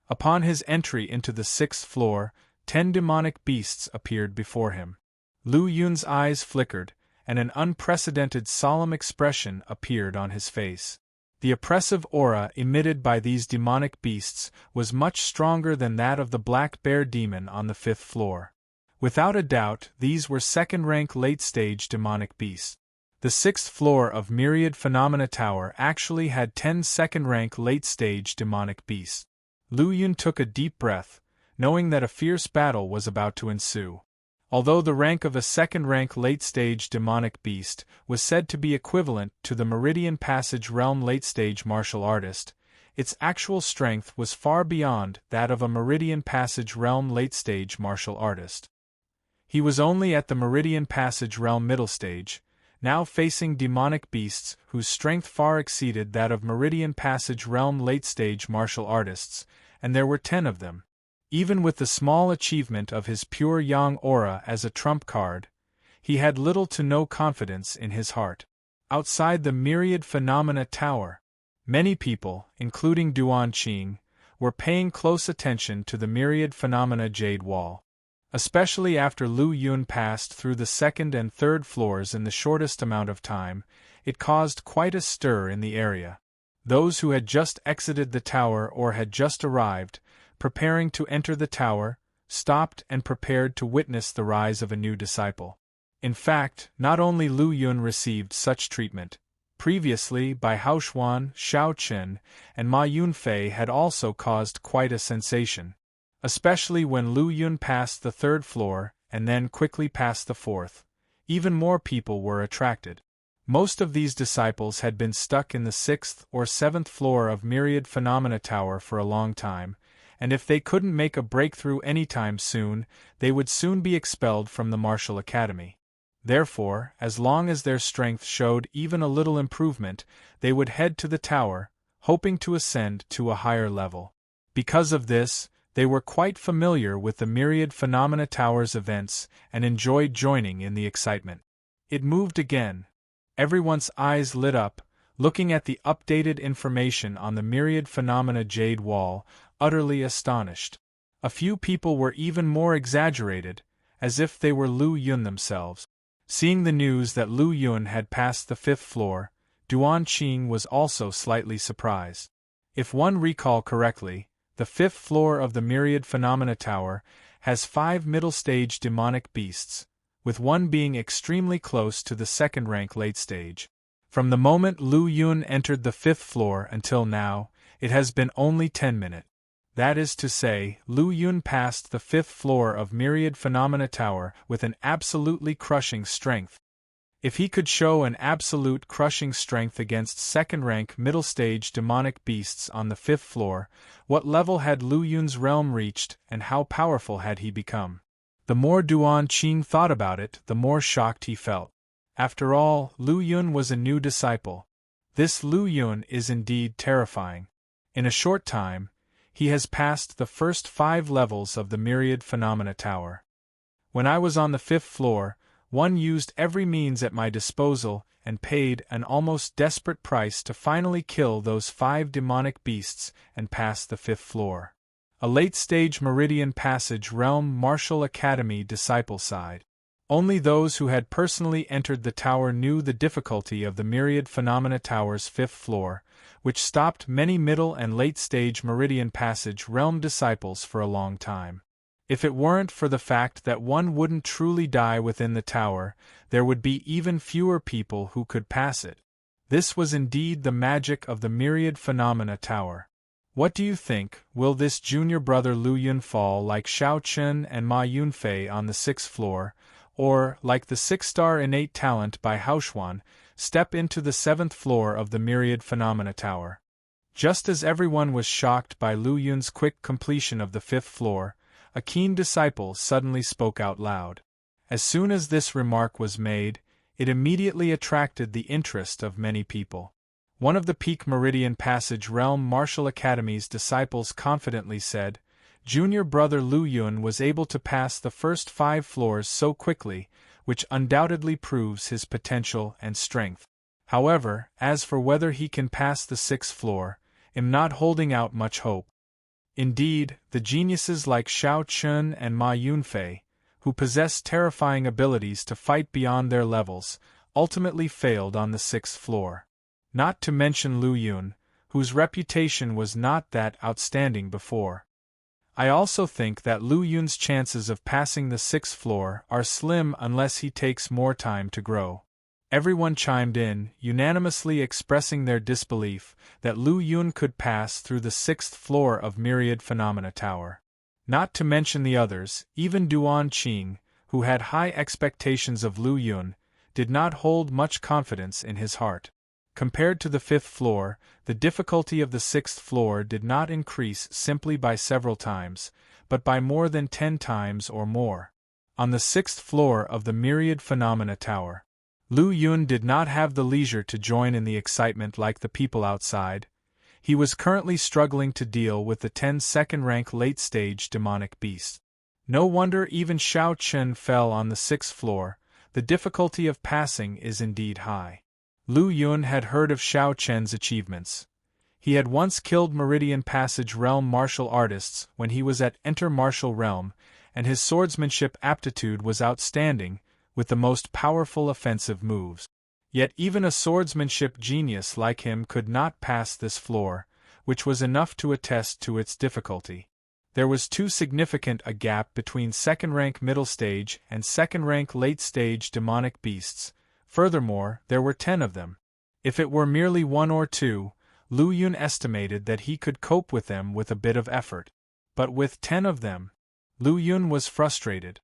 Upon his entry into the 6th floor, 10 demonic beasts appeared before him. Lu Yun's eyes flickered, and an unprecedented solemn expression appeared on his face. The oppressive aura emitted by these demonic beasts was much stronger than that of the black bear demon on the 5th floor. Without a doubt, these were second-rank late-stage demonic beasts. The 6th floor of Myriad Phenomena Tower actually had 10 second-rank late-stage demonic beasts. Lu Yun took a deep breath, knowing that a fierce battle was about to ensue. Although the rank of a second-rank late-stage demonic beast was said to be equivalent to the Meridian Passage Realm late-stage martial artist, its actual strength was far beyond that of a Meridian Passage Realm late-stage martial artist. He was only at the Meridian Passage Realm middle stage, now facing demonic beasts whose strength far exceeded that of Meridian Passage Realm late-stage martial artists, and there were 10 of them. Even with the small achievement of his pure yang aura as a trump card, he had little to no confidence in his heart. Outside the Myriad Phenomena Tower, many people, including Duan Qing, were paying close attention to the Myriad Phenomena Jade Wall. Especially after Lu Yun passed through the 2nd and 3rd floors in the shortest amount of time, it caused quite a stir in the area. Those who had just exited the tower or had just arrived, preparing to enter the tower, stopped and prepared to witness the rise of a new disciple. In fact, not only Lu Yun received such treatment. Previously, by Hao Xuan, Xiao Chen, and Ma Yunfei had also caused quite a sensation. Especially when Lu Yun passed the 3rd floor and then quickly passed the 4th, even more people were attracted. Most of these disciples had been stuck in the 6th or 7th floor of Myriad Phenomena Tower for a long time, and if they couldn't make a breakthrough anytime soon, they would soon be expelled from the martial academy. Therefore, as long as their strength showed even a little improvement, they would head to the tower, hoping to ascend to a higher level. Because of this, they were quite familiar with the Myriad Phenomena Tower's events and enjoyed joining in the excitement. It moved again. Everyone's eyes lit up, looking at the updated information on the Myriad Phenomena Jade Wall, utterly astonished. A few people were even more exaggerated, as if they were Lu Yun themselves. Seeing the news that Lu Yun had passed the 5th floor, Duan Qing was also slightly surprised. If one recall correctly, the 5th floor of the Myriad Phenomena Tower has 5 middle-stage demonic beasts, with one being extremely close to the 2nd-rank late stage. From the moment Lu Yun entered the 5th floor until now, it has been only 10 minutes. That is to say, Lu Yun passed the 5th floor of Myriad Phenomena Tower with an absolutely crushing strength. If he could show an absolute crushing strength against 2nd-rank middle-stage demonic beasts on the 5th floor, what level had Lu Yun's realm reached and how powerful had he become? The more Duan Qing thought about it, the more shocked he felt. After all, Lu Yun was a new disciple. This Lu Yun is indeed terrifying. In a short time, he has passed the first 5 levels of the Myriad Phenomena Tower. When I was on the 5th floor, one used every means at my disposal and paid an almost desperate price to finally kill those 5 demonic beasts and pass the 5th floor. A late-stage Meridian Passage Realm Martial Academy disciple sighed. Only those who had personally entered the tower knew the difficulty of the Myriad Phenomena Tower's 5th floor, which stopped many middle and late-stage Meridian Passage Realm disciples for a long time. If it weren't for the fact that one wouldn't truly die within the tower, there would be even fewer people who could pass it. This was indeed the magic of the Myriad Phenomena Tower. What do you think, will this junior brother Lu Yun fall like Shao Chun and Ma Yunfei on the 6th floor, or, like the 6-star innate talent by Haoxuan, step into the 7th floor of the Myriad Phenomena Tower? Just as everyone was shocked by Lu Yun's quick completion of the 5th floor, a keen disciple suddenly spoke out loud. As soon as this remark was made, it immediately attracted the interest of many people. One of the Peak Meridian Passage Realm Martial Academy's disciples confidently said, "Junior brother Lu Yun was able to pass the first 5 floors so quickly, which undoubtedly proves his potential and strength. However, as for whether he can pass the 6th floor, I'm not holding out much hope." Indeed, the geniuses like Shao Chun and Ma Yunfei, who possess terrifying abilities to fight beyond their levels, ultimately failed on the 6th floor. Not to mention Lu Yun, whose reputation was not that outstanding before. I also think that Lu Yun's chances of passing the 6th floor are slim unless he takes more time to grow. Everyone chimed in, unanimously expressing their disbelief that Lu Yun could pass through the 6th floor of Myriad Phenomena Tower. Not to mention the others, even Duan Qing, who had high expectations of Lu Yun, did not hold much confidence in his heart. Compared to the 5th floor, the difficulty of the 6th floor did not increase simply by several times, but by more than 10 times or more. On the 6th floor of the Myriad Phenomena Tower, Lu Yun did not have the leisure to join in the excitement like the people outside. He was currently struggling to deal with the 10 2nd-rank late-stage demonic beasts. No wonder even Shao Chun fell on the 6th floor. The difficulty of passing is indeed high. Lu Yun had heard of Shao Chun's achievements. He had once killed Meridian Passage Realm martial artists when he was at Enter Martial Realm, and his swordsmanship aptitude was outstanding, with the most powerful offensive moves. Yet even a swordsmanship genius like him could not pass this floor, which was enough to attest to its difficulty. There was too significant a gap between 2nd-rank middle stage and 2nd-rank late stage demonic beasts. Furthermore, there were 10 of them. If it were merely 1 or 2, Lu Yun estimated that he could cope with them with a bit of effort. But with 10 of them, Lu Yun was frustrated.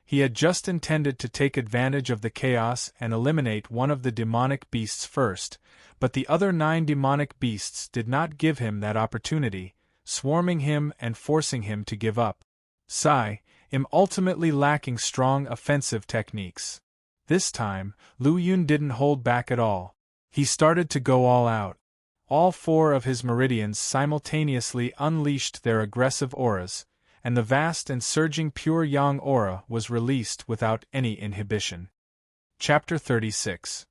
He had just intended to take advantage of the chaos and eliminate one of the demonic beasts first, but the other 9 demonic beasts did not give him that opportunity, swarming him and forcing him to give up. I'm ultimately lacking strong offensive techniques. This time, Lu Yun didn't hold back at all. He started to go all out. All 4 of his meridians simultaneously unleashed their aggressive auras, and the vast and surging pure yang aura was released without any inhibition. Chapter 36.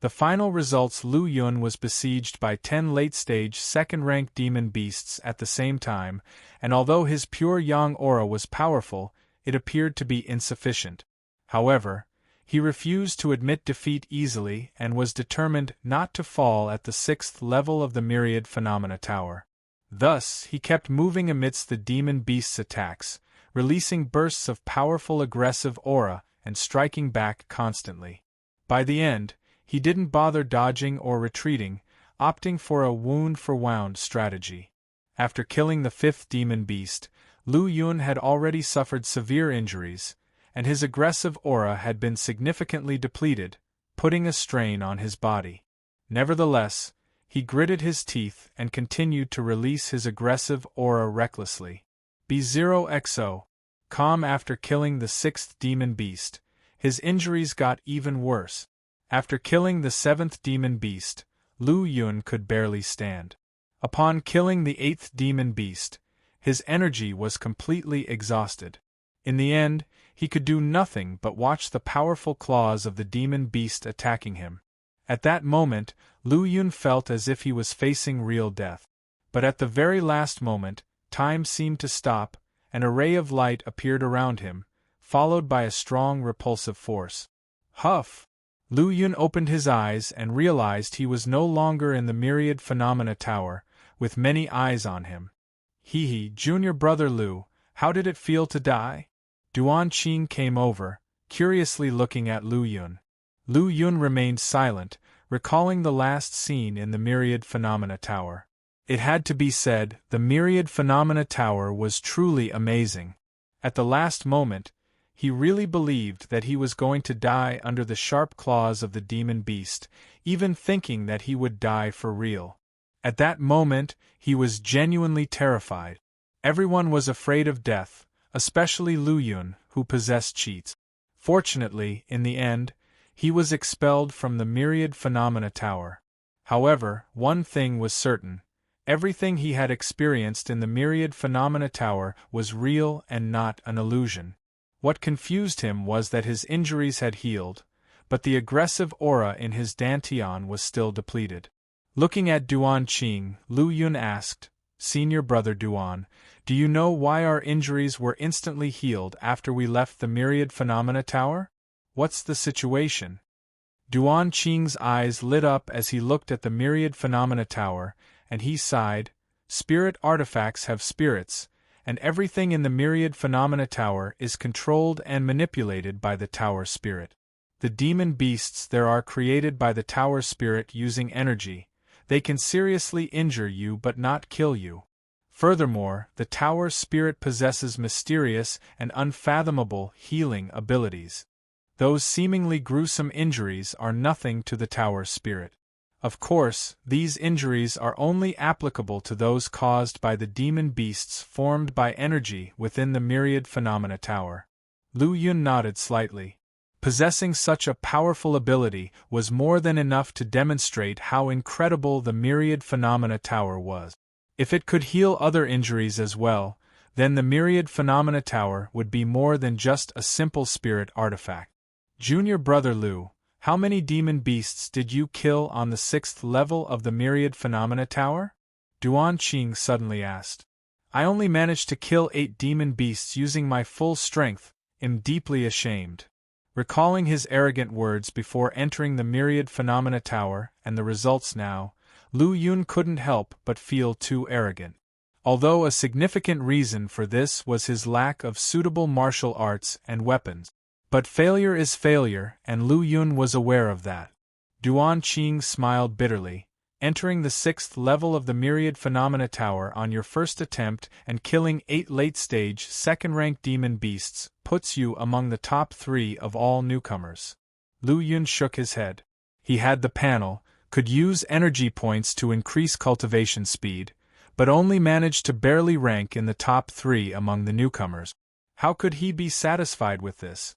The final results. Lu Yun was besieged by 10 late-stage 2nd-rank demon beasts at the same time, and although his pure yang aura was powerful, it appeared to be insufficient. However, He refused to admit defeat easily and was determined not to fall at the 6th level of the Myriad Phenomena Tower. Thus, he kept moving amidst the demon beast's attacks, releasing bursts of powerful aggressive aura and striking back constantly. By the end, he didn't bother dodging or retreating, opting for a wound-for-wound strategy. After killing the 5th demon beast, Lu Yun had already suffered severe injuries, and his aggressive aura had been significantly depleted, putting a strain on his body. Nevertheless, he gritted his teeth and continued to release his aggressive aura recklessly. B0XO. Calm after killing the 6th demon beast, his injuries got even worse. After killing the 7th demon beast, Lu Yun could barely stand. Upon killing the 8th demon beast, his energy was completely exhausted. In the end, he could do nothing but watch the powerful claws of the demon beast attacking him. At that moment, Lu Yun felt as if he was facing real death. But at the very last moment, time seemed to stop, and a ray of light appeared around him, followed by a strong repulsive force. Huff! Lu Yun opened his eyes and realized he was no longer in the Myriad Phenomena Tower, with many eyes on him. Hee, junior brother Lu, how did it feel to die? Duan Qing came over, curiously looking at Lu Yun. Lu Yun remained silent, recalling the last scene in the Myriad Phenomena Tower. It had to be said, the Myriad Phenomena Tower was truly amazing. At the last moment, he really believed that he was going to die under the sharp claws of the demon beast, even thinking that he would die for real. At that moment, he was genuinely terrified. Everyone was afraid of death, especially Lu Yun, who possessed cheats. Fortunately, in the end, he was expelled from the Myriad Phenomena Tower. However, one thing was certain. Everything he had experienced in the Myriad Phenomena Tower was real and not an illusion. What confused him was that his injuries had healed, but the aggressive aura in his dantian was still depleted. Looking at Duan Qing, Lu Yun asked, "Senior brother Duan, do you know why our injuries were instantly healed after we left the Myriad Phenomena Tower? What's the situation?" Duan Qing's eyes lit up as he looked at the Myriad Phenomena Tower, and he sighed. Spirit artifacts have spirits, and everything in the Myriad Phenomena Tower is controlled and manipulated by the Tower Spirit. The demon beasts there are created by the Tower Spirit using energy. They can seriously injure you but not kill you. Furthermore, the Tower Spirit possesses mysterious and unfathomable healing abilities. Those seemingly gruesome injuries are nothing to the Tower Spirit. Of course, these injuries are only applicable to those caused by the demon beasts formed by energy within the Myriad Phenomena Tower. Lu Yun nodded slightly. Possessing such a powerful ability was more than enough to demonstrate how incredible the Myriad Phenomena Tower was. If it could heal other injuries as well, then the Myriad Phenomena Tower would be more than just a simple spirit artifact. Junior brother Lu, how many demon beasts did you kill on the 6th level of the Myriad Phenomena Tower? Duan Qing suddenly asked. I only managed to kill 8 demon beasts using my full strength. Am deeply ashamed. Recalling his arrogant words before entering the Myriad Phenomena Tower and the results now, Lu Yun couldn't help but feel too arrogant. Although a significant reason for this was his lack of suitable martial arts and weapons. But failure is failure, and Lu Yun was aware of that. Duan Qing smiled bitterly. Entering the 6th level of the Myriad Phenomena Tower on your first attempt and killing 8 late-stage, second-rank demon beasts puts you among the top 3 of all newcomers. Lu Yun shook his head. He had the panel, could use energy points to increase cultivation speed, but only managed to barely rank in the top 3 among the newcomers. How could he be satisfied with this?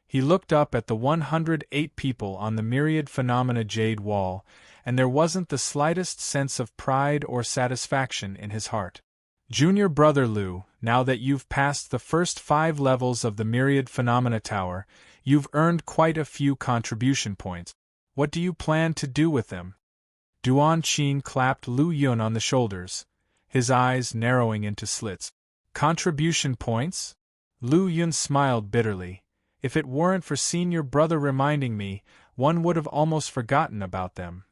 He looked up at the 108 people on the Myriad Phenomena Jade Wall, and there wasn't the slightest sense of pride or satisfaction in his heart. Junior brother Lu, now that you've passed the first 5 levels of the Myriad Phenomena Tower, you've earned quite a few contribution points. What do you plan to do with them? Duan Qing clapped Lu Yun on the shoulders, his eyes narrowing into slits. Contribution points? Lu Yun smiled bitterly. If it weren't for senior brother reminding me, one would have almost forgotten about them.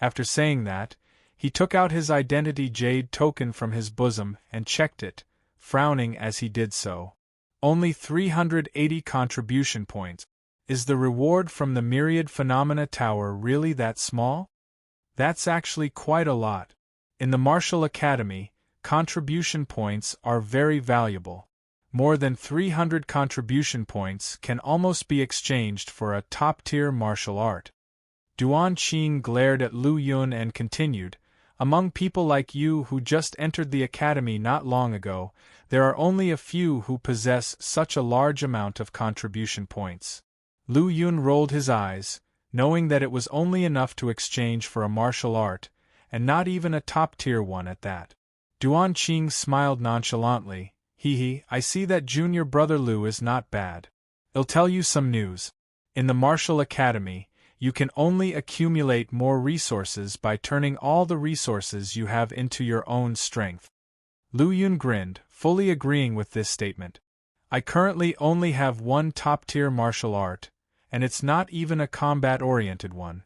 After saying that, he took out his identity jade token from his bosom and checked it, frowning as he did so. Only 380 contribution points. Is the reward from the Myriad Phenomena Tower really that small? That's actually quite a lot. In the Martial Academy, contribution points are very valuable. More than 300 contribution points can almost be exchanged for a top-tier martial art. Duan Qing glared at Lu Yun and continued, "Among people like you who just entered the academy not long ago, there are only a few who possess such a large amount of contribution points." Lu Yun rolled his eyes, knowing that it was only enough to exchange for a martial art, and not even a top-tier one at that. Duan Qing smiled nonchalantly. I see that junior brother Lu is not bad. I'll tell you some news. In the Martial Academy, you can only accumulate more resources by turning all the resources you have into your own strength." Lu Yun grinned, fully agreeing with this statement. "I currently only have one top-tier martial art, and it's not even a combat-oriented one.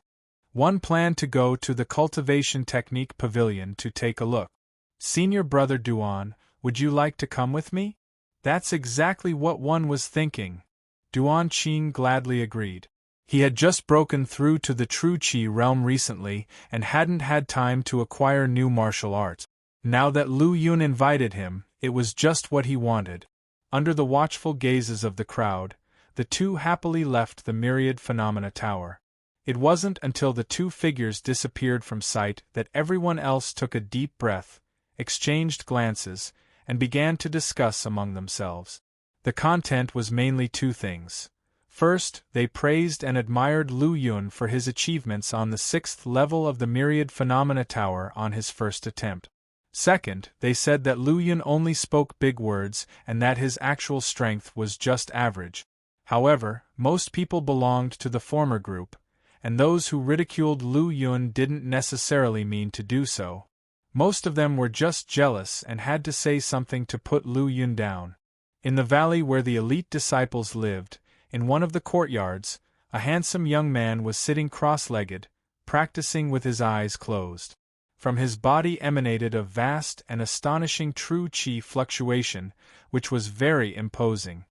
One planned to go to the Cultivation Technique Pavilion to take a look. Senior brother Duan, would you like to come with me?" "That's exactly what one was thinking." Duan Qing gladly agreed. He had just broken through to the True Qi realm recently and hadn't had time to acquire new martial arts. Now that Lu Yun invited him, it was just what he wanted. Under the watchful gazes of the crowd, the two happily left the Myriad Phenomena Tower. It wasn't until the two figures disappeared from sight that everyone else took a deep breath, exchanged glances, and began to discuss among themselves. The content was mainly two things. First, they praised and admired Lu Yun for his achievements on the 6th level of the Myriad Phenomena Tower on his first attempt. Second, they said that Lu Yun only spoke big words and that his actual strength was just average. However, most people belonged to the former group, and those who ridiculed Lu Yun didn't necessarily mean to do so. Most of them were just jealous and had to say something to put Lu Yun down. In the valley where the elite disciples lived, in one of the courtyards, a handsome young man was sitting cross-legged, practicing with his eyes closed. From his body emanated a vast and astonishing true qi fluctuation, which was very imposing.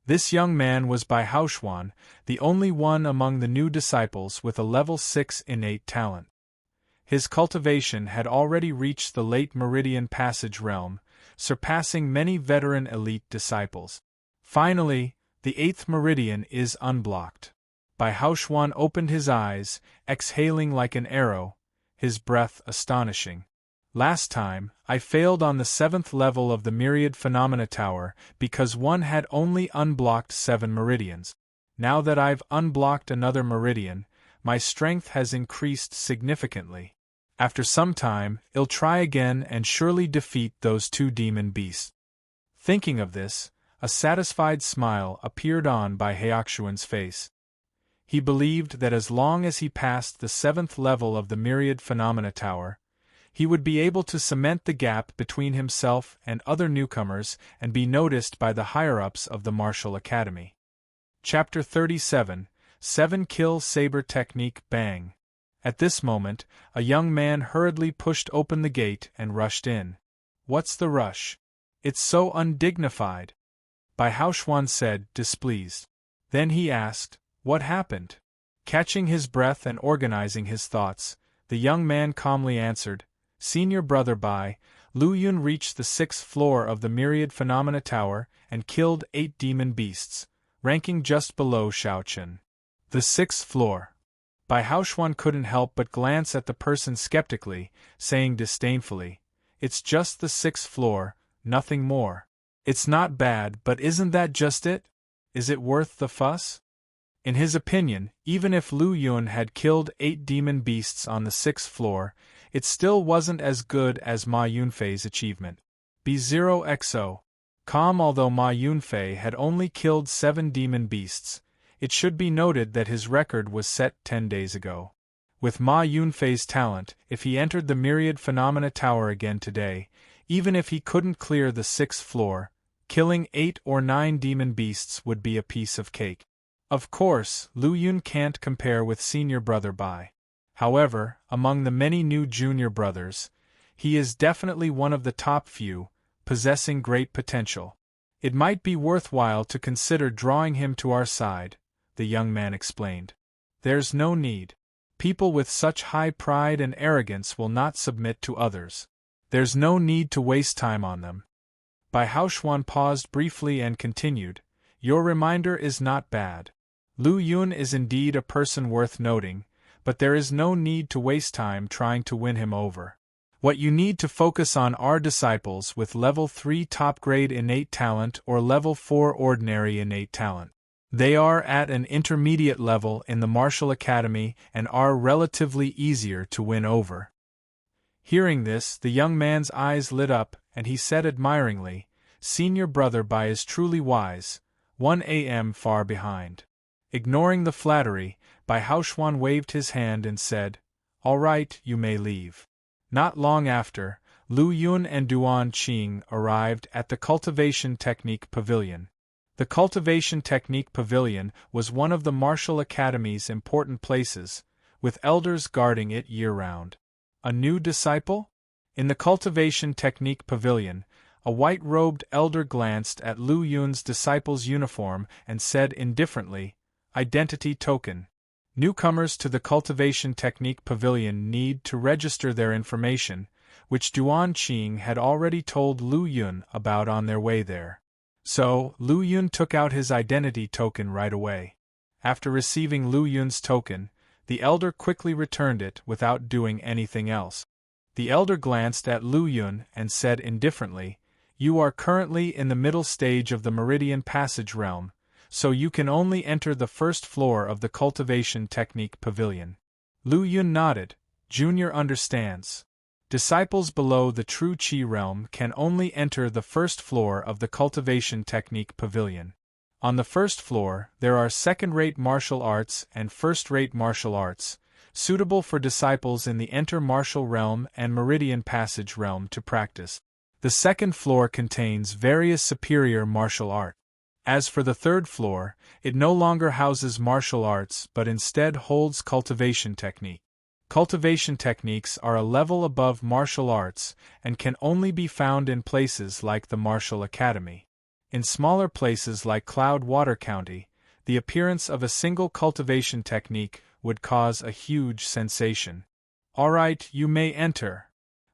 This young man was Bai Haoxuan, the only one among the new disciples with a level 6 innate talent. His cultivation had already reached the late Meridian Passage realm, surpassing many veteran elite disciples. Finally, the 8th meridian is unblocked. Bai Haoxuan opened his eyes, exhaling like an arrow, his breath astonishing. "Last time, I failed on the 7th level of the Myriad Phenomena Tower because one had only unblocked 7 meridians. Now that I've unblocked another meridian, my strength has increased significantly. After some time, I'll try again and surely defeat those 2 demon beasts." Thinking of this, a satisfied smile appeared on Bai Haoxuan's face. He believed that as long as he passed the 7th level of the Myriad Phenomena Tower, he would be able to cement the gap between himself and other newcomers and be noticed by the higher-ups of the Martial Academy. Chapter 37, 7-Kill Saber Technique Bang. At this moment, a young man hurriedly pushed open the gate and rushed in. "What's the rush? It's so undignified," Bai Haoxuan said, displeased. Then he asked, "What happened?" Catching his breath and organizing his thoughts, the young man calmly answered, "Senior brother Bai, Lu Yun reached the 6th floor of the Myriad Phenomena Tower and killed 8 demon beasts, ranking just below Shaochen." The 6th floor. Bai Haoxuan couldn't help but glance at the person skeptically, saying disdainfully, "It's just the 6th floor, nothing more. It's not bad, but isn't that just it? Is it worth the fuss?" In his opinion, even if Lu Yun had killed 8 demon beasts on the 6th floor, it still wasn't as good as Ma Yunfei's achievement. B0XO. Although Ma Yunfei had only killed 7 demon beasts, it should be noted that his record was set 10 days ago. With Ma Yunfei's talent, if he entered the Myriad Phenomena Tower again today, even if he couldn't clear the 6th floor, killing 8 or 9 demon beasts would be a piece of cake. Of course, Lu Yun can't compare with senior brother Bai. However, among the many new junior brothers, he is definitely one of the top few, possessing great potential. It might be worthwhile to consider drawing him to our side, the young man explained. There's no need. People with such high pride and arrogance will not submit to others. There's no need to waste time on them. Bai Haoxuan paused briefly and continued, Your reminder is not bad. Lu Yun is indeed a person worth noting, but there is no need to waste time trying to win him over. What you need to focus on are disciples with level 3 top-grade innate talent or level 4 ordinary innate talent. They are at an intermediate level in the martial academy and are relatively easier to win over. Hearing this, the young man's eyes lit up, and he said admiringly, Senior brother Bai is truly wise, 1 am far behind. Ignoring the flattery, Bai Haoxuan waved his hand and said, All right, you may leave. Not long after, Lu Yun and Duan Qing arrived at the Cultivation Technique Pavilion. The Cultivation Technique Pavilion was one of the Martial Academy's important places, with elders guarding it year-round. A new disciple? In the Cultivation Technique Pavilion, a white-robed elder glanced at Lu Yun's disciple's uniform and said indifferently, Identity token. Newcomers to the Cultivation Technique Pavilion need to register their information, which Duan Qing had already told Lu Yun about on their way there. So, Lu Yun took out his identity token right away. After receiving Lu Yun's token, the elder quickly returned it without doing anything else. The elder glanced at Lu Yun and said indifferently, You are currently in the middle stage of the Meridian Passage realm, so you can only enter the first floor of the Cultivation Technique Pavilion. Lu Yun nodded. Junior understands. Disciples below the True Qi realm can only enter the first floor of the Cultivation Technique Pavilion. On the first floor, there are second-rate martial arts and first-rate martial arts, suitable for disciples in the Enter Martial Realm and Meridian Passage realm to practice. The second floor contains various superior martial arts. As for the third floor, it no longer houses martial arts but instead holds cultivation technique. Cultivation techniques are a level above martial arts and can only be found in places like the Martial Academy. In smaller places like Cloud-Water County, the appearance of a single cultivation technique would cause a huge sensation. All right, you may enter.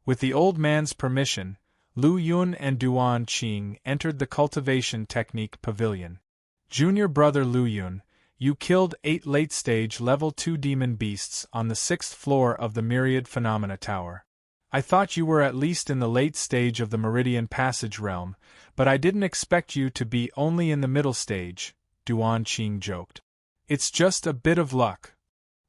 With the old man's permission, Lu Yun and Duan Qing entered the Cultivation Technique Pavilion. Junior brother Lu Yun, you killed 8 late-stage Level 2 demon beasts on the 6th floor of the Myriad Phenomena Tower. I thought you were at least in the late stage of the Meridian Passage realm, but I didn't expect you to be only in the middle stage, Duan Qing joked. It's just a bit of luck.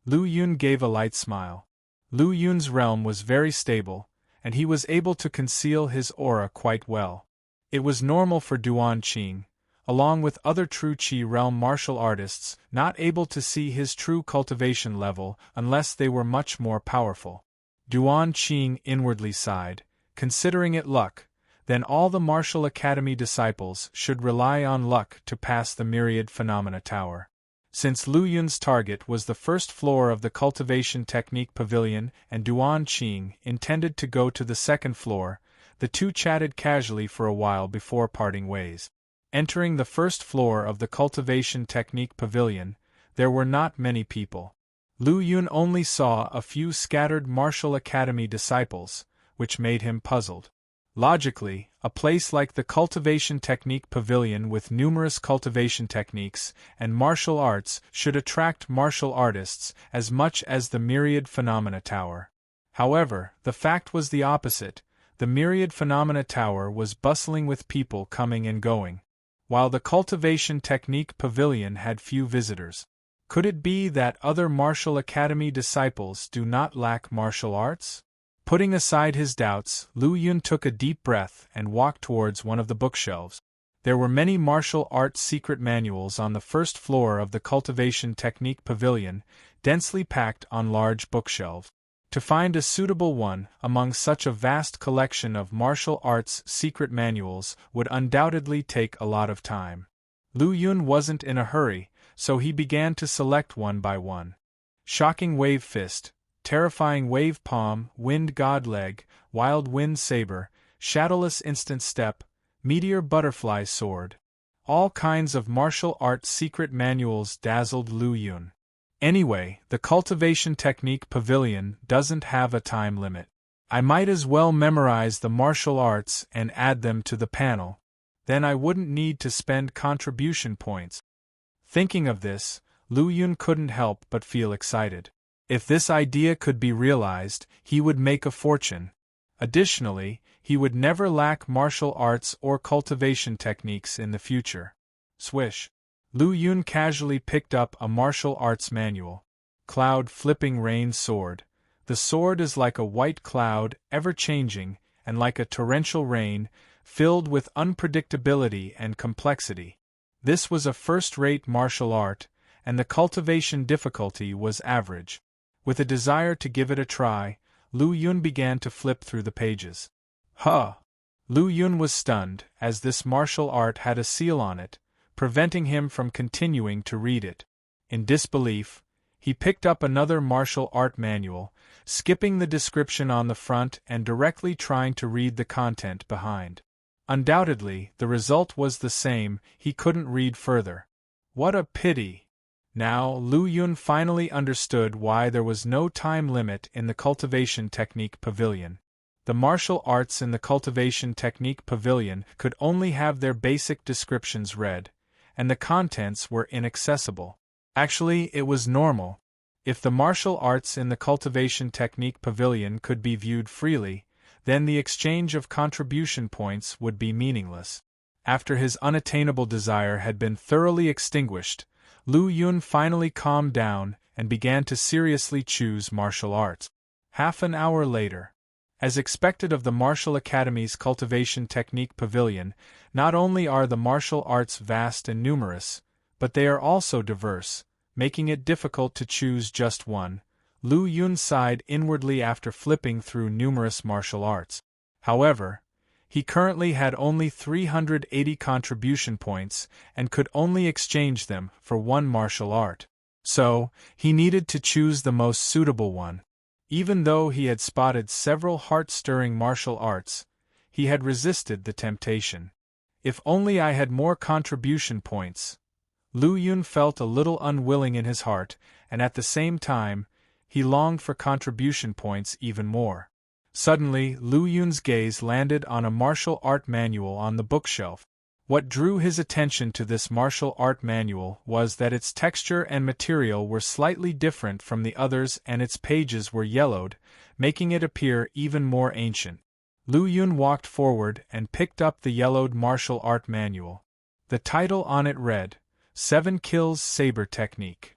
Lu Yun gave a light smile. Lu Yun's realm was very stable, and he was able to conceal his aura quite well. It was normal for Duan Qing, along with other True Qi realm martial artists, not able to see his true cultivation level unless they were much more powerful. Duan Qing inwardly sighed, considering it luck, then all the Martial Academy disciples should rely on luck to pass the Myriad Phenomena Tower. Since Lu Yun's target was the first floor of the Cultivation Technique Pavilion and Duan Qing intended to go to the second floor, the two chatted casually for a while before parting ways. Entering the first floor of the Cultivation Technique Pavilion, there were not many people. Lu Yun only saw a few scattered Martial Academy disciples, which made him puzzled. Logically, a place like the Cultivation Technique Pavilion with numerous cultivation techniques and martial arts should attract martial artists as much as the Myriad Phenomena Tower. However, the fact was the opposite. The Myriad Phenomena Tower was bustling with people coming and going, while the Cultivation Technique Pavilion had few visitors. Could it be that other Martial Academy disciples do not lack martial arts? Putting aside his doubts, Lu Yun took a deep breath and walked towards one of the bookshelves. There were many martial arts secret manuals on the first floor of the Cultivation Technique Pavilion, densely packed on large bookshelves. To find a suitable one among such a vast collection of martial arts secret manuals would undoubtedly take a lot of time. Lu Yun wasn't in a hurry, so he began to select one by one. Shocking Wave Fist, Terrifying Wave Palm, Wind God Leg, Wild Wind Saber, Shadowless Instant Step, Meteor Butterfly Sword. All kinds of martial arts secret manuals dazzled Lu Yun. Anyway, the Cultivation Technique Pavilion doesn't have a time limit. I might as well memorize the martial arts and add them to the panel. Then I wouldn't need to spend contribution points. Thinking of this, Lu Yun couldn't help but feel excited. If this idea could be realized, he would make a fortune. Additionally, he would never lack martial arts or cultivation techniques in the future. Swish. Lu Yun casually picked up a martial arts manual. Cloud Flipping Rain Sword. The sword is like a white cloud, ever-changing, and like a torrential rain, filled with unpredictability and complexity. This was a first-rate martial art, and the cultivation difficulty was average. With a desire to give it a try, Lu Yun began to flip through the pages. Huh! Lu Yun was stunned, as this martial art had a seal on it, preventing him from continuing to read it. In disbelief, he picked up another martial art manual, skipping the description on the front and directly trying to read the content behind. Undoubtedly, the result was the same, he couldn't read further. What a pity! Now, Lu Yun finally understood why there was no time limit in the Cultivation Technique Pavilion. The martial arts in the Cultivation Technique Pavilion could only have their basic descriptions read, and the contents were inaccessible. Actually, it was normal. If the martial arts in the Cultivation Technique Pavilion could be viewed freely, then the exchange of contribution points would be meaningless. After his unattainable desire had been thoroughly extinguished, Lu Yun finally calmed down and began to seriously choose martial arts. Half an hour later. As expected of the Martial Academy's Cultivation Technique Pavilion, not only are the martial arts vast and numerous, but they are also diverse, making it difficult to choose just one. Lu Yun sighed inwardly after flipping through numerous martial arts. However, he currently had only 380 contribution points and could only exchange them for one martial art. So, he needed to choose the most suitable one. Even though he had spotted several heart-stirring martial arts, he had resisted the temptation. If only I had more contribution points. Lu Yun felt a little unwilling in his heart, and at the same time, he longed for contribution points even more. Suddenly, Lu Yun's gaze landed on a martial art manual on the bookshelf. What drew his attention to this martial art manual was that its texture and material were slightly different from the others and its pages were yellowed, making it appear even more ancient. Lu Yun walked forward and picked up the yellowed martial art manual. The title on it read, 7 Kills Saber Technique.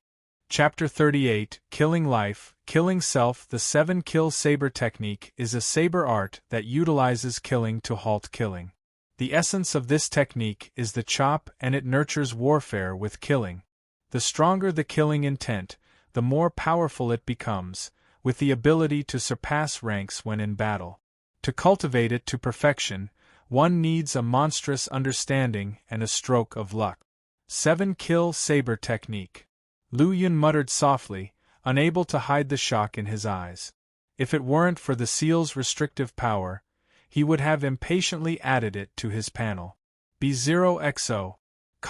Chapter 38, Killing Life, Killing Self. The 7 Kill Saber Technique is a saber art that utilizes killing to halt killing. The essence of this technique is the chop, and it nurtures warfare with killing. The stronger the killing intent, the more powerful it becomes, with the ability to surpass ranks when in battle. To cultivate it to perfection, one needs a monstrous understanding and a stroke of luck. 7 Kill Saber Technique. Lu Yun muttered softly, unable to hide the shock in his eyes. If it weren't for the seal's restrictive power, he would have impatiently added it to his panel. B0XO.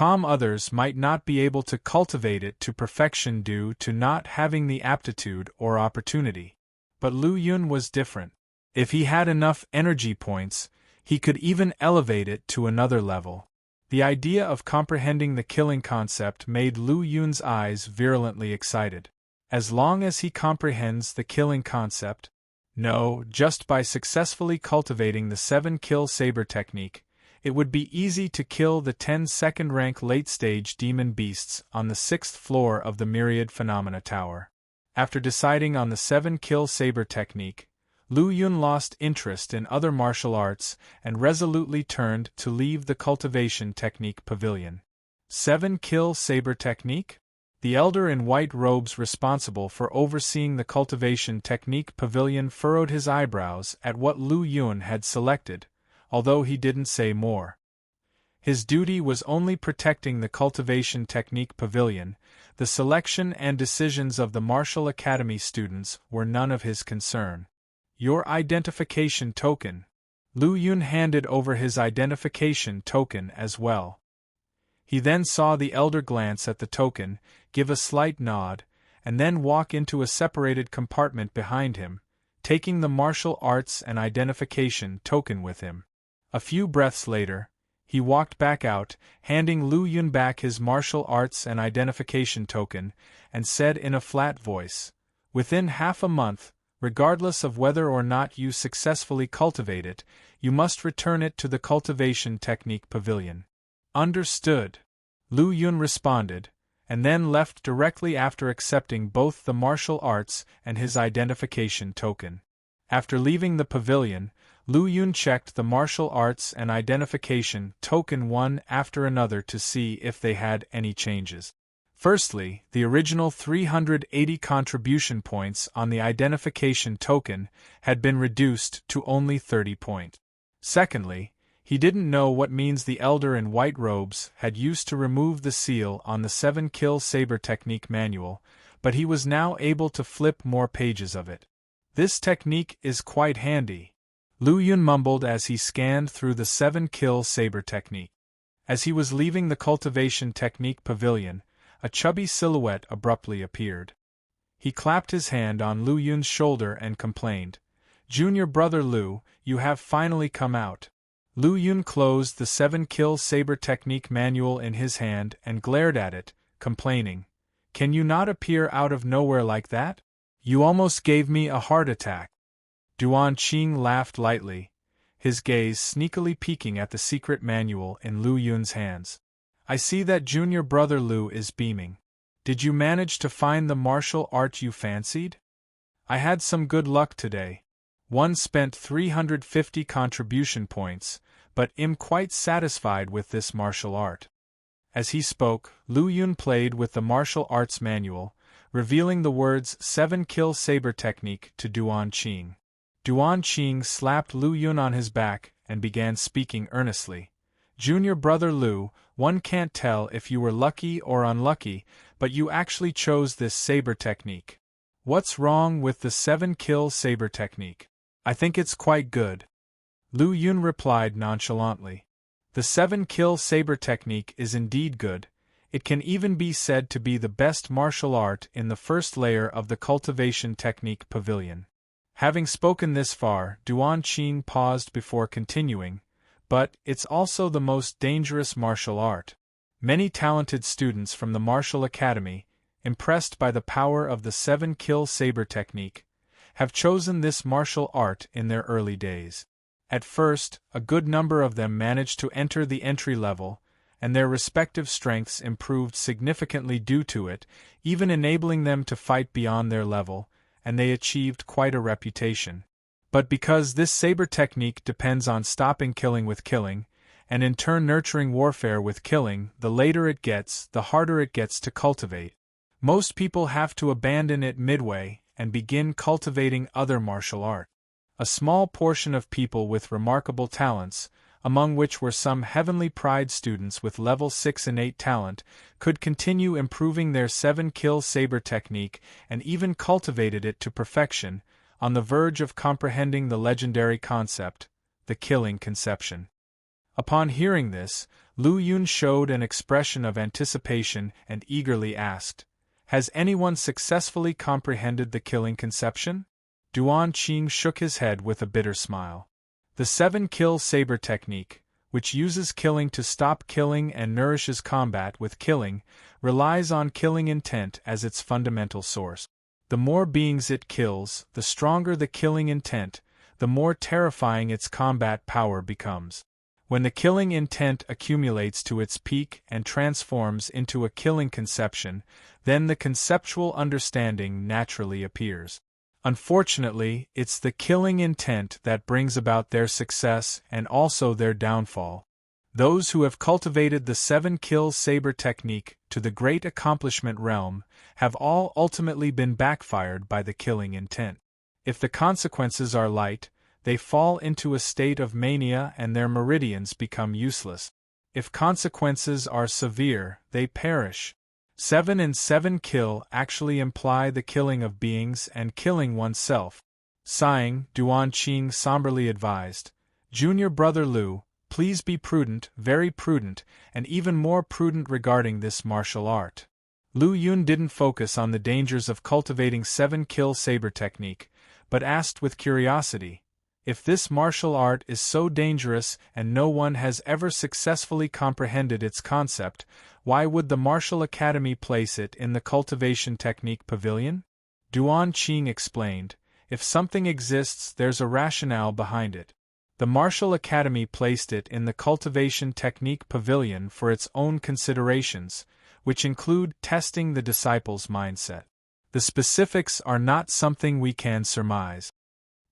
Others might not be able to cultivate it to perfection due to not having the aptitude or opportunity. But Lu Yun was different. If he had enough energy points, he could even elevate it to another level. The idea of comprehending the killing concept made Lu Yun's eyes virulently excited. As long as he comprehends the killing concept, no, just by successfully cultivating the 7 Kill Saber Technique, it would be easy to kill the 10 second-rank late-stage demon beasts on the 6th floor of the Myriad Phenomena Tower. After deciding on the 7 Kill Saber Technique, Lu Yun lost interest in other martial arts and resolutely turned to leave the Cultivation Technique Pavilion. 7 Kill Saber Technique? The elder in white robes responsible for overseeing the Cultivation Technique Pavilion furrowed his eyebrows at what Lu Yun had selected, although he didn't say more. His duty was only protecting the cultivation technique pavilion. The selection and decisions of the Martial Academy students were none of his concern. Your identification token. Lu Yun handed over his identification token as well. He then saw the elder glance at the token, give a slight nod, and then walk into a separated compartment behind him, taking the martial arts and identification token with him. A few breaths later, he walked back out, handing Lu Yun back his martial arts and identification token, and said in a flat voice, "Within half a month, regardless of whether or not you successfully cultivate it, you must return it to the cultivation technique pavilion." "Understood," Lu Yun responded, and then left directly after accepting both the martial arts and his identification token. After leaving the pavilion, Lu Yun checked the martial arts and identification token one after another to see if they had any changes. Firstly, the original 380 contribution points on the identification token had been reduced to only 30 points. Secondly, he didn't know what means the elder in white robes had used to remove the seal on the 7-kill saber technique manual, but he was now able to flip more pages of it. "This technique is quite handy," Lu Yun mumbled as he scanned through the 7-kill saber technique. As he was leaving the cultivation technique pavilion, a chubby silhouette abruptly appeared. He clapped his hand on Lu Yun's shoulder and complained, "Junior brother Lu, you have finally come out." Lu Yun closed the 7-kill saber technique manual in his hand and glared at it, complaining, "Can you not appear out of nowhere like that? You almost gave me a heart attack." Duan Qing laughed lightly, his gaze sneakily peeking at the secret manual in Lu Yun's hands. "I see that junior brother Lu is beaming. Did you manage to find the martial art you fancied? I had some good luck today. One spent 350 contribution points, but am quite satisfied with this martial art." As he spoke, Lu Yun played with the martial arts manual, revealing the words 7-kill saber technique to Duan Qing. Duan Qing slapped Lu Yun on his back and began speaking earnestly. "Junior brother Lu, one can't tell if you were lucky or unlucky, but you actually chose this saber technique. What's wrong with the 7-kill saber technique? I think it's quite good." Lu Yun replied nonchalantly. "The 7-kill saber technique is indeed good. It can even be said to be the best martial art in the first layer of the cultivation technique pavilion." Having spoken this far, Duan Qing paused before continuing, "But it's also the most dangerous martial art. Many talented students from the Martial Academy, impressed by the power of the 7-kill saber technique, have chosen this martial art in their early days. At first, a good number of them managed to enter the entry level, and their respective strengths improved significantly due to it, even enabling them to fight beyond their level, and they achieved quite a reputation. But because this saber technique depends on stopping killing with killing, and in turn nurturing warfare with killing, the later it gets, the harder it gets to cultivate. Most people have to abandon it midway and begin cultivating other martial art. A small portion of people with remarkable talents, among which were some Heavenly Pride students with level 6 and 8 talent, could continue improving their 7-kill saber technique and even cultivated it to perfection, on the verge of comprehending the legendary concept, the killing conception. Upon hearing this, Lu Yun showed an expression of anticipation and eagerly asked, "Has anyone successfully comprehended the killing conception?" Duan Qing shook his head with a bitter smile. The 7-kill saber technique, which uses killing to stop killing and nourishes combat with killing, relies on killing intent as its fundamental source. The more beings it kills, the stronger the killing intent, the more terrifying its combat power becomes. When the killing intent accumulates to its peak and transforms into a killing conception, then the conceptual understanding naturally appears. Unfortunately, it's the killing intent that brings about their success and also their downfall. Those who have cultivated the 7-kill saber technique to the great accomplishment realm have all ultimately been backfired by the killing intent. If the consequences are light, they fall into a state of mania and their meridians become useless. If consequences are severe, they perish. 7 and 7 kill actually imply the killing of beings and killing oneself. Sighing, Duan Qing somberly advised, "Junior brother Lu, please be prudent, very prudent, and even more prudent regarding this martial art." Lu Yun didn't focus on the dangers of cultivating 7-kill saber technique, but asked with curiosity, if this martial art is so dangerous and no one has ever successfully comprehended its concept, why would the Martial Academy place it in the Cultivation Technique Pavilion? Duan Qing explained, if something exists, there's a rationale behind it. The Martial Academy placed it in the Cultivation Technique Pavilion for its own considerations, which include testing the disciples' mindset. The specifics are not something we can surmise.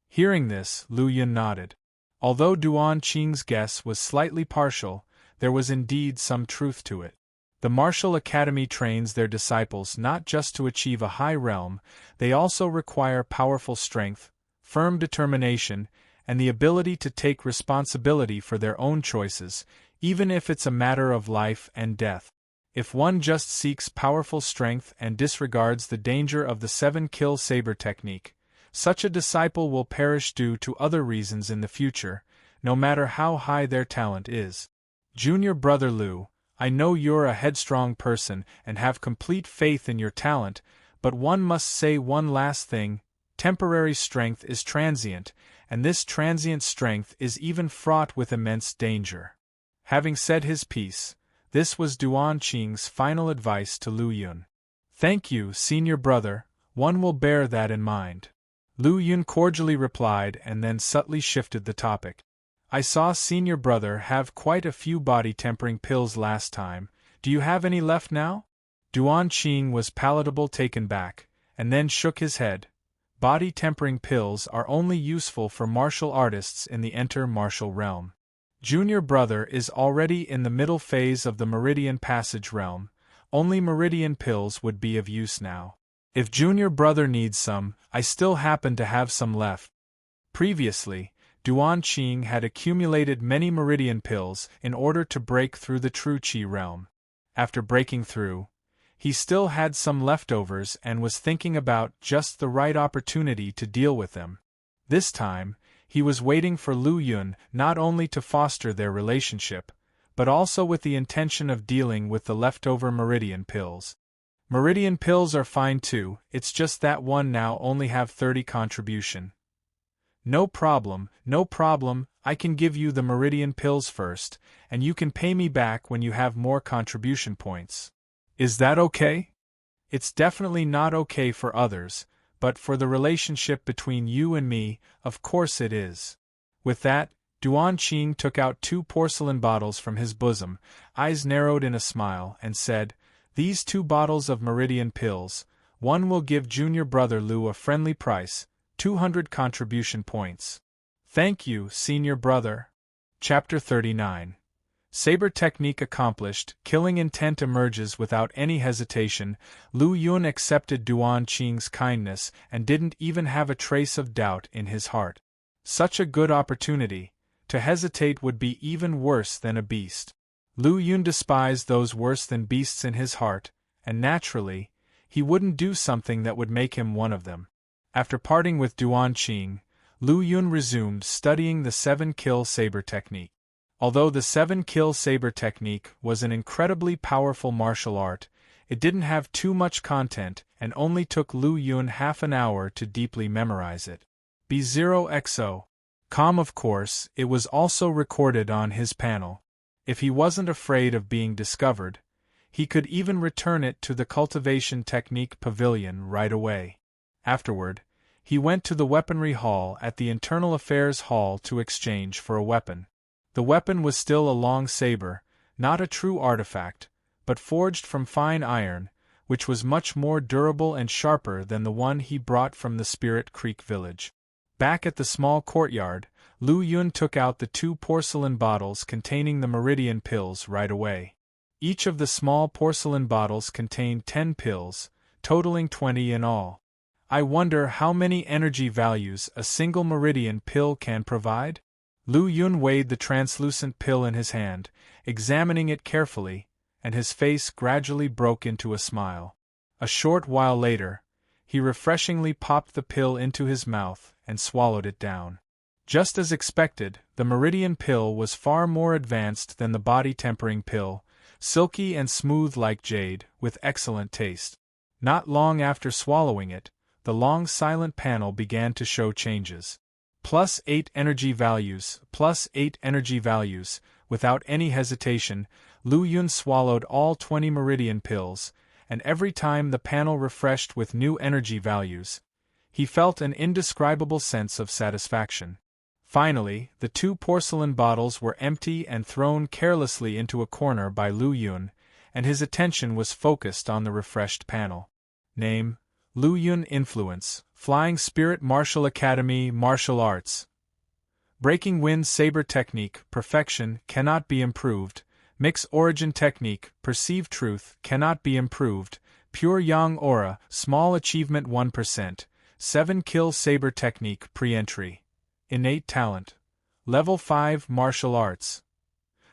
Hearing this, Lu Yun nodded. Although Duan Qing's guess was slightly partial, there was indeed some truth to it. The Martial Academy trains their disciples not just to achieve a high realm, they also require powerful strength, firm determination, and the ability to take responsibility for their own choices, even if it's a matter of life and death. If one just seeks powerful strength and disregards the danger of the 7-kill saber technique, such a disciple will perish due to other reasons in the future, no matter how high their talent is. Junior brother Lu, I know you're a headstrong person and have complete faith in your talent, but one must say one last thing: temporary strength is transient, and this transient strength is even fraught with immense danger. Having said his piece, this was Duan Qing's final advice to Lu Yun. Thank you, senior brother, one will bear that in mind. Lu Yun cordially replied and then subtly shifted the topic. I saw senior brother have quite a few body-tempering pills last time, do you have any left now? Duan Qing was palatable taken back, and then shook his head. Body-tempering pills are only useful for martial artists in the enter-martial realm. Junior brother is already in the middle phase of the Meridian Passage realm, only Meridian pills would be of use now. If junior brother needs some, I still happen to have some left. Previously, Duan Qing had accumulated many Meridian pills in order to break through the true Qi realm. After breaking through, he still had some leftovers and was thinking about just the right opportunity to deal with them. This time, he was waiting for Lu Yun not only to foster their relationship, but also with the intention of dealing with the leftover Meridian pills. Meridian pills are fine too, it's just that one now only have 30 contribution. No problem, I can give you the Meridian pills first, and you can pay me back when you have more contribution points. Is that okay? It's definitely not okay for others, but for the relationship between you and me, of course it is. With that, Duan Qing took out 2 porcelain bottles from his bosom, eyes narrowed in a smile, and said, these 2 bottles of Meridian pills, one will give junior brother Lu a friendly price, 200 contribution points. Thank you, senior brother. Chapter 39. Saber technique accomplished, killing intent emerges without any hesitation. Lu Yun accepted Duan Qing's kindness and didn't even have a trace of doubt in his heart. Such a good opportunity. To hesitate would be even worse than a beast. Lu Yun despised those worse than beasts in his heart, and naturally, he wouldn't do something that would make him one of them. After parting with Duan Qing, Lu Yun resumed studying the 7-kill saber technique. Although the 7-kill saber technique was an incredibly powerful martial art, it didn't have too much content and only took Lu Yun half an hour to deeply memorize it. B0XO. Of course, it was also recorded on his panel. If he wasn't afraid of being discovered, he could even return it to the Cultivation Technique Pavilion right away. Afterward, he went to the Weaponry Hall at the Internal Affairs Hall to exchange for a weapon. The weapon was still a long saber, not a true artifact, but forged from fine iron, which was much more durable and sharper than the one he brought from the Spirit Creek village. Back at the small courtyard, Lu Yun took out the 2 porcelain bottles containing the Meridian pills right away. Each of the small porcelain bottles contained 10 pills, totaling 20 in all. I wonder how many energy values a single Meridian pill can provide? Lu Yun weighed the translucent pill in his hand, examining it carefully, and his face gradually broke into a smile. A short while later, he refreshingly popped the pill into his mouth and swallowed it down. Just as expected, the meridian pill was far more advanced than the body-tempering pill, silky and smooth like jade, with excellent taste. Not long after swallowing it, the long silent panel began to show changes. +8 energy values, +8 energy values. Without any hesitation, Lu Yun swallowed all 20 meridian pills, and every time the panel refreshed with new energy values, he felt an indescribable sense of satisfaction. Finally, the 2 porcelain bottles were empty and thrown carelessly into a corner by Lu Yun, and his attention was focused on the refreshed panel. Name: Lu Yun. Influence: Flying Spirit Martial Academy Martial Arts. Breaking Wind Saber Technique Perfection cannot be improved. Mix Origin Technique Perceive Truth cannot be improved. Pure Yang Aura Small Achievement 1%. 7 Kill Saber Technique Pre-Entry. Innate Talent. Level 5 Martial Arts.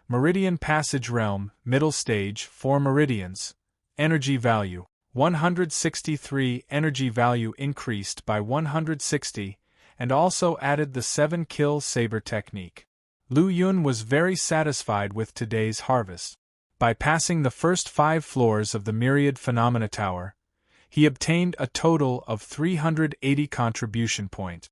Meridian Passage Realm Middle Stage 4 Meridians. Energy Value 163. Energy value increased by 160, and also added the 7 Kill Saber Technique. Lu Yun was very satisfied with today's harvest. By passing the first 5 floors of the Myriad Phenomena Tower, he obtained a total of 380 contribution points.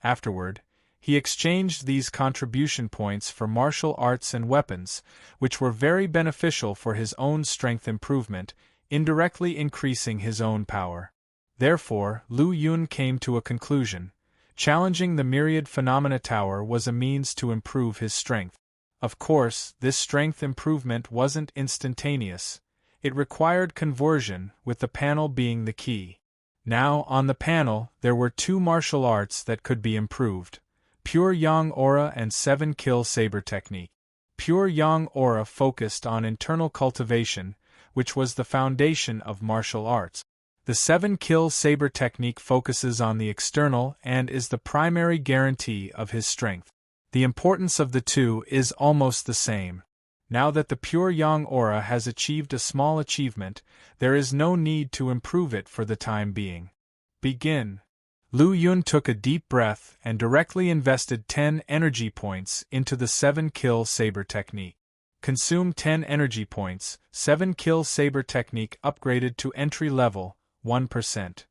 Afterward, he exchanged these contribution points for martial arts and weapons, which were very beneficial for his own strength improvement, indirectly increasing his own power. Therefore, Lu Yun came to a conclusion. Challenging the Myriad Phenomena Tower was a means to improve his strength. Of course, this strength improvement wasn't instantaneous. It required conversion, with the panel being the key. Now, on the panel, there were 2 martial arts that could be improved: Pure Yang Aura and 7 Kill Saber Technique. Pure Yang Aura focused on internal cultivation, which was the foundation of martial arts. The 7 Kill Saber Technique focuses on the external and is the primary guarantee of his strength. The importance of the 2 is almost the same. Now that the Pure Yang Aura has achieved a small achievement, there is no need to improve it for the time being. Begin. Lu Yun took a deep breath and directly invested 10 energy points into the 7 Kill Saber Technique. Consume 10 energy points. 7 Kill Saber Technique upgraded to entry level, 1%.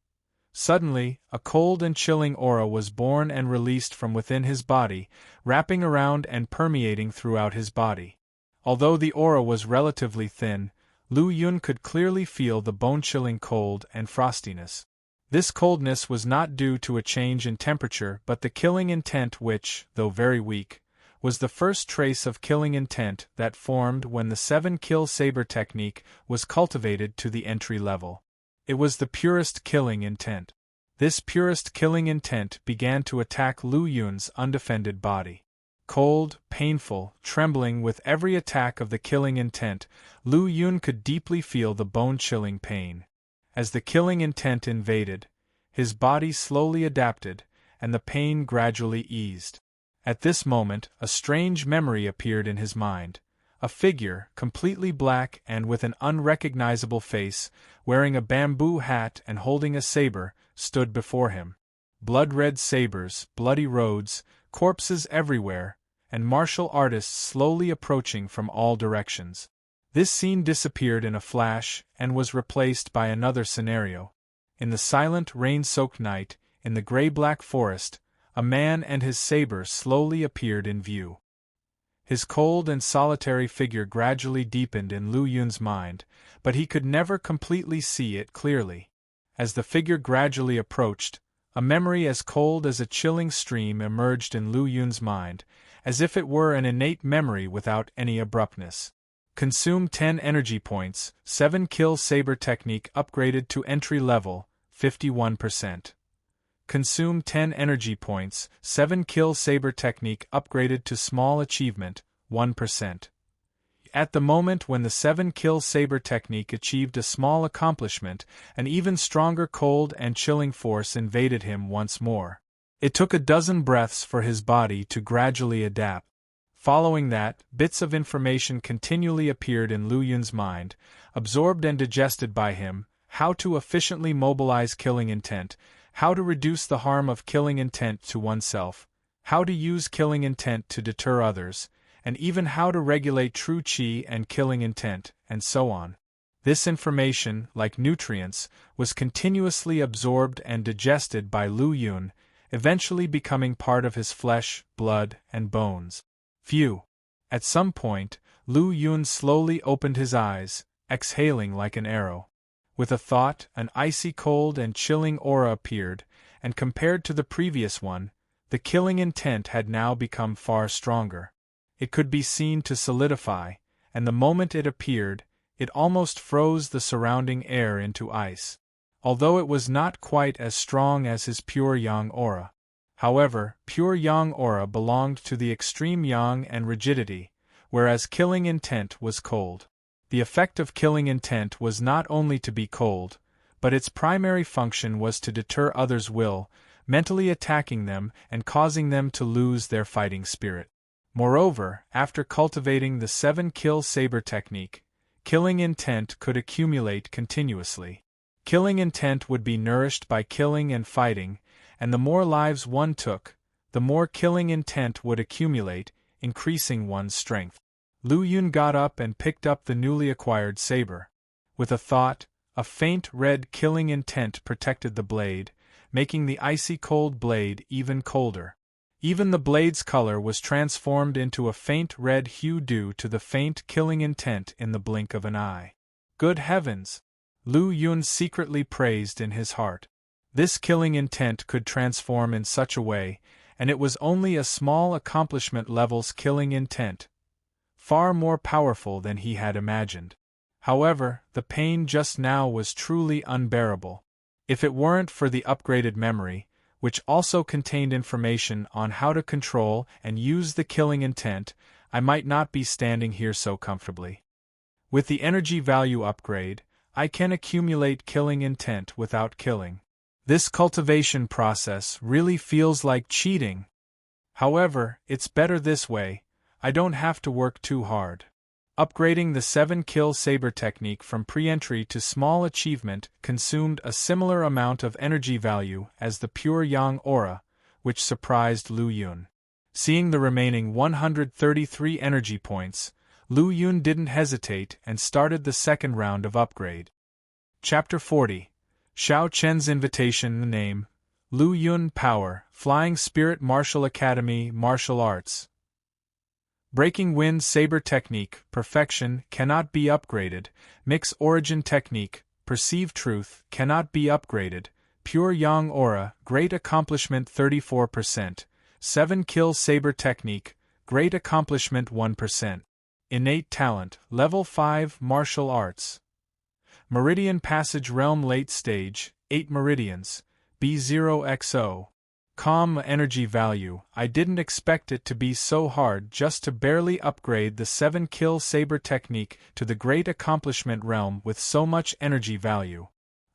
Suddenly, a cold and chilling aura was born and released from within his body, wrapping around and permeating throughout his body. Although the aura was relatively thin, Lu Yun could clearly feel the bone-chilling cold and frostiness. This coldness was not due to a change in temperature but the killing intent which, though very weak, was the first trace of killing intent that formed when the 7 Kill Saber Technique was cultivated to the entry level. It was the purest killing intent. This purest killing intent began to attack Lu Yun's undefended body. Cold, painful, trembling with every attack of the killing intent, Lu Yun could deeply feel the bone-chilling pain. As the killing intent invaded, his body slowly adapted, and the pain gradually eased. At this moment, a strange memory appeared in his mind. A figure, completely black and with an unrecognizable face, wearing a bamboo hat and holding a saber, stood before him. Blood-red sabers, bloody roads, corpses everywhere, and martial artists slowly approaching from all directions. This scene disappeared in a flash and was replaced by another scenario. In the silent, rain-soaked night, in the gray-black forest, a man and his saber slowly appeared in view. His cold and solitary figure gradually deepened in Lu Yun's mind, but he could never completely see it clearly. As the figure gradually approached, a memory as cold as a chilling stream emerged in Lu Yun's mind, as if it were an innate memory without any abruptness. Consume 10 energy points. 7 Kill Saber Technique upgraded to entry level, 51%. Consume 10 energy points. 7 Kill Saber Technique upgraded to small achievement, 1%. At the moment when the 7 Kill Saber Technique achieved a small accomplishment, an even stronger cold and chilling force invaded him once more. It took a dozen breaths for his body to gradually adapt. Following that, bits of information continually appeared in Lu Yun's mind, absorbed and digested by him: how to efficiently mobilize killing intent, how to reduce the harm of killing intent to oneself, how to use killing intent to deter others, and even how to regulate true qi and killing intent, and so on. This information, like nutrients, was continuously absorbed and digested by Lu Yun, eventually becoming part of his flesh, blood, and bones. Phew! At some point, Lu Yun slowly opened his eyes, exhaling like an arrow. With a thought, an icy cold and chilling aura appeared, and compared to the previous one, the killing intent had now become far stronger. It could be seen to solidify, and the moment it appeared, it almost froze the surrounding air into ice. Although it was not quite as strong as his pure yang aura. However, pure yang aura belonged to the extreme yang and rigidity, whereas killing intent was cold. The effect of killing intent was not only to be cold, but its primary function was to deter others' will, mentally attacking them and causing them to lose their fighting spirit. Moreover, after cultivating the 7-kill saber technique, killing intent could accumulate continuously. Killing intent would be nourished by killing and fighting, and the more lives one took, the more killing intent would accumulate, increasing one's strength. Lu Yun got up and picked up the newly acquired saber. With a thought, a faint red killing intent protected the blade, making the icy cold blade even colder. Even the blade's color was transformed into a faint red hue due to the faint killing intent in the blink of an eye. Good heavens! Lu Yun secretly praised in his heart. This killing intent could transform in such a way, and it was only a small accomplishment level's killing intent, far more powerful than he had imagined. However, the pain just now was truly unbearable. If it weren't for the upgraded memory, which also contained information on how to control and use the killing intent, I might not be standing here so comfortably. With the energy value upgrade, I can accumulate killing intent without killing. This cultivation process really feels like cheating. However, it's better this way. I don't have to work too hard. Upgrading the 7-kill saber technique from pre-entry to small achievement consumed a similar amount of energy value as the pure yang aura, which surprised Lu Yun. Seeing the remaining 133 energy points, Lu Yun didn't hesitate and started the second round of upgrade. Chapter 40. Xiao Chen's Invitation. Name: Lu Yun. Power: Flying Spirit Martial Academy. Martial Arts. Breaking Wind Saber Technique. Perfection: cannot be upgraded. Mix Origin Technique. Perceive Truth. Cannot be upgraded. Pure Yang Aura. Great Accomplishment 34%. 7-kill Saber Technique. Great Accomplishment 1%. Innate Talent. Level 5 Martial Arts. Meridian Passage Realm Late Stage. 8 Meridians. B0XO. Calm energy value. I didn't expect it to be so hard just to barely upgrade the 7-kill saber technique to the great accomplishment realm with so much energy value.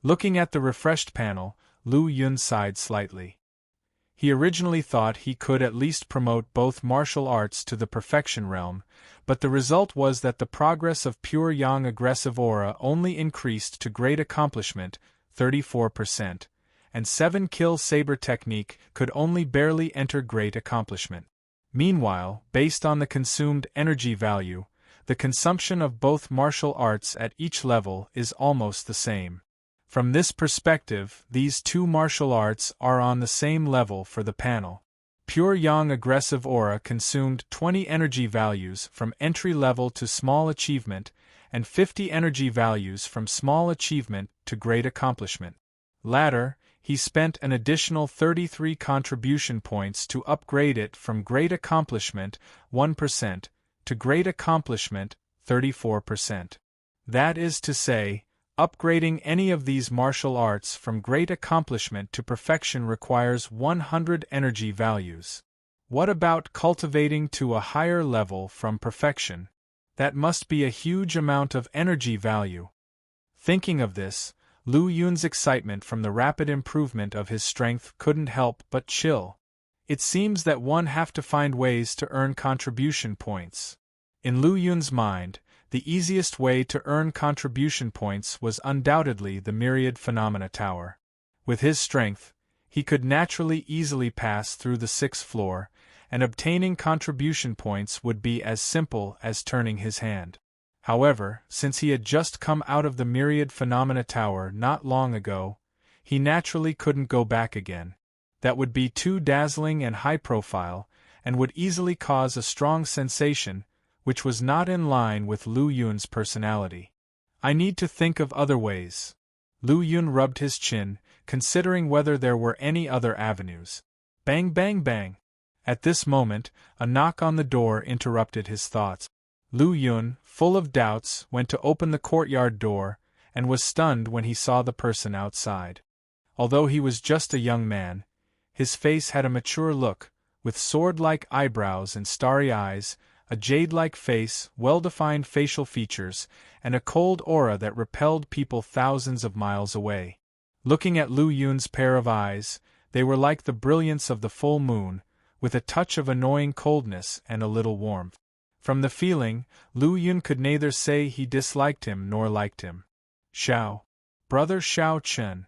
Looking at the refreshed panel, Lu Yun sighed slightly. He originally thought he could at least promote both martial arts to the perfection realm, but the result was that the progress of pure yang aggressive aura only increased to great accomplishment, 34%. And 7-kill saber technique could only barely enter great accomplishment. Meanwhile, based on the consumed energy value, the consumption of both martial arts at each level is almost the same. From this perspective, these two martial arts are on the same level for the panel. Pure Yang Aggressive Aura consumed 20 energy values from entry level to small achievement, and 50 energy values from small achievement to great accomplishment. Latter, he spent an additional 33 contribution points to upgrade it from Great Accomplishment, 1%, to Great Accomplishment, 34%. That is to say, upgrading any of these martial arts from Great Accomplishment to Perfection requires 100 energy values. What about cultivating to a higher level from Perfection? That must be a huge amount of energy value. Thinking of this, Lu Yun's excitement from the rapid improvement of his strength couldn't help but chill. It seems that one have to find ways to earn contribution points. In Lu Yun's mind, the easiest way to earn contribution points was undoubtedly the Myriad Phenomena Tower. With his strength, he could naturally easily pass through the 6th floor, and obtaining contribution points would be as simple as turning his hand. However, since he had just come out of the Myriad Phenomena Tower not long ago, he naturally couldn't go back again. That would be too dazzling and high-profile, and would easily cause a strong sensation, which was not in line with Lu Yun's personality. I need to think of other ways. Lu Yun rubbed his chin, considering whether there were any other avenues. Bang bang bang! At this moment, a knock on the door interrupted his thoughts. Lu Yun, full of doubts, went to open the courtyard door, and was stunned when he saw the person outside. Although he was just a young man, his face had a mature look, with sword-like eyebrows and starry eyes, a jade-like face, well-defined facial features, and a cold aura that repelled people thousands of miles away. Looking at Lu Yun's pair of eyes, they were like the brilliance of the full moon, with a touch of annoying coldness and a little warmth. From the feeling, Lu Yun could neither say he disliked him nor liked him. Xiao. Brother Xiao Chen.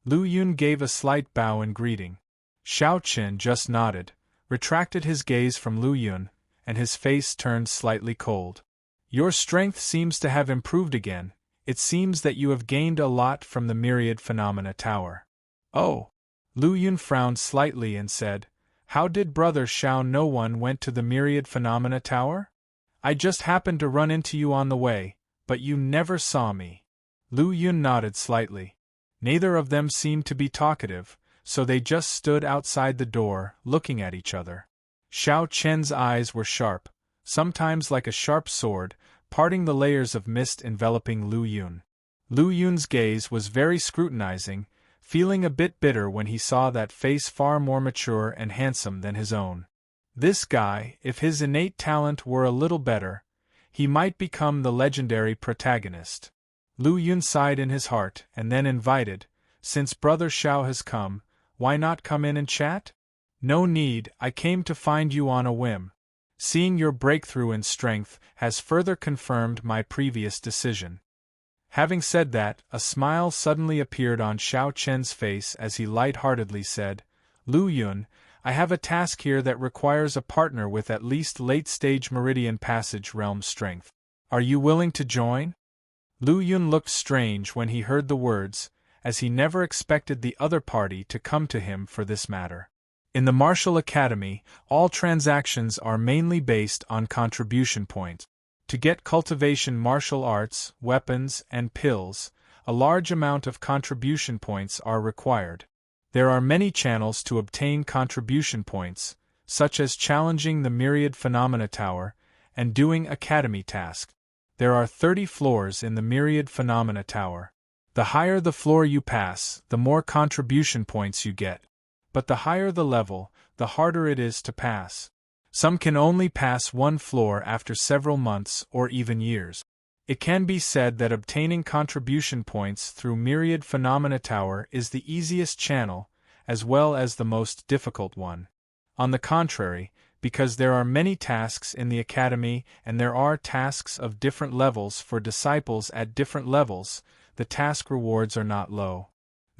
Lu Yun gave a slight bow in greeting. Xiao Chen just nodded, retracted his gaze from Lu Yun, and his face turned slightly cold. Your strength seems to have improved again. It seems that you have gained a lot from the Myriad Phenomena Tower. Oh! Lu Yun frowned slightly and said, How did Brother Xiao know one went to the Myriad Phenomena Tower? I just happened to run into you on the way, but you never saw me. Lu Yun nodded slightly. Neither of them seemed to be talkative, so they just stood outside the door, looking at each other. Xiao Chen's eyes were sharp, sometimes like a sharp sword, parting the layers of mist enveloping Lu Yun. Lu Yun's gaze was very scrutinizing, feeling a bit bitter when he saw that face far more mature and handsome than his own. This guy, if his innate talent were a little better, he might become the legendary protagonist. Lu Yun sighed in his heart and then invited, Since Brother Xiao has come, why not come in and chat? No need, I came to find you on a whim. Seeing your breakthrough in strength has further confirmed my previous decision. Having said that, a smile suddenly appeared on Xiao Chen's face as he light-heartedly said, Lu Yun, I have a task here that requires a partner with at least late-stage Meridian Passage realm strength. Are you willing to join? Lu Yun looked strange when he heard the words, as he never expected the other party to come to him for this matter. In the Martial Academy, all transactions are mainly based on contribution points. To get cultivation martial arts, weapons, and pills, a large amount of contribution points are required. There are many channels to obtain contribution points, such as challenging the Myriad Phenomena Tower and doing academy tasks. There are 30 floors in the Myriad Phenomena Tower. The higher the floor you pass, the more contribution points you get. But the higher the level, the harder it is to pass. Some can only pass one floor after several months or even years. It can be said that obtaining contribution points through Myriad Phenomena Tower is the easiest channel, as well as the most difficult one. On the contrary, because there are many tasks in the academy and there are tasks of different levels for disciples at different levels, the task rewards are not low.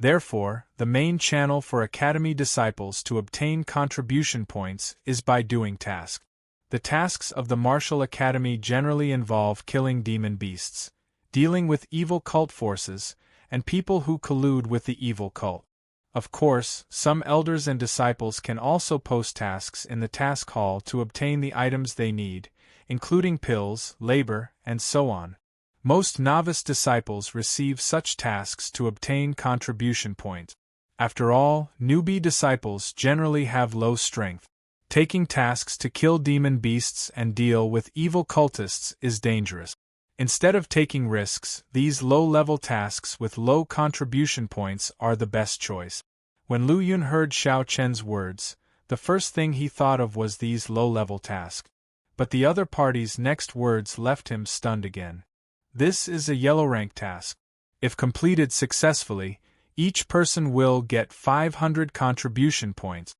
Therefore, the main channel for academy disciples to obtain contribution points is by doing tasks. The tasks of the Martial Academy generally involve killing demon beasts, dealing with evil cult forces, and people who collude with the evil cult. Of course, some elders and disciples can also post tasks in the task hall to obtain the items they need, including pills, labor, and so on. Most novice disciples receive such tasks to obtain contribution points. After all, newbie disciples generally have low strength. Taking tasks to kill demon beasts and deal with evil cultists is dangerous. Instead of taking risks, these low-level tasks with low contribution points are the best choice. When Lu Yun heard Xiao Chen's words, the first thing he thought of was these low-level tasks. But the other party's next words left him stunned again. This is a yellow rank task. If completed successfully, each person will get 500 contribution points.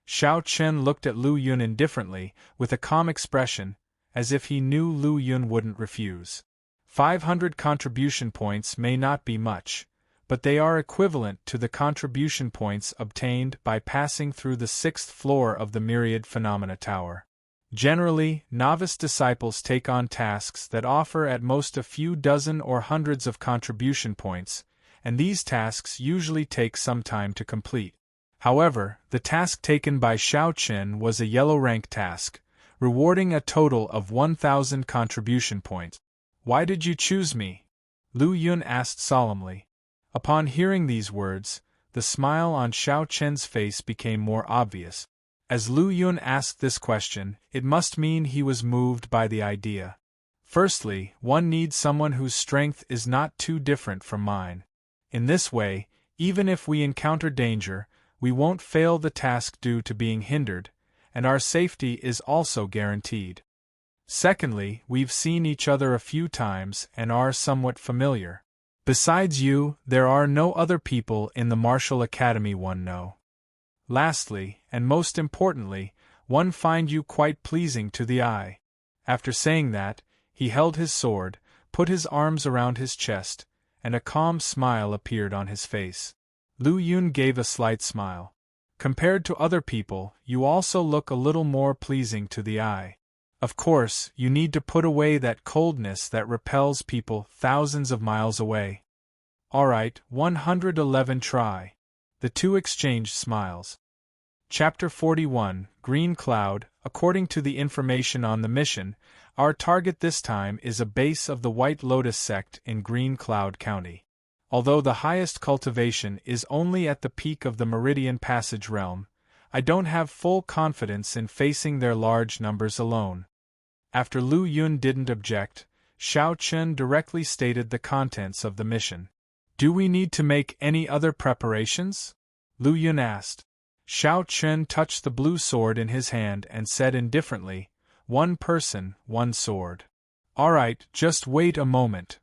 Xiao Chen looked at Lu Yun indifferently, with a calm expression, as if he knew Lu Yun wouldn't refuse. 500 contribution points may not be much, but they are equivalent to the contribution points obtained by passing through the 6th floor of the Myriad Phenomena Tower. Generally, novice disciples take on tasks that offer at most a few dozen or hundreds of contribution points, and these tasks usually take some time to complete. However, the task taken by Xiao Chen was a yellow rank task, rewarding a total of 1,000 contribution points. "Why did you choose me?" Lu Yun asked solemnly. Upon hearing these words, the smile on Xiao Chen's face became more obvious. As Lu Yun asked this question, it must mean he was moved by the idea. Firstly, one needs someone whose strength is not too different from mine. In this way, even if we encounter danger, we won't fail the task due to being hindered, and our safety is also guaranteed. Secondly, we've seen each other a few times and are somewhat familiar. Besides you, there are no other people in the martial academy one know. Lastly, and most importantly, one find you quite pleasing to the eye. After saying that, he held his sword, put his arms around his chest, and a calm smile appeared on his face. Lu Yun gave a slight smile. Compared to other people, you also look a little more pleasing to the eye. Of course, you need to put away that coldness that repels people thousands of miles away. Alright, 111 try. The two exchanged smiles. Chapter 41, Green Cloud. According to the information on the mission, our target this time is a base of the White Lotus sect in Green Cloud County. Although the highest cultivation is only at the peak of the Meridian Passage realm, I don't have full confidence in facing their large numbers alone. After Lu Yun didn't object, Xiao Chen directly stated the contents of the mission. "Do we need to make any other preparations?" Lu Yun asked. Xiao Chen touched the blue sword in his hand and said indifferently, "One person, one sword." "Alright, just wait a moment.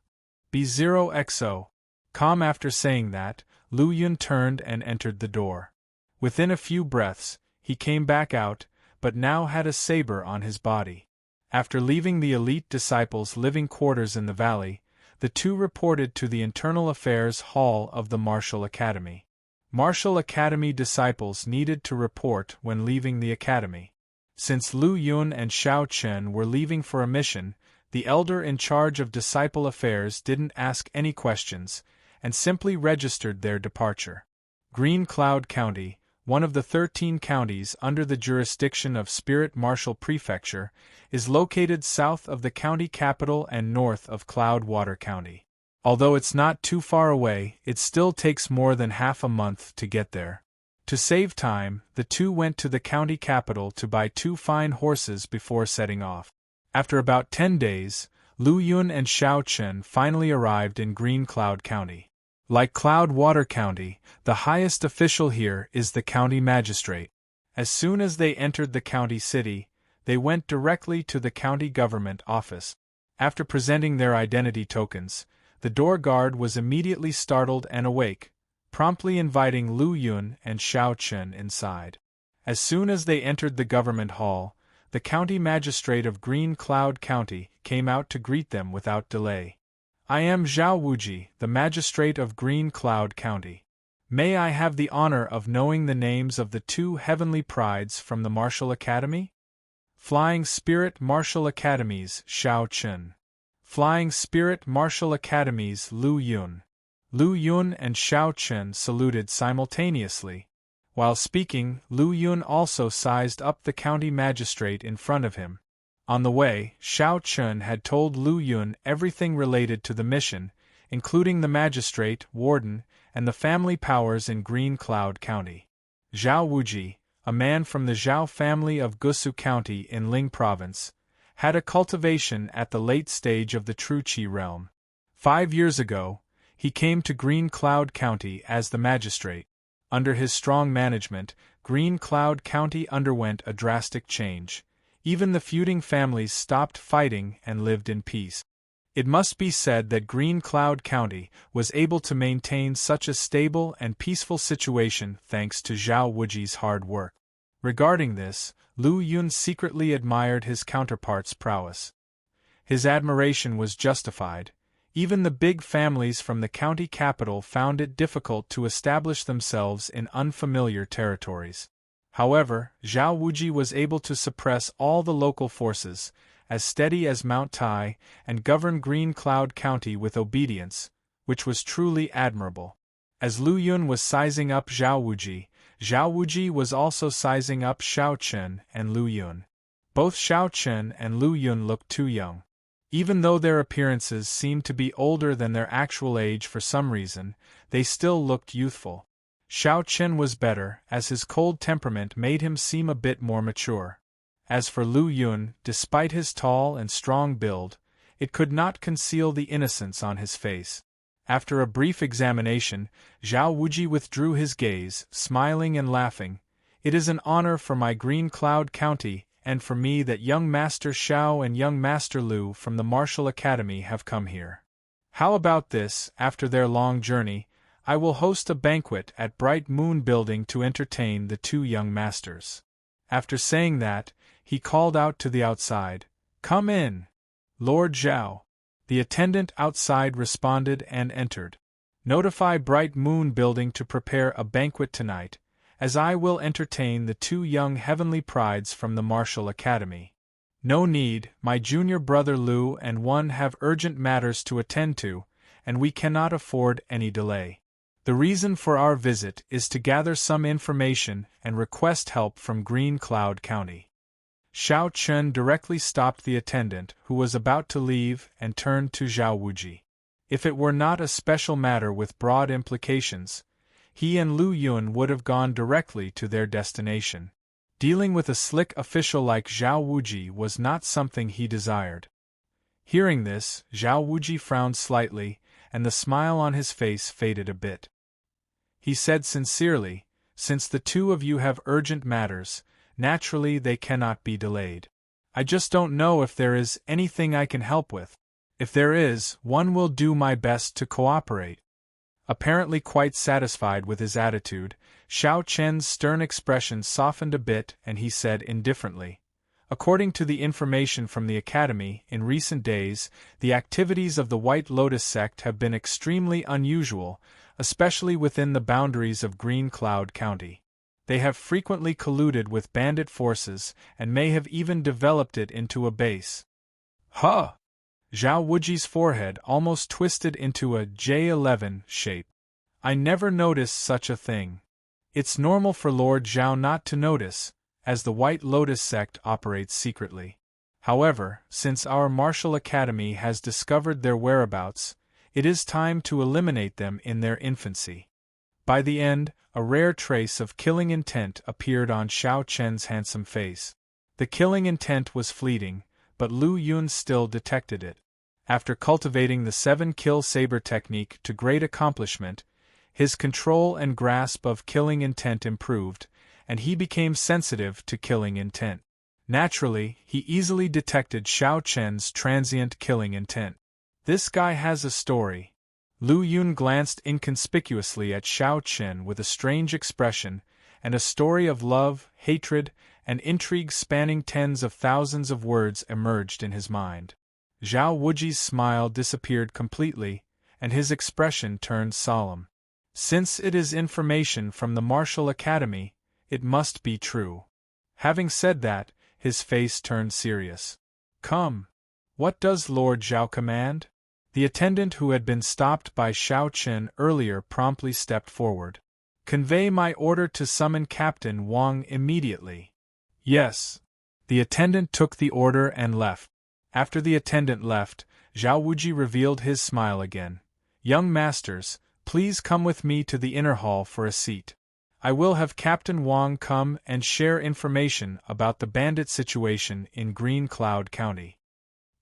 B0XO. Calm. After saying that, Lu Yun turned and entered the door. Within a few breaths, he came back out, but now had a saber on his body. After leaving the elite disciples' living quarters in the valley, the two reported to the Internal Affairs Hall of the Martial Academy. Martial Academy disciples needed to report when leaving the academy. Since Lu Yun and Xiao Chen were leaving for a mission, the elder in charge of disciple affairs didn't ask any questions, and simply registered their departure. Green Cloud County, one of the 13 counties under the jurisdiction of Spirit Marshal Prefecture, is located south of the county capital and north of Cloudwater County. Although it's not too far away, it still takes more than half a month to get there. To save time, the two went to the county capital to buy 2 fine horses before setting off. After about 10 days, Lu Yun and Xiao Chen finally arrived in Green Cloud County. Like Cloudwater County, the highest official here is the county magistrate. As soon as they entered the county city, they went directly to the county government office. After presenting their identity tokens, the door guard was immediately startled and awake, promptly inviting Lu Yun and Xiao Chen inside. As soon as they entered the government hall, the county magistrate of Green Cloud County came out to greet them without delay. "I am Zhao Wuji, the magistrate of Green Cloud County. May I have the honor of knowing the names of the 2 heavenly prides from the Martial Academy?" "Flying Spirit Martial Academies," Xiao Chen. "Flying Spirit Martial Academies," Lu Yun. Lu Yun and Xiao Chen saluted simultaneously. While speaking, Lu Yun also sized up the county magistrate in front of him. On the way, Xiao Chen had told Lu Yun everything related to the mission, including the magistrate, warden, and the family powers in Green Cloud County. Zhao Wuji, a man from the Zhao family of Gusu County in Ling Province, had a cultivation at the late stage of the True Qi realm. 5 years ago, he came to Green Cloud County as the magistrate. Under his strong management, Green Cloud County underwent a drastic change. Even the feuding families stopped fighting and lived in peace. It must be said that Green Cloud County was able to maintain such a stable and peaceful situation thanks to Zhao Wuji's hard work. Regarding this, Lu Yun secretly admired his counterpart's prowess. His admiration was justified. Even the big families from the county capital found it difficult to establish themselves in unfamiliar territories. However, Zhao Wuji was able to suppress all the local forces, as steady as Mount Tai, and govern Green Cloud County with obedience, which was truly admirable. As Lu Yun was sizing up Zhao Wuji was also sizing up Xiao Chen and Lu Yun. Both Xiao Chen and Lu Yun looked too young. Even though their appearances seemed to be older than their actual age for some reason, they still looked youthful. Xiao Chen was better, as his cold temperament made him seem a bit more mature. As for Lu Yun, despite his tall and strong build, it could not conceal the innocence on his face. After a brief examination, Zhao Wuji withdrew his gaze, smiling and laughing. "It is an honor for my Green Cloud County and for me that young Master Xiao and young Master Lu from the Martial Academy have come here. How about this, after their long journey, I will host a banquet at Bright Moon Building to entertain the two young masters." After saying that, he called out to the outside, "Come in, Lord Zhao." The attendant outside responded and entered. "Notify Bright Moon Building to prepare a banquet tonight, as I will entertain the two young heavenly prides from the Martial Academy." "No need, my junior brother Lu and one have urgent matters to attend to, and we cannot afford any delay. The reason for our visit is to gather some information and request help from Green Cloud County." Xiao Chen directly stopped the attendant, who was about to leave, and turned to Zhao Wuji. If it were not a special matter with broad implications, he and Lu Yun would have gone directly to their destination. Dealing with a slick official like Zhao Wuji was not something he desired. Hearing this, Zhao Wuji frowned slightly, and the smile on his face faded a bit. He said sincerely, "Since the two of you have urgent matters, naturally they cannot be delayed. I just don't know if there is anything I can help with. If there is, one will do my best to cooperate." Apparently quite satisfied with his attitude, Xiao Chen's stern expression softened a bit and he said indifferently, "According to the information from the Academy, in recent days, the activities of the White Lotus sect have been extremely unusual, especially within the boundaries of Green Cloud County. They have frequently colluded with bandit forces and may have even developed it into a base." "Huh!" Zhao Wuji's forehead almost twisted into a J11 shape. "I never noticed such a thing. It's normal for Lord Zhao not to notice, as the White Lotus sect operates secretly. However, since our Martial Academy has discovered their whereabouts, it is time to eliminate them in their infancy." By the end, a rare trace of killing intent appeared on Xiao Chen's handsome face. The killing intent was fleeting, but Lu Yun still detected it. After cultivating the 7-kill saber technique to great accomplishment, his control and grasp of killing intent improved, and he became sensitive to killing intent. Naturally, he easily detected Xiao Chen's transient killing intent. "This guy has a story." Lu Yun glanced inconspicuously at Xiao Chen with a strange expression, and a story of love, hatred, and intrigue spanning tens of thousands of words emerged in his mind. Zhao Wuji's smile disappeared completely, and his expression turned solemn. "Since it is information from the Martial Academy, it must be true." Having said that, his face turned serious. "Come. What does Lord Zhao command?" The attendant who had been stopped by Xiao Chen earlier promptly stepped forward. "Convey my order to summon Captain Wang immediately." "Yes." The attendant took the order and left. After the attendant left, Zhao Wuji revealed his smile again. "Young masters, please come with me to the inner hall for a seat. I will have Captain Wang come and share information about the bandit situation in Green Cloud County."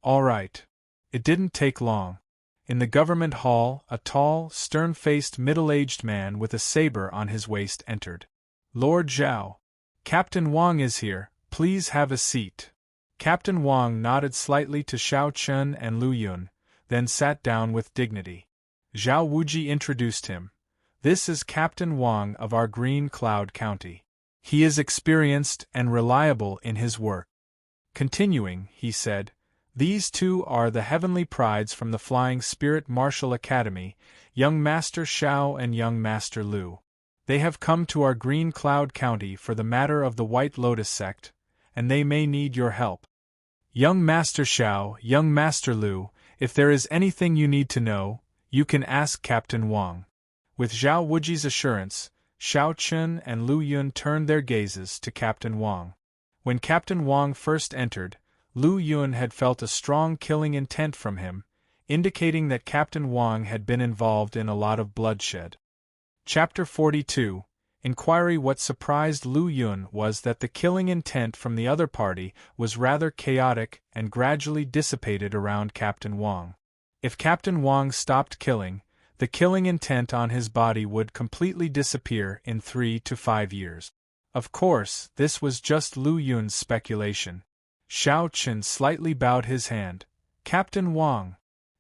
"All right." It didn't take long. In the government hall, a tall, stern-faced middle-aged man with a saber on his waist entered. "Lord Zhao. Captain Wang is here, please have a seat." Captain Wang nodded slightly to Xiao Chen and Lu Yun, then sat down with dignity. Zhao Wuji introduced him. This is Captain Wang of our Green Cloud County. He is experienced and reliable in his work. Continuing, he said, these two are the heavenly prides from the Flying Spirit Martial Academy, young Master Xiao and young Master Lu. They have come to our Green Cloud County for the matter of the White Lotus sect, and they may need your help. Young Master Xiao, young Master Lu, if there is anything you need to know, you can ask Captain Wang. With Zhao Wuji's assurance, Xiao Chun and Lu Yun turned their gazes to Captain Wang. When Captain Wang first entered, Lu Yun had felt a strong killing intent from him, indicating that Captain Wang had been involved in a lot of bloodshed. Chapter 42. Inquiry. What surprised Lu Yun was that the killing intent from the other party was rather chaotic and gradually dissipated around Captain Wang. If Captain Wang stopped killing, the killing intent on his body would completely disappear in 3 to 5 years. Of course, this was just Lu Yun's speculation. Xiao Chen slightly bowed his hand. Captain Wang.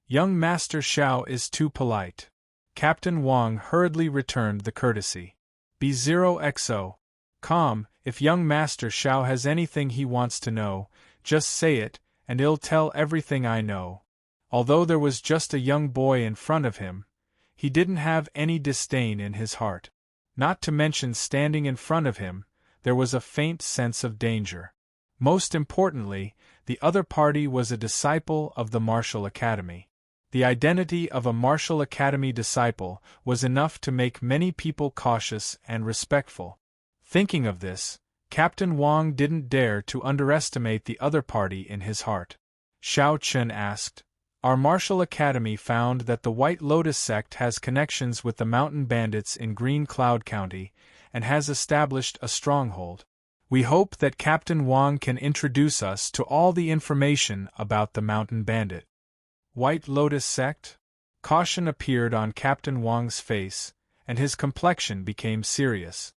Young Master Xiao is too polite. Captain Wang hurriedly returned the courtesy. B0XO. Calm, if young Master Xiao has anything he wants to know, just say it, and he'll tell everything I know. Although there was just a young boy in front of him, he didn't have any disdain in his heart. Not to mention standing in front of him, there was a faint sense of danger. Most importantly, the other party was a disciple of the Martial Academy. The identity of a Martial Academy disciple was enough to make many people cautious and respectful. Thinking of this, Captain Wang didn't dare to underestimate the other party in his heart. Xiao Chen asked, our Martial Academy found that the White Lotus sect has connections with the mountain bandits in Green Cloud County and has established a stronghold. We hope that Captain Wang can introduce us to all the information about the mountain bandit. White Lotus sect? Caution appeared on Captain Wang's face, and his complexion became serious.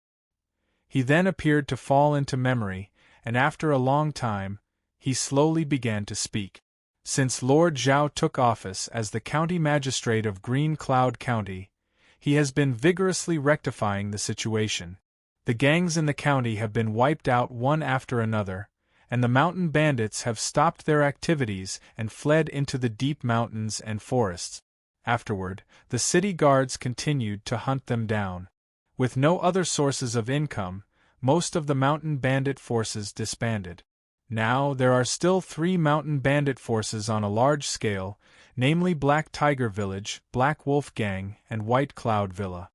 He then appeared to fall into memory, and after a long time, he slowly began to speak. Since Lord Zhao took office as the county magistrate of Green Cloud County, he has been vigorously rectifying the situation. The gangs in the county have been wiped out one after another, and the mountain bandits have stopped their activities and fled into the deep mountains and forests. Afterward, the city guards continued to hunt them down. With no other sources of income, most of the mountain bandit forces disbanded. Now there are still 3 mountain bandit forces on a large scale, namely Black Tiger Village, Black Wolf Gang, and White Cloud Villa.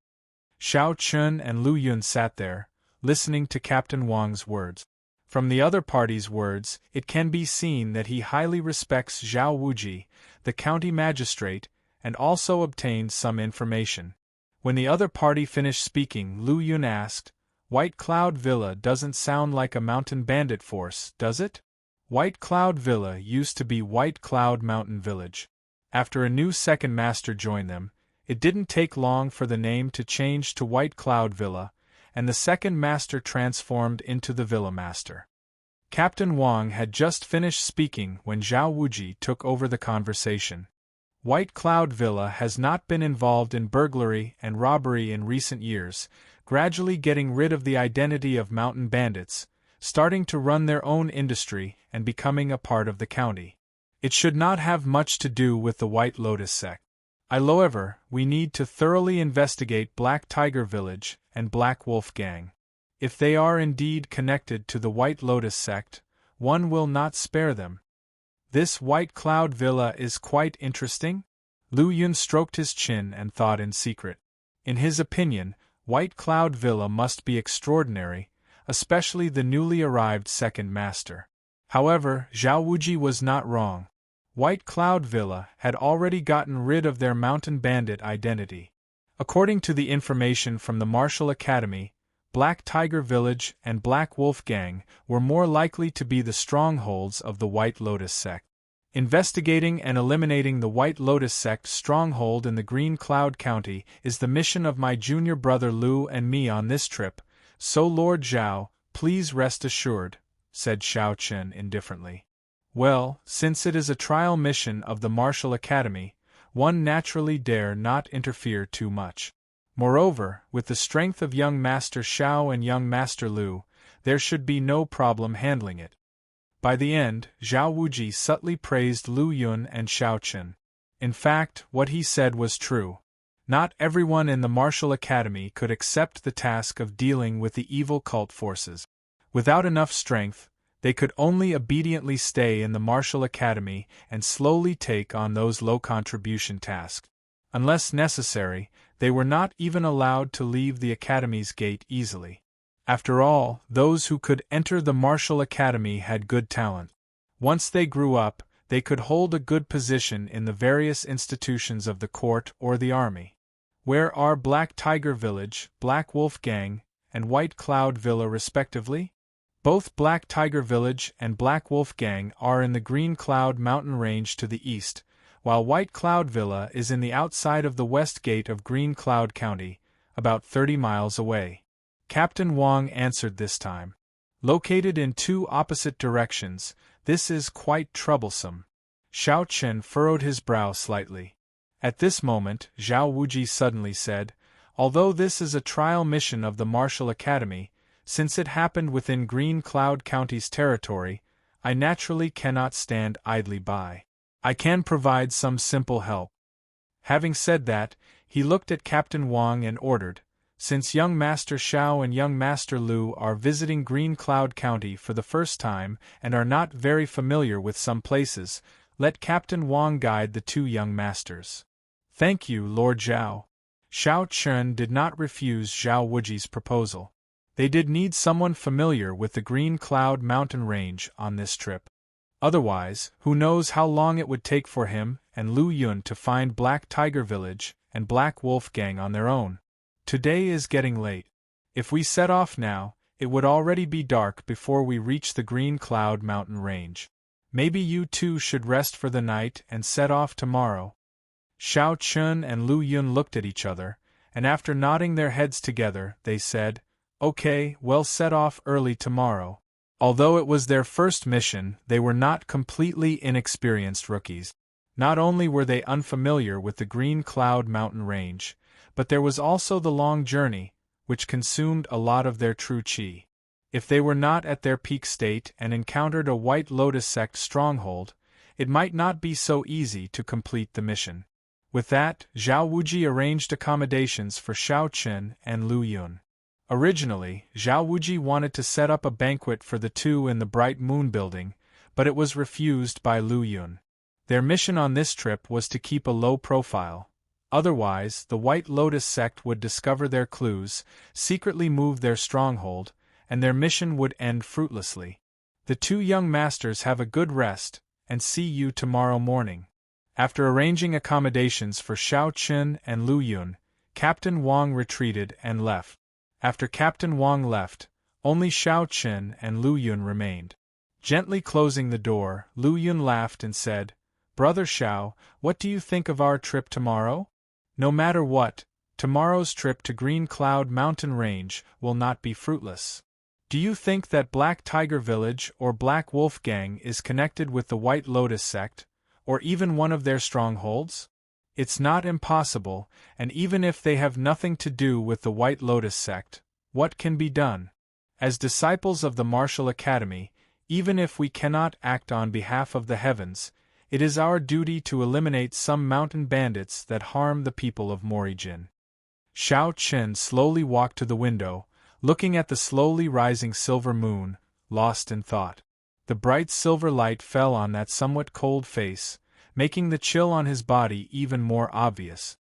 Xiao Chun and Lu Yun sat there, listening to Captain Wang's words. From the other party's words, it can be seen that he highly respects Zhao Wuji, the county magistrate, and also obtained some information. When the other party finished speaking, Lu Yun asked, White Cloud Villa doesn't sound like a mountain bandit force, does it? White Cloud Villa used to be White Cloud Mountain Village. After a new second master joined them, it didn't take long for the name to change to White Cloud Villa, and the second master transformed into the Villa Master. Captain Wang had just finished speaking when Zhao Wuji took over the conversation. White Cloud Villa has not been involved in burglary and robbery in recent years, gradually getting rid of the identity of mountain bandits, starting to run their own industry and becoming a part of the county. It should not have much to do with the White Lotus sect. However, we need to thoroughly investigate Black Tiger Village and Black Wolf Gang. If they are indeed connected to the White Lotus sect, one will not spare them. This White Cloud Villa is quite interesting. Lu Yun stroked his chin and thought in secret. In his opinion, White Cloud Villa must be extraordinary, especially the newly arrived second master. However, Zhao Wuji was not wrong. White Cloud Villa had already gotten rid of their mountain bandit identity. According to the information from the Martial Academy, Black Tiger Village and Black Wolf Gang were more likely to be the strongholds of the White Lotus sect. Investigating and eliminating the White Lotus sect stronghold in the Green Cloud County is the mission of my junior brother Lu and me on this trip, so Lord Zhao, please rest assured, said Xiao Chen indifferently. Well, since it is a trial mission of the Martial Academy, one naturally dare not interfere too much. Moreover, with the strength of young Master Xiao and young Master Lu, there should be no problem handling it. By the end, Zhao Wuji subtly praised Lu Yun and Xiao Chen. In fact, what he said was true. Not everyone in the Martial Academy could accept the task of dealing with the evil cult forces. Without enough strength, they could only obediently stay in the Martial Academy and slowly take on those low-contribution tasks. Unless necessary, they were not even allowed to leave the Academy's gate easily. After all, those who could enter the Martial Academy had good talent. Once they grew up, they could hold a good position in the various institutions of the court or the army. Where are Black Tiger Village, Black Wolf Gang, and White Cloud Villa respectively? Both Black Tiger Village and Black Wolf Gang are in the Green Cloud Mountain Range to the east, while White Cloud Villa is in the outside of the west gate of Green Cloud County, about 30 miles away. Captain Wang answered this time. Located in two opposite directions, this is quite troublesome. Xiao Chen furrowed his brow slightly. At this moment, Zhao Wuji suddenly said, although this is a trial mission of the Martial Academy, since it happened within Green Cloud County's territory, I naturally cannot stand idly by. I can provide some simple help. Having said that, he looked at Captain Wang and ordered, since young Master Xiao and young Master Lu are visiting Green Cloud County for the first time and are not very familiar with some places, let Captain Wang guide the two young masters. Thank you, Lord Zhao. Xiao Chen did not refuse Zhao Wuji's proposal. They did need someone familiar with the Green Cloud Mountain Range on this trip. Otherwise, who knows how long it would take for him and Lu Yun to find Black Tiger Village and Black Wolf Gang on their own. Today is getting late. If we set off now, it would already be dark before we reach the Green Cloud Mountain Range. Maybe you two should rest for the night and set off tomorrow. Xiao Chen and Lu Yun looked at each other, and after nodding their heads together, they said, Okay, we'll set off early tomorrow. Although it was their first mission, they were not completely inexperienced rookies. Not only were they unfamiliar with the Green Cloud Mountain Range, but there was also the long journey, which consumed a lot of their true chi. If they were not at their peak state and encountered a White Lotus sect stronghold, it might not be so easy to complete the mission. With that, Zhao Wuji arranged accommodations for Xiao Chen and Lu Yun. Originally, Zhao Wuji wanted to set up a banquet for the two in the Bright Moon Building, but it was refused by Lu Yun. Their mission on this trip was to keep a low profile. Otherwise, the White Lotus sect would discover their clues, secretly move their stronghold, and their mission would end fruitlessly. The two young masters have a good rest, and see you tomorrow morning. After arranging accommodations for Xiao Chen and Lu Yun, Captain Wang retreated and left. After Captain Wang left, only Xiao Chen and Lu Yun remained. Gently closing the door, Lu Yun laughed and said, Brother Xiao, what do you think of our trip tomorrow? No matter what, tomorrow's trip to Green Cloud Mountain Range will not be fruitless. Do you think that Black Tiger Village or Black Wolf Gang is connected with the White Lotus sect, or even one of their strongholds? It's not impossible, and even if they have nothing to do with the White Lotus sect, what can be done? As disciples of the Martial Academy, even if we cannot act on behalf of the heavens, it is our duty to eliminate some mountain bandits that harm the people of Morijin. Xiao Chen slowly walked to the window, looking at the slowly rising silver moon, lost in thought. The bright silver light fell on that somewhat cold face, making the chill on his body even more obvious.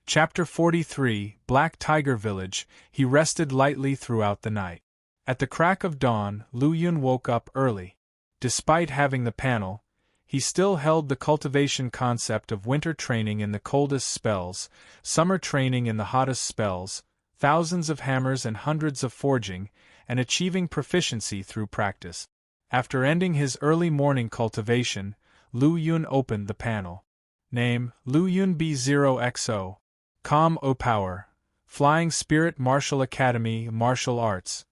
Chapter 43, Black Tiger Village. He rested lightly throughout the night. At the crack of dawn, Lu Yun woke up early. Despite having the panel, he still held the cultivation concept of winter training in the coldest spells, summer training in the hottest spells, thousands of hammers and hundreds of forging, and achieving proficiency through practice. After ending his early morning cultivation, Lu Yun opened the panel. Name, Lu Yun B0XO. Calm O Power. Flying Spirit Martial Academy Martial Arts.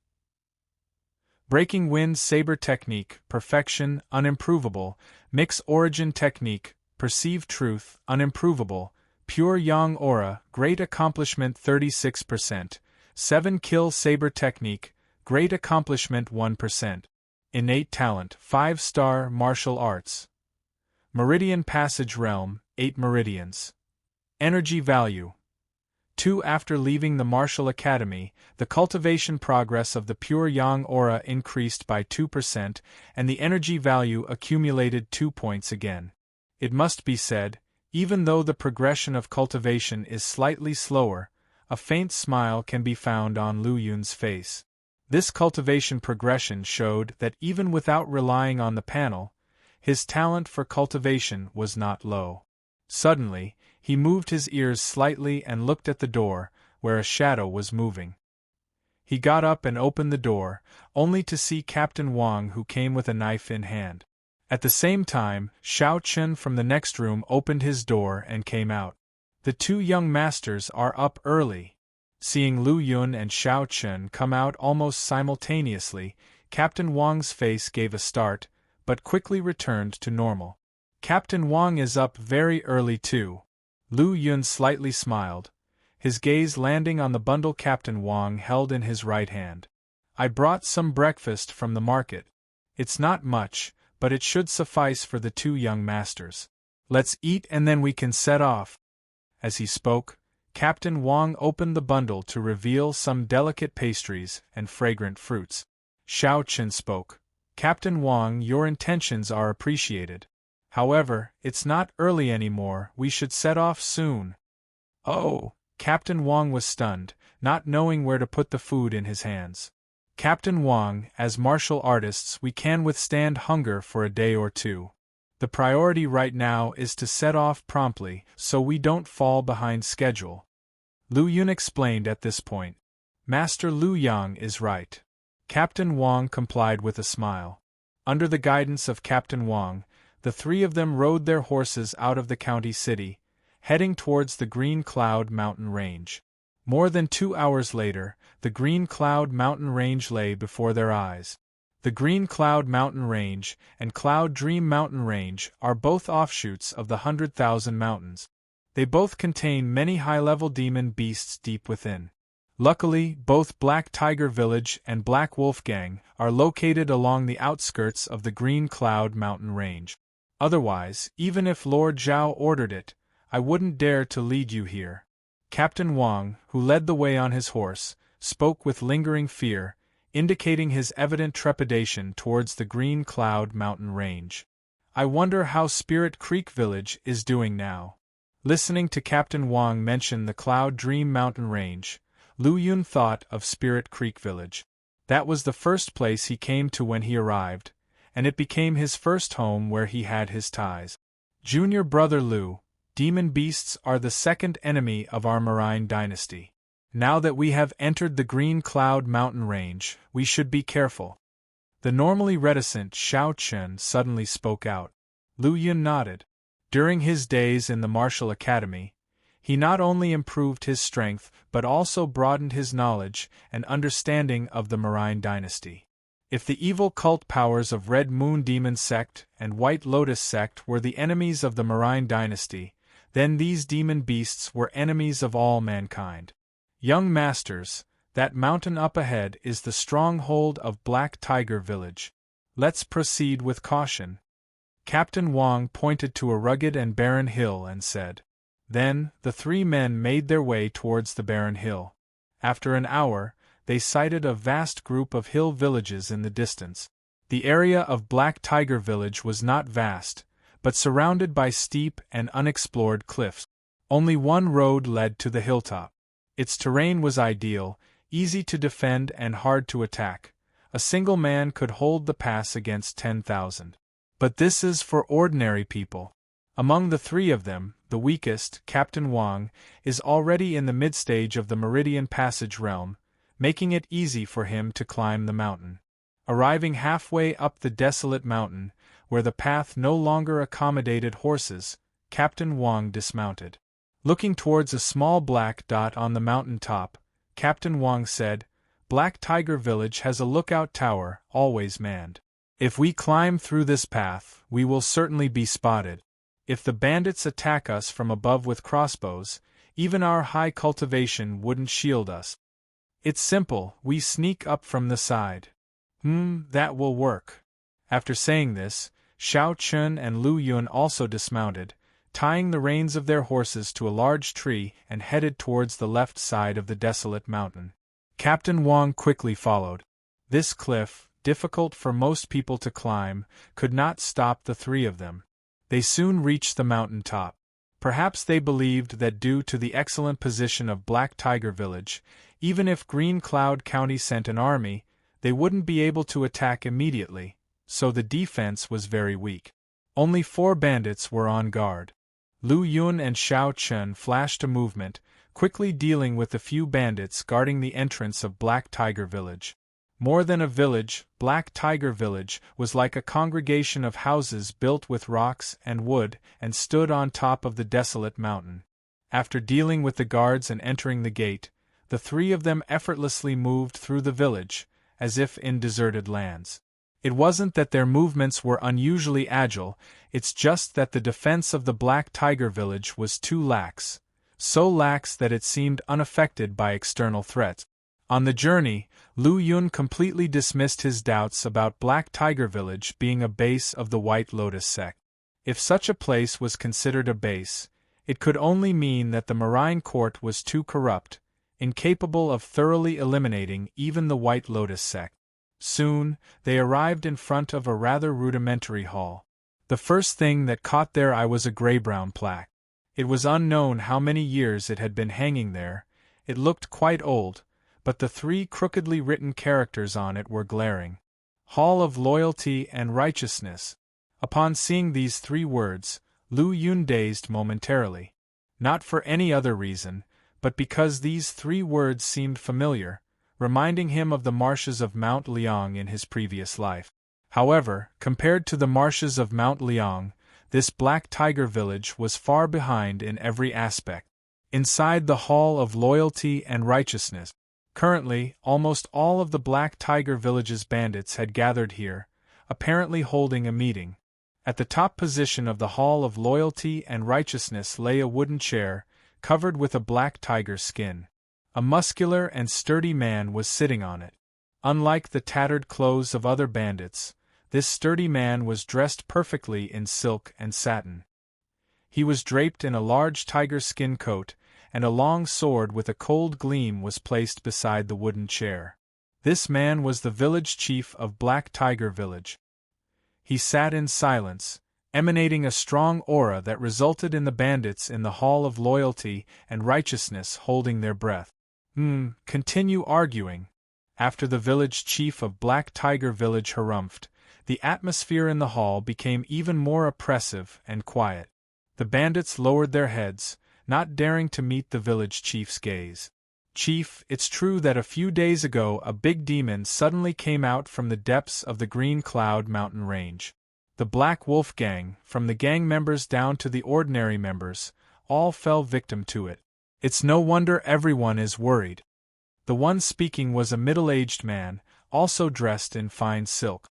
Breaking wind saber technique, perfection, unimprovable. Mix origin technique, perceive truth, unimprovable. Pure yang aura, great accomplishment 36%. 7 kill saber technique, great accomplishment 1%. Innate talent, 5-star martial arts. Meridian passage realm, 8 meridians. Energy value 2. After leaving the martial academy, the cultivation progress of the pure yang aura increased by 2%, and the energy value accumulated 2 points again. It must be said, even though the progression of cultivation is slightly slower, a faint smile can be found on Lu Yun's face. This cultivation progression showed that even without relying on the panel, his talent for cultivation was not low. Suddenly, he moved his ears slightly and looked at the door, where a shadow was moving. He got up and opened the door, only to see Captain Wang, who came with a knife in hand. At the same time, Xiao Chen from the next room opened his door and came out. The 2 young masters are up early. Seeing Lu Yun and Xiao Chen come out almost simultaneously, Captain Wang's face gave a start, but quickly returned to normal. Captain Wang is up very early too. Lu Yun slightly smiled, his gaze landing on the bundle Captain Wang held in his right hand. I brought some breakfast from the market. It's not much, but it should suffice for the 2 young masters. Let's eat and then we can set off. As he spoke, Captain Wang opened the bundle to reveal some delicate pastries and fragrant fruits. Xiao Chen spoke. Captain Wang, your intentions are appreciated. However, it's not early anymore, we should set off soon. Oh! Captain Wang was stunned, not knowing where to put the food in his hands. Captain Wang, as martial artists we can withstand hunger for a day or 2. The priority right now is to set off promptly, so we don't fall behind schedule. Lu Yun explained at this point. Master Lu Yang is right. Captain Wang complied with a smile. Under the guidance of Captain Wang, the 3 of them rode their horses out of the county city, heading towards the Green Cloud mountain range. More than 2 hours later, the Green Cloud mountain range lay before their eyes. The Green Cloud mountain range and Cloud Dream mountain range are both offshoots of the 100,000 mountains. They both contain many high-level demon beasts deep within. Luckily, both Black Tiger Village and Black Wolf Gang are located along the outskirts of the Green Cloud mountain range. Otherwise, even if Lord Zhao ordered it, I wouldn't dare to lead you here. Captain Wang, who led the way on his horse, spoke with lingering fear, indicating his evident trepidation towards the Green Cloud mountain range. I wonder how Spirit Creek Village is doing now. Listening to Captain Wang mention the Cloud Dream mountain range, Lu Yun thought of Spirit Creek Village. That was the first place he came to when he arrived, and it became his first home where he had his ties. Junior brother Lu, demon beasts are the second enemy of our Marine dynasty. Now that we have entered the Green Cloud mountain range, we should be careful. The normally reticent Xiao Chen suddenly spoke out. Lu Yun nodded. During his days in the martial academy, he not only improved his strength but also broadened his knowledge and understanding of the Marine dynasty. If the evil cult powers of Red Moon Demon Sect and White Lotus Sect were the enemies of the Marine dynasty, then these demon beasts were enemies of all mankind. Young masters, that mountain up ahead is the stronghold of Black Tiger Village. Let's proceed with caution. Captain Wang pointed to a rugged and barren hill and said. Then, the 3 men made their way towards the barren hill. After an hour, they sighted a vast group of hill villages in the distance. The area of Black Tiger Village was not vast, but surrounded by steep and unexplored cliffs. Only one road led to the hilltop. Its terrain was ideal, easy to defend and hard to attack. A single man could hold the pass against 10,000. But this is for ordinary people. Among the 3 of them, the weakest, Captain Wang, is already in the mid-stage of the Meridian Passage realm, making it easy for him to climb the mountain. Arriving halfway up the desolate mountain, where the path no longer accommodated horses, Captain Wang dismounted. Looking towards a small black dot on the mountain top, Captain Wang said, Black Tiger Village has a lookout tower, always manned. If we climb through this path, we will certainly be spotted. If the bandits attack us from above with crossbows, even our high cultivation wouldn't shield us. It's simple, we sneak up from the side. That will work. After saying this, Xiao Chun and Lu Yun also dismounted, tying the reins of their horses to a large tree and headed towards the left side of the desolate mountain. Captain Wang quickly followed. This cliff, difficult for most people to climb, could not stop the three of them. They soon reached the mountain top. Perhaps they believed that due to the excellent position of Black Tiger Village, even if Green Cloud County sent an army, they wouldn't be able to attack immediately, so the defense was very weak. Only 4 bandits were on guard. Lu Yun and Xiao Chun flashed a movement, quickly dealing with the few bandits guarding the entrance of Black Tiger Village. More than a village, Black Tiger Village was like a congregation of houses built with rocks and wood and stood on top of the desolate mountain. After dealing with the guards and entering the gate, the three of them effortlessly moved through the village, as if in deserted lands. It wasn't that their movements were unusually agile, it's just that the defense of the Black Tiger Village was too lax, so lax that it seemed unaffected by external threats. On the journey, Lu Yun completely dismissed his doubts about Black Tiger Village being a base of the White Lotus sect. If such a place was considered a base, it could only mean that the Marine Court was too corrupt, incapable of thoroughly eliminating even the White Lotus sect. Soon, they arrived in front of a rather rudimentary hall. The first thing that caught their eye was a gray-brown plaque. It was unknown how many years it had been hanging there. It looked quite old, but the 3 crookedly written characters on it were glaring. Hall of Loyalty and Righteousness. Upon seeing these 3 words, Lu Yun dazed momentarily. Not for any other reason, but because these 3 words seemed familiar, reminding him of the marshes of Mount Liang in his previous life. However, compared to the marshes of Mount Liang, this Black Tiger Village was far behind in every aspect. Inside the Hall of Loyalty and Righteousness, currently, almost all of the Black Tiger Village's bandits had gathered here, apparently holding a meeting. At the top position of the Hall of Loyalty and Righteousness lay a wooden chair, covered with a black tiger skin. A muscular and sturdy man was sitting on it. Unlike the tattered clothes of other bandits, this sturdy man was dressed perfectly in silk and satin. He was draped in a large tiger skin coat, and a long sword with a cold gleam was placed beside the wooden chair. This man was the village chief of Black Tiger Village. He sat in silence, emanating a strong aura that resulted in the bandits in the Hall of Loyalty and Righteousness holding their breath. Continue arguing. After the village chief of Black Tiger Village harumphed, the atmosphere in the hall became even more oppressive and quiet. The bandits lowered their heads, not daring to meet the village chief's gaze. Chief, it's true that a few days ago a big demon suddenly came out from the depths of the Green Cloud mountain range. The Black Wolf Gang, from the gang members down to the ordinary members, all fell victim to it. It's no wonder everyone is worried. The one speaking was a middle-aged man, also dressed in fine silk.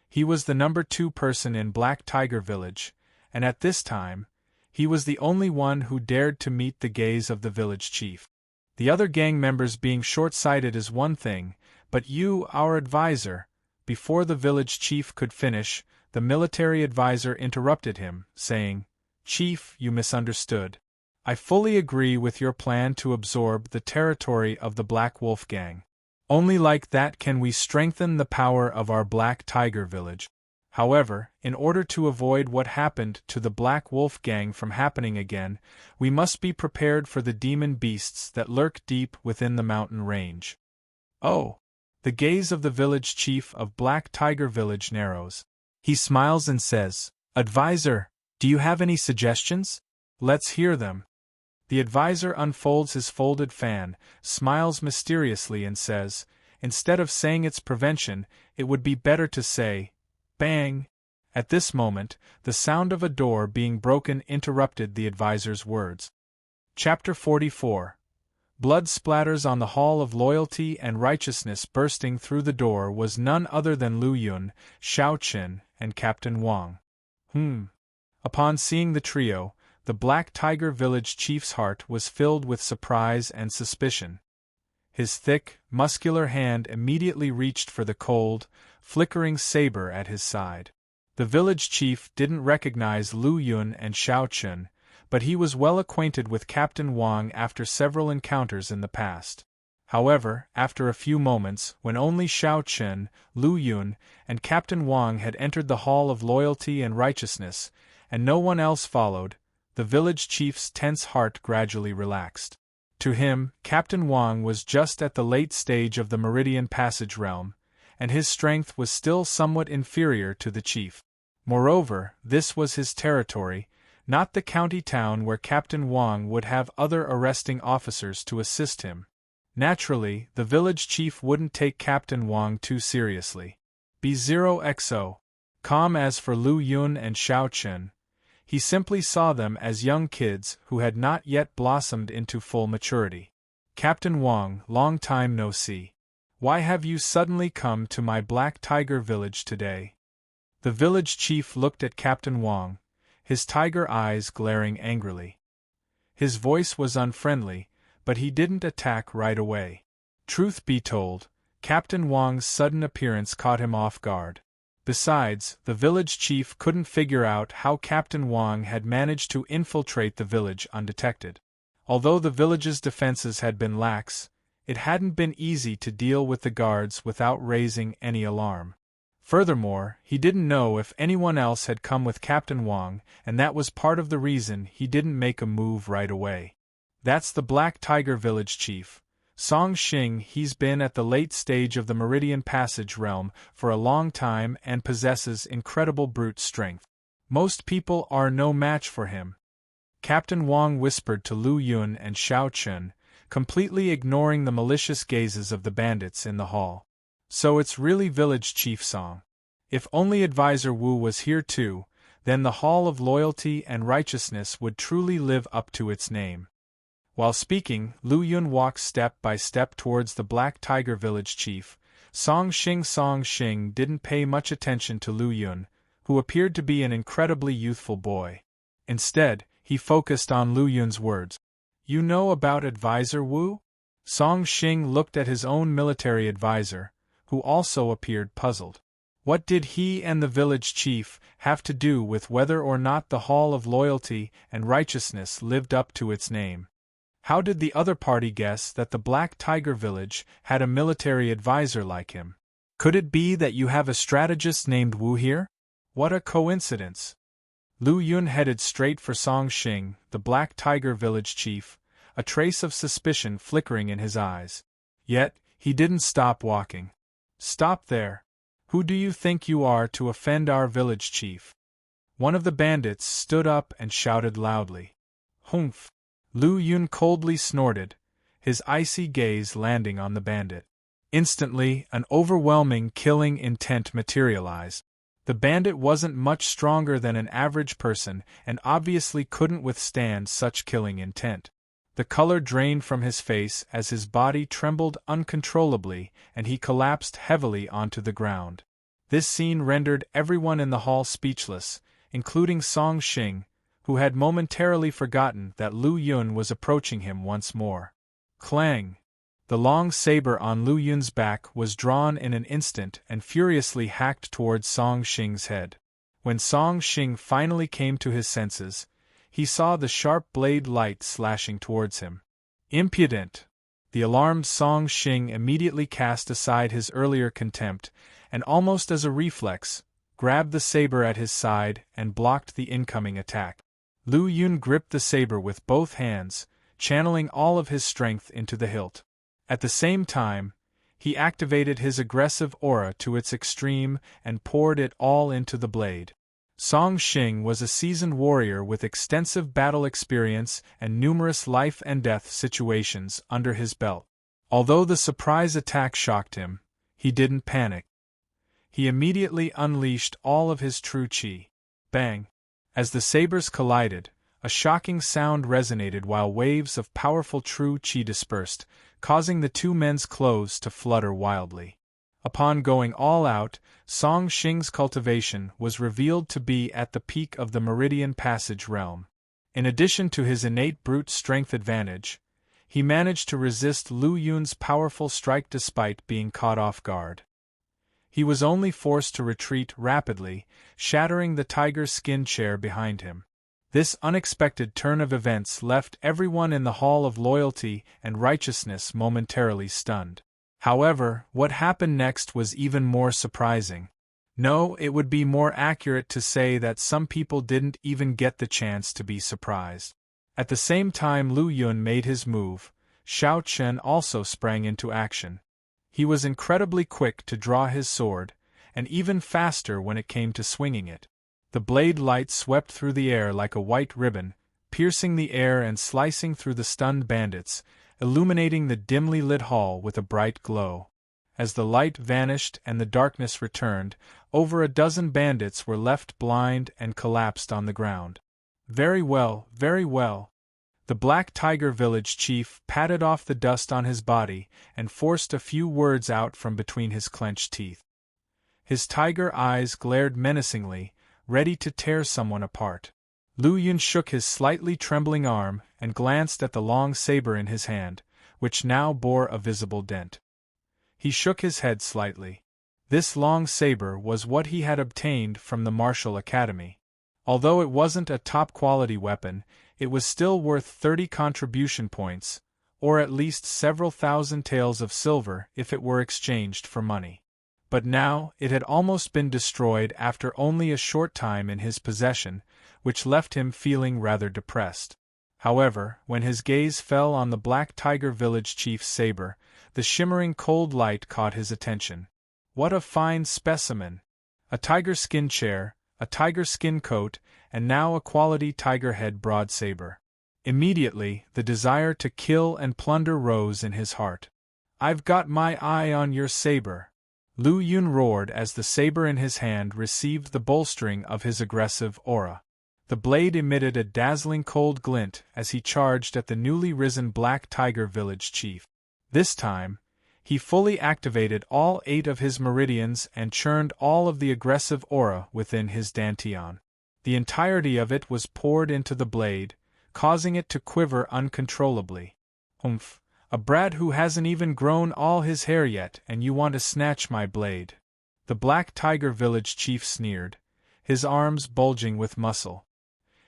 He was the number 2 person in Black Tiger Village, and at this time, he was the only one who dared to meet the gaze of the village chief. The other gang members being short-sighted is one thing, but you, our advisor— Before the village chief could finish, the military advisor interrupted him, saying, "Chief, you misunderstood. I fully agree with your plan to absorb the territory of the Black Wolf Gang. Only like that can we strengthen the power of our Black Tiger Village. However, in order to avoid what happened to the Black Wolf Gang from happening again, we must be prepared for the demon beasts that lurk deep within the mountain range." Oh! The gaze of the village chief of Black Tiger Village narrows. He smiles and says, "Advisor, do you have any suggestions? Let's hear them." The advisor unfolds his folded fan, smiles mysteriously and says, "Instead of saying it's prevention, it would be better to say, bang." At this moment, the sound of a door being broken interrupted the advisor's words. Chapter 44. Blood splatters on the Hall of Loyalty and Righteousness. Bursting through the door was none other than Lu Yun, Xiao Qin, and Captain Wang. Upon seeing the trio, the Black Tiger Village chief's heart was filled with surprise and suspicion. His thick, muscular hand immediately reached for the cold, flickering saber at his side. The village chief didn't recognize Lu Yun and Xiao Qin, but he was well acquainted with Captain Wang after several encounters in the past. However, after a few moments, when only Xiao Qin, Lu Yun, and Captain Wang had entered the Hall of Loyalty and Righteousness, and no one else followed, the village chief's tense heart gradually relaxed. To him, Captain Wang was just at the late stage of the Meridian Passage realm, and his strength was still somewhat inferior to the chief. Moreover, this was his territory, not the county town where Captain Wang would have other arresting officers to assist him. Naturally, the village chief wouldn't take Captain Wang too seriously. B0XO. Calm. As for Lu Yun and Xiao Qin, he simply saw them as young kids who had not yet blossomed into full maturity. Captain Wang, long time no see. Why have you suddenly come to my Black Tiger village today? The village chief looked at Captain Wang, his tiger eyes glaring angrily. His voice was unfriendly, but he didn't attack right away. Truth be told, Captain Wang's sudden appearance caught him off guard. Besides, the village chief couldn't figure out how Captain Wang had managed to infiltrate the village undetected. Although the village's defenses had been lax, it hadn't been easy to deal with the guards without raising any alarm. Furthermore, he didn't know if anyone else had come with Captain Wang, and that was part of the reason he didn't make a move right away. That's the Black Tiger village chief, Song Xing. He's been at the late stage of the Meridian Passage realm for a long time and possesses incredible brute strength. Most people are no match for him. Captain Wang whispered to Lu Yun and Xiao Qin, completely ignoring the malicious gazes of the bandits in the hall. So it's really village chief Song. If only Advisor Wu was here too, then the Hall of Loyalty and Righteousness would truly live up to its name. While speaking, Lu Yun walked step by step towards the Black Tiger village chief. Song Xing didn't pay much attention to Lu Yun, who appeared to be an incredibly youthful boy. Instead, he focused on Lu Yun's words. You know about Advisor Wu? Song Xing looked at his own military advisor, who also appeared puzzled. What did he and the village chief have to do with whether or not the Hall of Loyalty and Righteousness lived up to its name? How did the other party guess that the Black Tiger village had a military advisor like him? Could it be that you have a strategist named Wu here? What a coincidence! Lu Yun headed straight for Song Xing, the Black Tiger village chief, a trace of suspicion flickering in his eyes. Yet, he didn't stop walking. Stop there! Who do you think you are to offend our village chief? One of the bandits stood up and shouted loudly. Humph! Lu Yun coldly snorted, his icy gaze landing on the bandit. Instantly, an overwhelming killing intent materialized. The bandit wasn't much stronger than an average person and obviously couldn't withstand such killing intent. The color drained from his face as his body trembled uncontrollably and he collapsed heavily onto the ground. This scene rendered everyone in the hall speechless, including Song Xing, who had momentarily forgotten that Lu Yun was approaching him once more. Clang! The long saber on Lu Yun's back was drawn in an instant and furiously hacked towards Song Xing's head. When Song Xing finally came to his senses, he saw the sharp blade light slashing towards him. Impudent! The alarmed Song Xing immediately cast aside his earlier contempt, and almost as a reflex, grabbed the saber at his side and blocked the incoming attack. Lu Yun gripped the saber with both hands, channeling all of his strength into the hilt. At the same time, he activated his aggressive aura to its extreme and poured it all into the blade. Song Xing was a seasoned warrior with extensive battle experience and numerous life and death situations under his belt. Although the surprise attack shocked him, he didn't panic. He immediately unleashed all of his true qi. Bang! As the sabers collided, A shocking sound resonated while waves of powerful true qi dispersed, causing the two men's clothes to flutter wildly. Upon going all out, Song Xing's cultivation was revealed to be at the peak of the Meridian Passage realm. In addition to his innate brute strength advantage, he managed to resist Lu Yun's powerful strike despite being caught off guard. He was only forced to retreat rapidly, shattering the tiger skin chair behind him. This unexpected turn of events left everyone in the Hall of Loyalty and Righteousness momentarily stunned. However, what happened next was even more surprising. No, it would be more accurate to say that some people didn't even get the chance to be surprised. At the same time Lu Yun made his move, Xiao Chen also sprang into action. He was incredibly quick to draw his sword, and even faster when it came to swinging it. The blade light swept through the air like a white ribbon, piercing the air and slicing through the stunned bandits, illuminating the dimly lit hall with a bright glow. As the light vanished and the darkness returned, over a dozen bandits were left blind and collapsed on the ground. Very well, very well. The Black Tiger Village chief patted off the dust on his body and forced a few words out from between his clenched teeth. His tiger eyes glared menacingly, ready to tear someone apart. Lu Yun shook his slightly trembling arm and glanced at the long saber in his hand, which now bore a visible dent. He shook his head slightly. This long saber was what he had obtained from the Martial Academy. Although it wasn't a top-quality weapon, it was still worth 30 contribution points, or at least several thousand taels of silver if it were exchanged for money. But now, it had almost been destroyed after only a short time in his possession, which left him feeling rather depressed. However, when his gaze fell on the Black Tiger Village chief's saber, the shimmering cold light caught his attention. What a fine specimen! A tiger skin chair, a tiger skin coat, and now a quality tiger head broad saber. Immediately, the desire to kill and plunder rose in his heart. "I've got my eye on your saber," Lu Yun roared as the saber in his hand received the bolstering of his aggressive aura. The blade emitted a dazzling cold glint as he charged at the newly risen Black Tiger Village chief. This time, he fully activated all 8 of his meridians and churned all of the aggressive aura within his dantian. The entirety of it was poured into the blade, causing it to quiver uncontrollably. "Oomph, a brat who hasn't even grown all his hair yet and you want to snatch my blade?" The Black Tiger Village chief sneered, his arms bulging with muscle.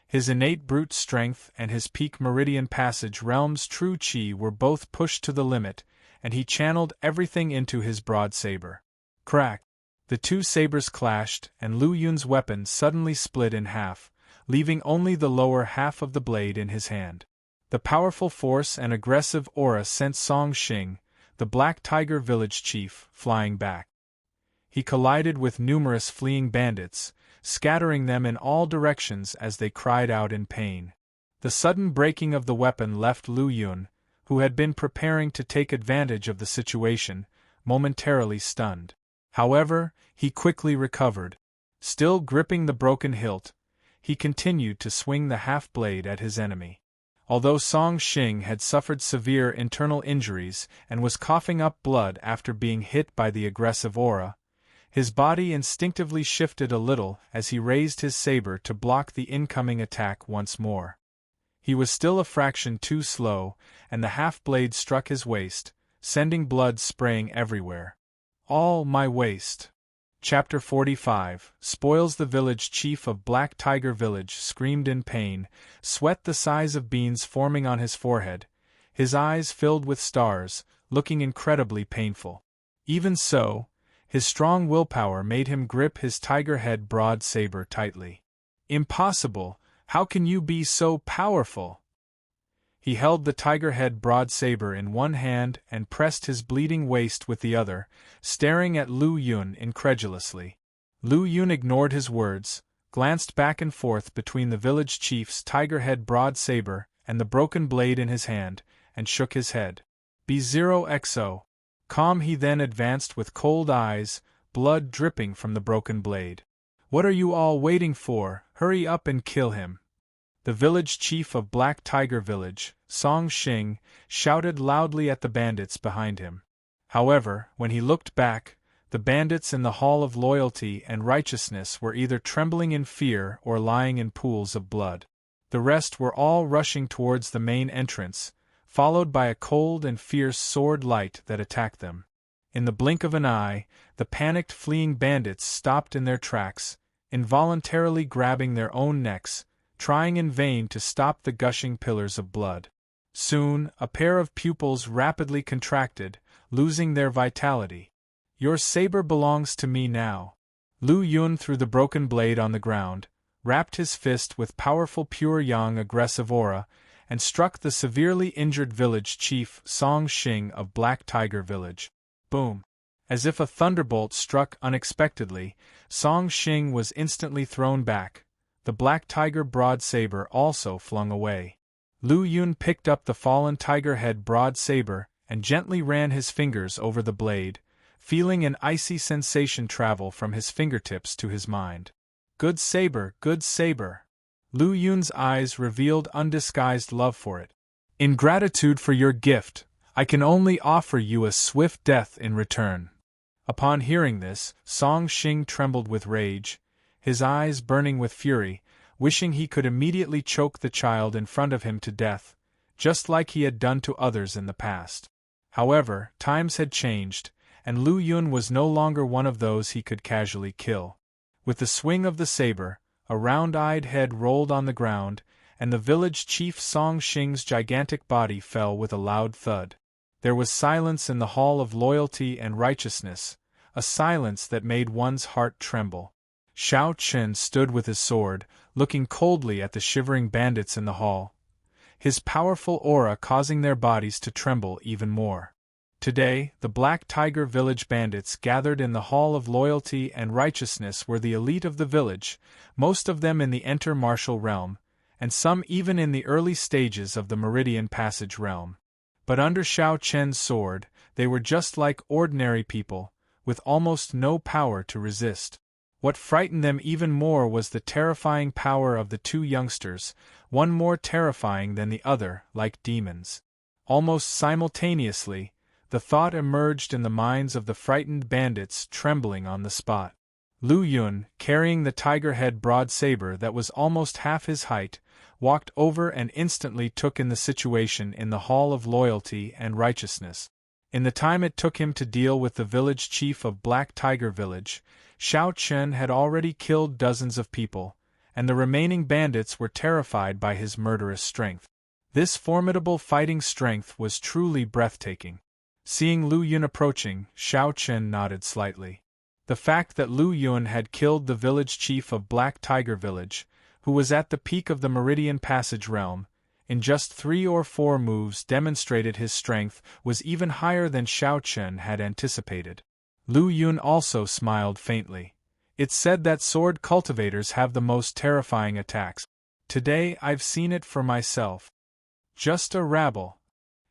His innate brute strength and his peak Meridian Passage realm's true qi were both pushed to the limit, and he channeled everything into his broad saber. Crack! The two sabers clashed, and Lu Yun's weapon suddenly split in half, leaving only the lower half of the blade in his hand. The powerful force and aggressive aura sent Song Xing, the Black Tiger Village chief, flying back. He collided with numerous fleeing bandits, scattering them in all directions as they cried out in pain. The sudden breaking of the weapon left Lu Yun, who had been preparing to take advantage of the situation, momentarily stunned. However, he quickly recovered. Still gripping the broken hilt, he continued to swing the half-blade at his enemy. Although Song Xing had suffered severe internal injuries and was coughing up blood after being hit by the aggressive aura, his body instinctively shifted a little as he raised his saber to block the incoming attack once more. He was still a fraction too slow, and the half-blade struck his waist, sending blood spraying everywhere. "All my waist." Chapter 45, Spoils the Village chief of Black Tiger Village screamed in pain, sweat the size of beans forming on his forehead, his eyes filled with stars, looking incredibly painful. Even so, his strong willpower made him grip his tiger head broad saber tightly. "Impossible! How can you be so powerful?" He held the tiger head broad saber in one hand and pressed his bleeding waist with the other, staring at Lu Yun incredulously. Lu Yun ignored his words, glanced back and forth between the village chief's tiger head broad saber and the broken blade in his hand, and shook his head. "B0XO. Calm." He then advanced with cold eyes, blood dripping from the broken blade. "What are you all waiting for? Hurry up and kill him." The village chief of Black Tiger Village, Song Shing, shouted loudly at the bandits behind him. However, when he looked back, the bandits in the Hall of Loyalty and Righteousness were either trembling in fear or lying in pools of blood. The rest were all rushing towards the main entrance, followed by a cold and fierce sword light that attacked them. In the blink of an eye, the panicked fleeing bandits stopped in their tracks, involuntarily grabbing their own necks, trying in vain to stop the gushing pillars of blood. Soon, a pair of pupils rapidly contracted, losing their vitality. "Your saber belongs to me now." Lu Yun threw the broken blade on the ground, rapped his fist with powerful pure yang aggressive aura, and struck the severely injured village chief Song Shing of Black Tiger Village. Boom! As if a thunderbolt struck unexpectedly, Song Shing was instantly thrown back, the Black Tiger broad saber also flung away. Lu Yun picked up the fallen tiger head broad saber and gently ran his fingers over the blade, feeling an icy sensation travel from his fingertips to his mind. Good saber, good saber. Lu Yun's eyes revealed undisguised love for it. In gratitude for your gift, I can only offer you a swift death in return. Upon hearing this, Song Shing trembled with rage, his eyes burning with fury, wishing he could immediately choke the child in front of him to death, just like he had done to others in the past. However, times had changed, and Lu Yun was no longer one of those he could casually kill. With the swing of the saber, a round-eyed head rolled on the ground, and the village chief Song Shing's gigantic body fell with a loud thud. There was silence in the Hall of Loyalty and Righteousness, a silence that made one's heart tremble. Xiao Chen stood with his sword, looking coldly at the shivering bandits in the hall, his powerful aura causing their bodies to tremble even more. Today, the Black Tiger Village bandits gathered in the Hall of Loyalty and Righteousness were the elite of the village, most of them in the Enter-Martial realm, and some even in the early stages of the Meridian Passage realm. But under Xiao Chen's sword, they were just like ordinary people, with almost no power to resist. What frightened them even more was the terrifying power of the two youngsters, one more terrifying than the other, like demons. Almost simultaneously, the thought emerged in the minds of the frightened bandits trembling on the spot. Lu Yun, carrying the tiger head broad saber that was almost half his height, walked over and instantly took in the situation in the Hall of Loyalty and Righteousness. In the time it took him to deal with the village chief of Black Tiger Village, Xiao Chen had already killed dozens of people, and the remaining bandits were terrified by his murderous strength. This formidable fighting strength was truly breathtaking. Seeing Lu Yun approaching, Xiao Chen nodded slightly. The fact that Lu Yun had killed the village chief of Black Tiger Village, who was at the peak of the Meridian Passage realm, in just 3 or 4 moves demonstrated his strength was even higher than Xiao Chen had anticipated. Lu Yun also smiled faintly. It's said that sword cultivators have the most terrifying attacks. Today I've seen it for myself. Just a rabble.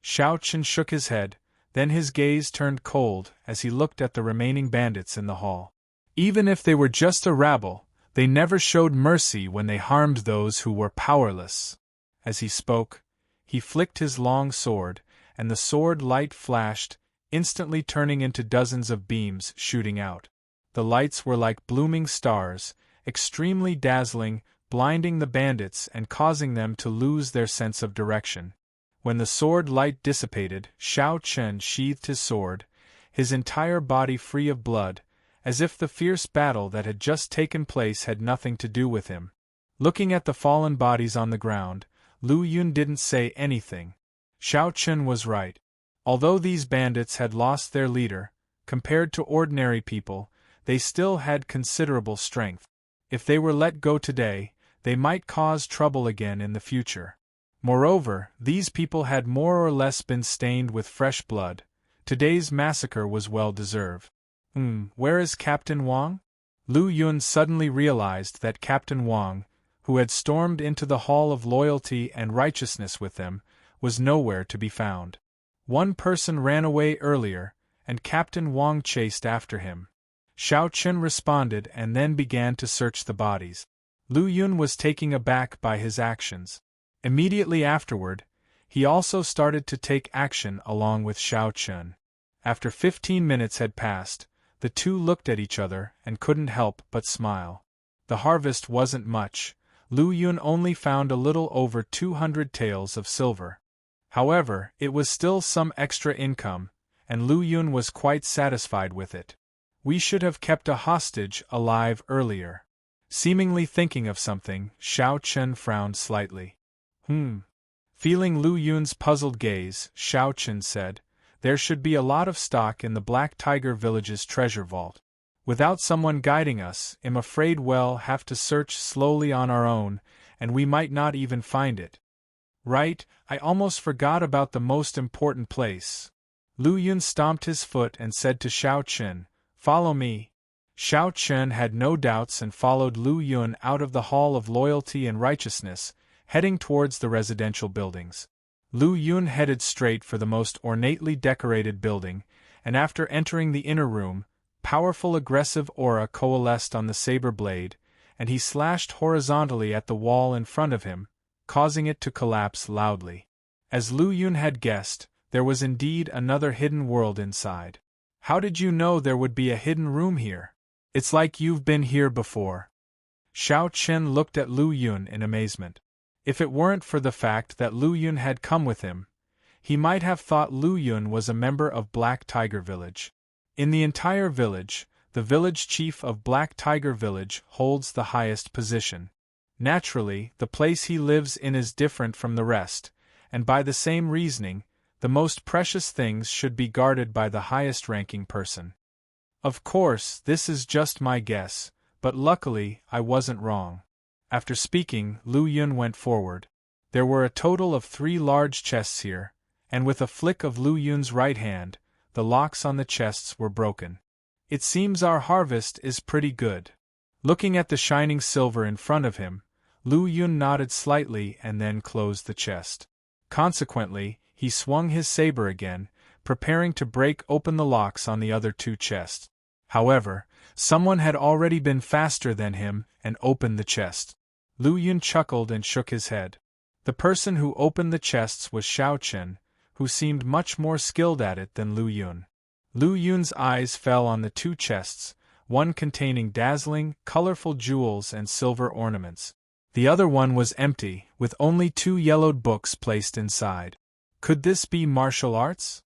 Xiao Chen shook his head, then his gaze turned cold as he looked at the remaining bandits in the hall. Even if they were just a rabble, they never showed mercy when they harmed those who were powerless. As he spoke, he flicked his long sword, and the sword light flashed, instantly turning into dozens of beams shooting out. The lights were like blooming stars, extremely dazzling, blinding the bandits and causing them to lose their sense of direction. When the sword light dissipated, Xiao Chen sheathed his sword, his entire body free of blood, as if the fierce battle that had just taken place had nothing to do with him. Looking at the fallen bodies on the ground, Lu Yun didn't say anything. Xiao Chen was right. Although these bandits had lost their leader, compared to ordinary people, they still had considerable strength. If they were let go today, they might cause trouble again in the future. Moreover, these people had more or less been stained with fresh blood. Today's massacre was well deserved. Where is Captain Wang? Lu Yun suddenly realized that Captain Wang, who had stormed into the Hall of Loyalty and Righteousness with them, was nowhere to be found. One person ran away earlier, and Captain Wang chased after him. Xiao Chen responded and then began to search the bodies. Lu Yun was taken aback by his actions. Immediately afterward, he also started to take action along with Xiao Chun. After 15 minutes had passed, the two looked at each other and couldn't help but smile. The harvest wasn't much. Lu Yun only found a little over 200 taels of silver. However, it was still some extra income, and Lu Yun was quite satisfied with it. We should have kept a hostage alive earlier. Seemingly thinking of something, Xiao Chen frowned slightly. Feeling Lu Yun's puzzled gaze, Xiao Chen said, "There should be a lot of stock in the Black Tiger Village's treasure vault. Without someone guiding us, I'm afraid we'll have to search slowly on our own, and we might not even find it." "Right, I almost forgot about the most important place." Lu Yun stomped his foot and said to Xiao Chen, "Follow me." Xiao Chen had no doubts and followed Lu Yun out of the Hall of Loyalty and Righteousness, heading towards the residential buildings. Lu Yun headed straight for the most ornately decorated building, and after entering the inner room, powerful aggressive aura coalesced on the saber blade, and he slashed horizontally at the wall in front of him, causing it to collapse loudly. As Lu Yun had guessed, there was indeed another hidden world inside. "How did you know there would be a hidden room here? It's like you've been here before." Xiao Chen looked at Lu Yun in amazement. If it weren't for the fact that Lu Yun had come with him, he might have thought Lu Yun was a member of Black Tiger Village. In the entire village, the village chief of Black Tiger Village holds the highest position. Naturally, the place he lives in is different from the rest, and by the same reasoning, the most precious things should be guarded by the highest-ranking person. Of course, this is just my guess, but luckily, I wasn't wrong. After speaking, Lu Yun went forward. There were a total of 3 large chests here, and with a flick of Lu Yun's right hand, the locks on the chests were broken. "It seems our harvest is pretty good." Looking at the shining silver in front of him, Lu Yun nodded slightly and then closed the chest. Consequently, he swung his saber again, preparing to break open the locks on the other 2 chests. However, someone had already been faster than him and opened the chest. Lu Yun chuckled and shook his head. The person who opened the chests was Xiao Chen, who seemed much more skilled at it than Lu Yun. Lu Yun's eyes fell on the 2 chests, one containing dazzling, colorful jewels and silver ornaments. The other one was empty, with only 2 yellowed books placed inside. Could this be martial arts?